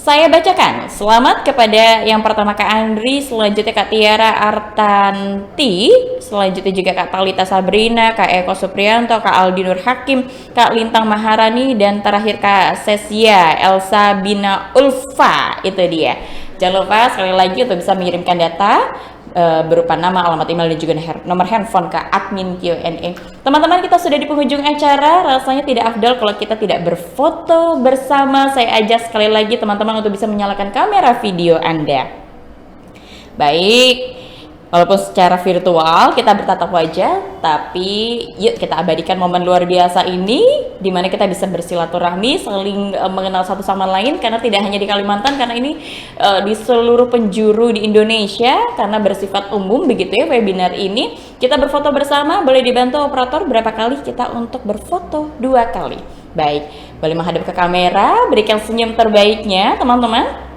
Saya bacakan, selamat kepada yang pertama Kak Andri, selanjutnya Kak Tiara Artanti, selanjutnya juga Kak Talita Sabrina, Kak Eko Suprianto, Kak Aldi Nur Hakim, Kak Lintang Maharani, dan terakhir Kak Sesia Elsa Bina Ulfa. Itu dia. Jangan lupa sekali lagi untuk bisa mengirimkan data berupa nama, alamat email dan juga nomor handphone ke admin Q&A. Teman-teman, kita sudah di penghujung acara. Rasanya tidak afdal kalau kita tidak berfoto bersama. Saya ajak sekali lagi teman-teman untuk bisa menyalakan kamera video Anda. Baik, walaupun secara virtual kita bertatap wajah, tapi yuk kita abadikan momen luar biasa ini di mana kita bisa bersilaturahmi, saling mengenal satu sama lain, karena tidak hanya di Kalimantan, karena ini di seluruh penjuru di Indonesia, karena bersifat umum begitu ya webinar ini. Kita berfoto bersama, boleh dibantu operator berapa kali kita untuk berfoto? 2 kali. Baik, boleh menghadap ke kamera, berikan senyum terbaiknya teman-teman.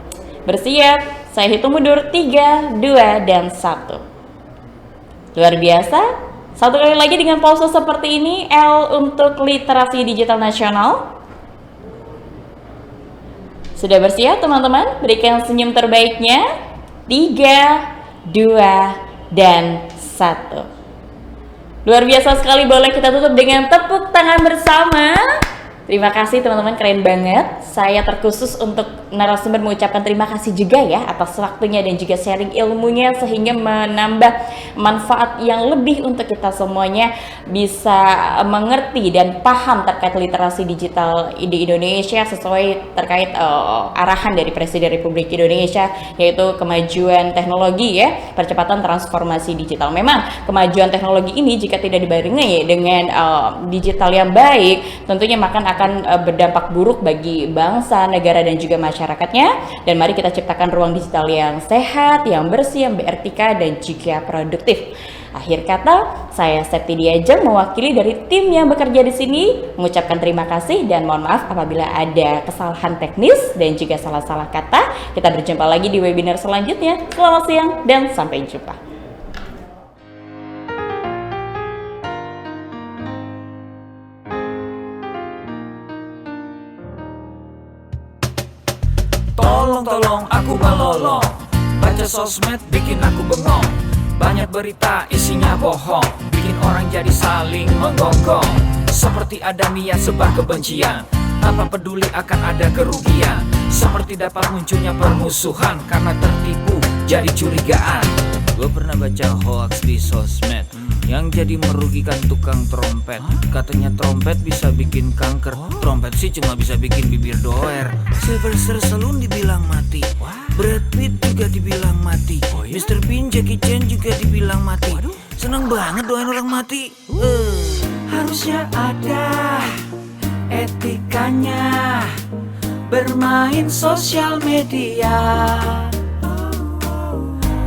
Bersiap, saya hitung mundur 3, 2, dan 1. Luar biasa. Satu kali lagi dengan pose seperti ini, L untuk literasi digital nasional. Sudah bersiap teman-teman? Berikan senyum terbaiknya. 3, 2, dan 1. Luar biasa sekali, boleh kita tutup dengan tepuk tangan bersama. Terima kasih teman-teman, keren banget. Saya terkhusus untuk narasumber mengucapkan terima kasih juga ya atas waktunya dan juga sharing ilmunya sehingga menambah manfaat yang lebih untuk kita semuanya bisa mengerti dan paham terkait literasi digital di Indonesia sesuai terkait arahan dari Presiden Republik Indonesia, yaitu kemajuan teknologi ya, percepatan transformasi digital. Memang kemajuan teknologi ini jika tidak dibarengi dengan digital yang baik, tentunya akan berdampak buruk bagi bangsa, negara dan juga masyarakatnya. Dan mari kita ciptakan ruang digital yang sehat, yang bersih, yang beretika dan juga produktif. Akhir kata, saya Septi Diajeng mewakili dari tim yang bekerja di sini mengucapkan terima kasih dan mohon maaf apabila ada kesalahan teknis dan juga salah-salah kata. Kita berjumpa lagi di webinar selanjutnya. Selamat siang dan sampai jumpa. Tolong aku melolong, baca sosmed bikin aku bengong. Banyak berita isinya bohong, bikin orang jadi saling menggonggong. Seperti ada niat sebar kebencian, tanpa peduli akan ada kerugian. Seperti dapat munculnya permusuhan karena tertipu jadi curigaan. Gue pernah baca hoax di sosmed yang jadi merugikan tukang trompet. Katanya trompet bisa bikin kanker, trompet sih cuma bisa bikin bibir doer. Sylvester Stallone dibilang mati, Brad Pitt juga dibilang mati, Mr. Bean, Jackie Chan juga dibilang mati. Seneng banget doain orang mati. Harusnya ada etikanya bermain sosial media.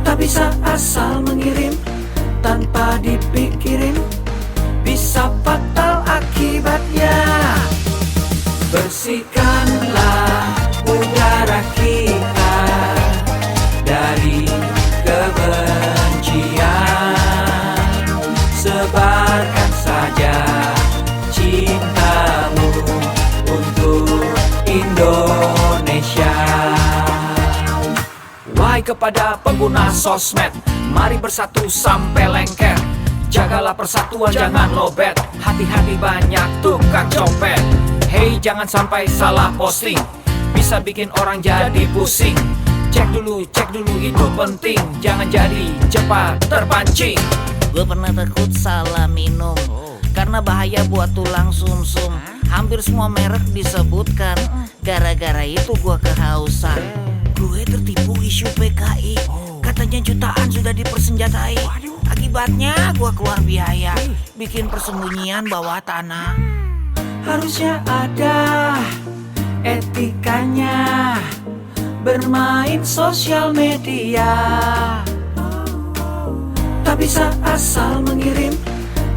Tak bisa asal mengirim tanpa dipikirin, bisa fatal akibatnya. Bersihkanlah udara kita dari kebencian. Sebarkan saja cintamu untuk Indonesia. Wahai kepada pengguna sosmed, mari bersatu sampai lengket. Jagalah persatuan, jangan lobet. Hati-hati banyak tukang copet. Hey, jangan sampai salah posting, bisa bikin orang jadi pusing. Cek dulu itu penting, jangan jadi cepat terpancing. Gue pernah takut salah minum karena bahaya buat tulang sumsum. Hampir semua merek disebutkan, gara-gara itu gue kehausan. Gue tertipu isu PKI, katanya jutaan sudah dipersenjatai. Akibatnya gue keluar biaya, bikin persembunyian bawah tanah. Harusnya ada etikanya bermain sosial media. Tak bisa asal mengirim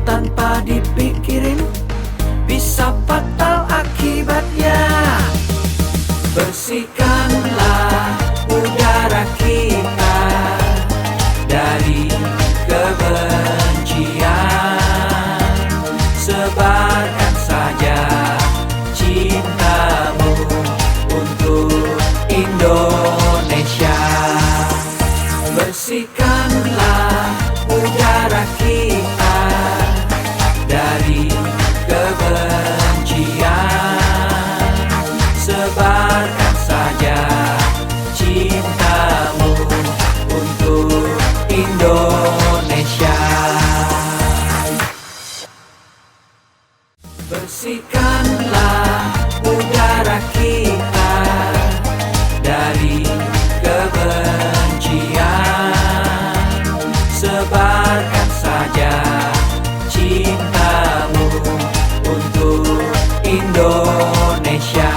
tanpa dipikirin, bisa fatal akibatnya. Bersihkanlah udara kita dari kebencian. Sebarkan saja cintamu untuk Indonesia. Bersihkanlah udara kita dari kebencian. Sebarkan saja cintamu untuk Indonesia. Bersihkanlah udara kita dari kebencian. Sebarkan saja cintamu untuk Indonesia.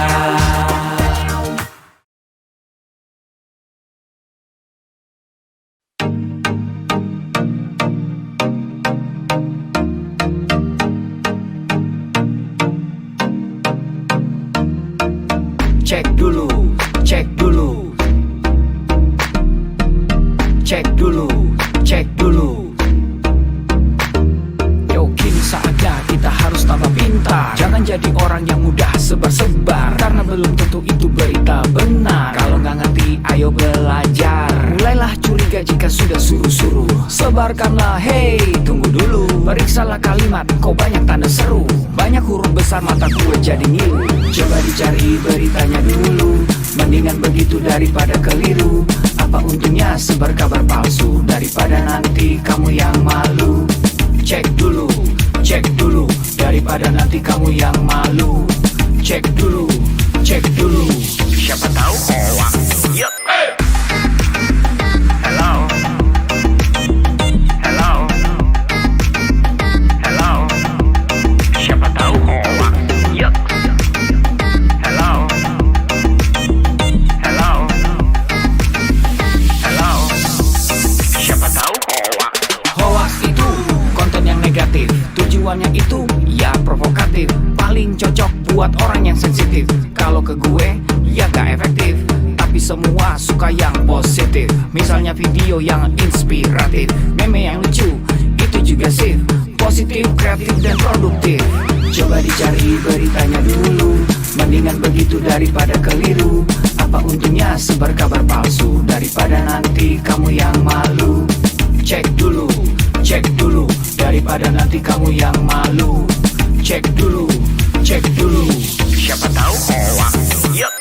komentar. Jangan jadi orang yang mudah sebar-sebar, karena belum tentu itu berita benar. Kalau nggak ngerti, ayo belajar. Mulailah curiga jika sudah suruh-suruh. Sebarkanlah, hey, tunggu dulu. Periksalah kalimat, kok banyak tanda seru. Banyak huruf besar, mata gue jadi ngilu. Coba dicari beritanya dulu, mendingan begitu daripada keliru. Apa untungnya sebar kabar palsu, daripada nanti kamu yang malu. Cek dulu, daripada nanti kamu yang malu. Cek dulu, siapa tahu hoax. Yup. Hello, siapa tahu hoax. Yup. Hello, siapa tahu hoax. Hoax itu konten yang negatif, tujuannya itu ya provokatif. Paling cocok buat orang yang sensitif. Kalau ke gue ya gak efektif, tapi semua suka yang positif. Misalnya video yang inspiratif, meme yang lucu, itu juga sip. Positif, kreatif, dan produktif. Coba dicari beritanya dulu, mendingan begitu daripada keliru. Apa untungnya sebar kabar palsu, daripada nanti kamu yang malu. Cek dulu, daripada nanti kamu yang malu. Cek dulu, siapa tahu hoax. Yup.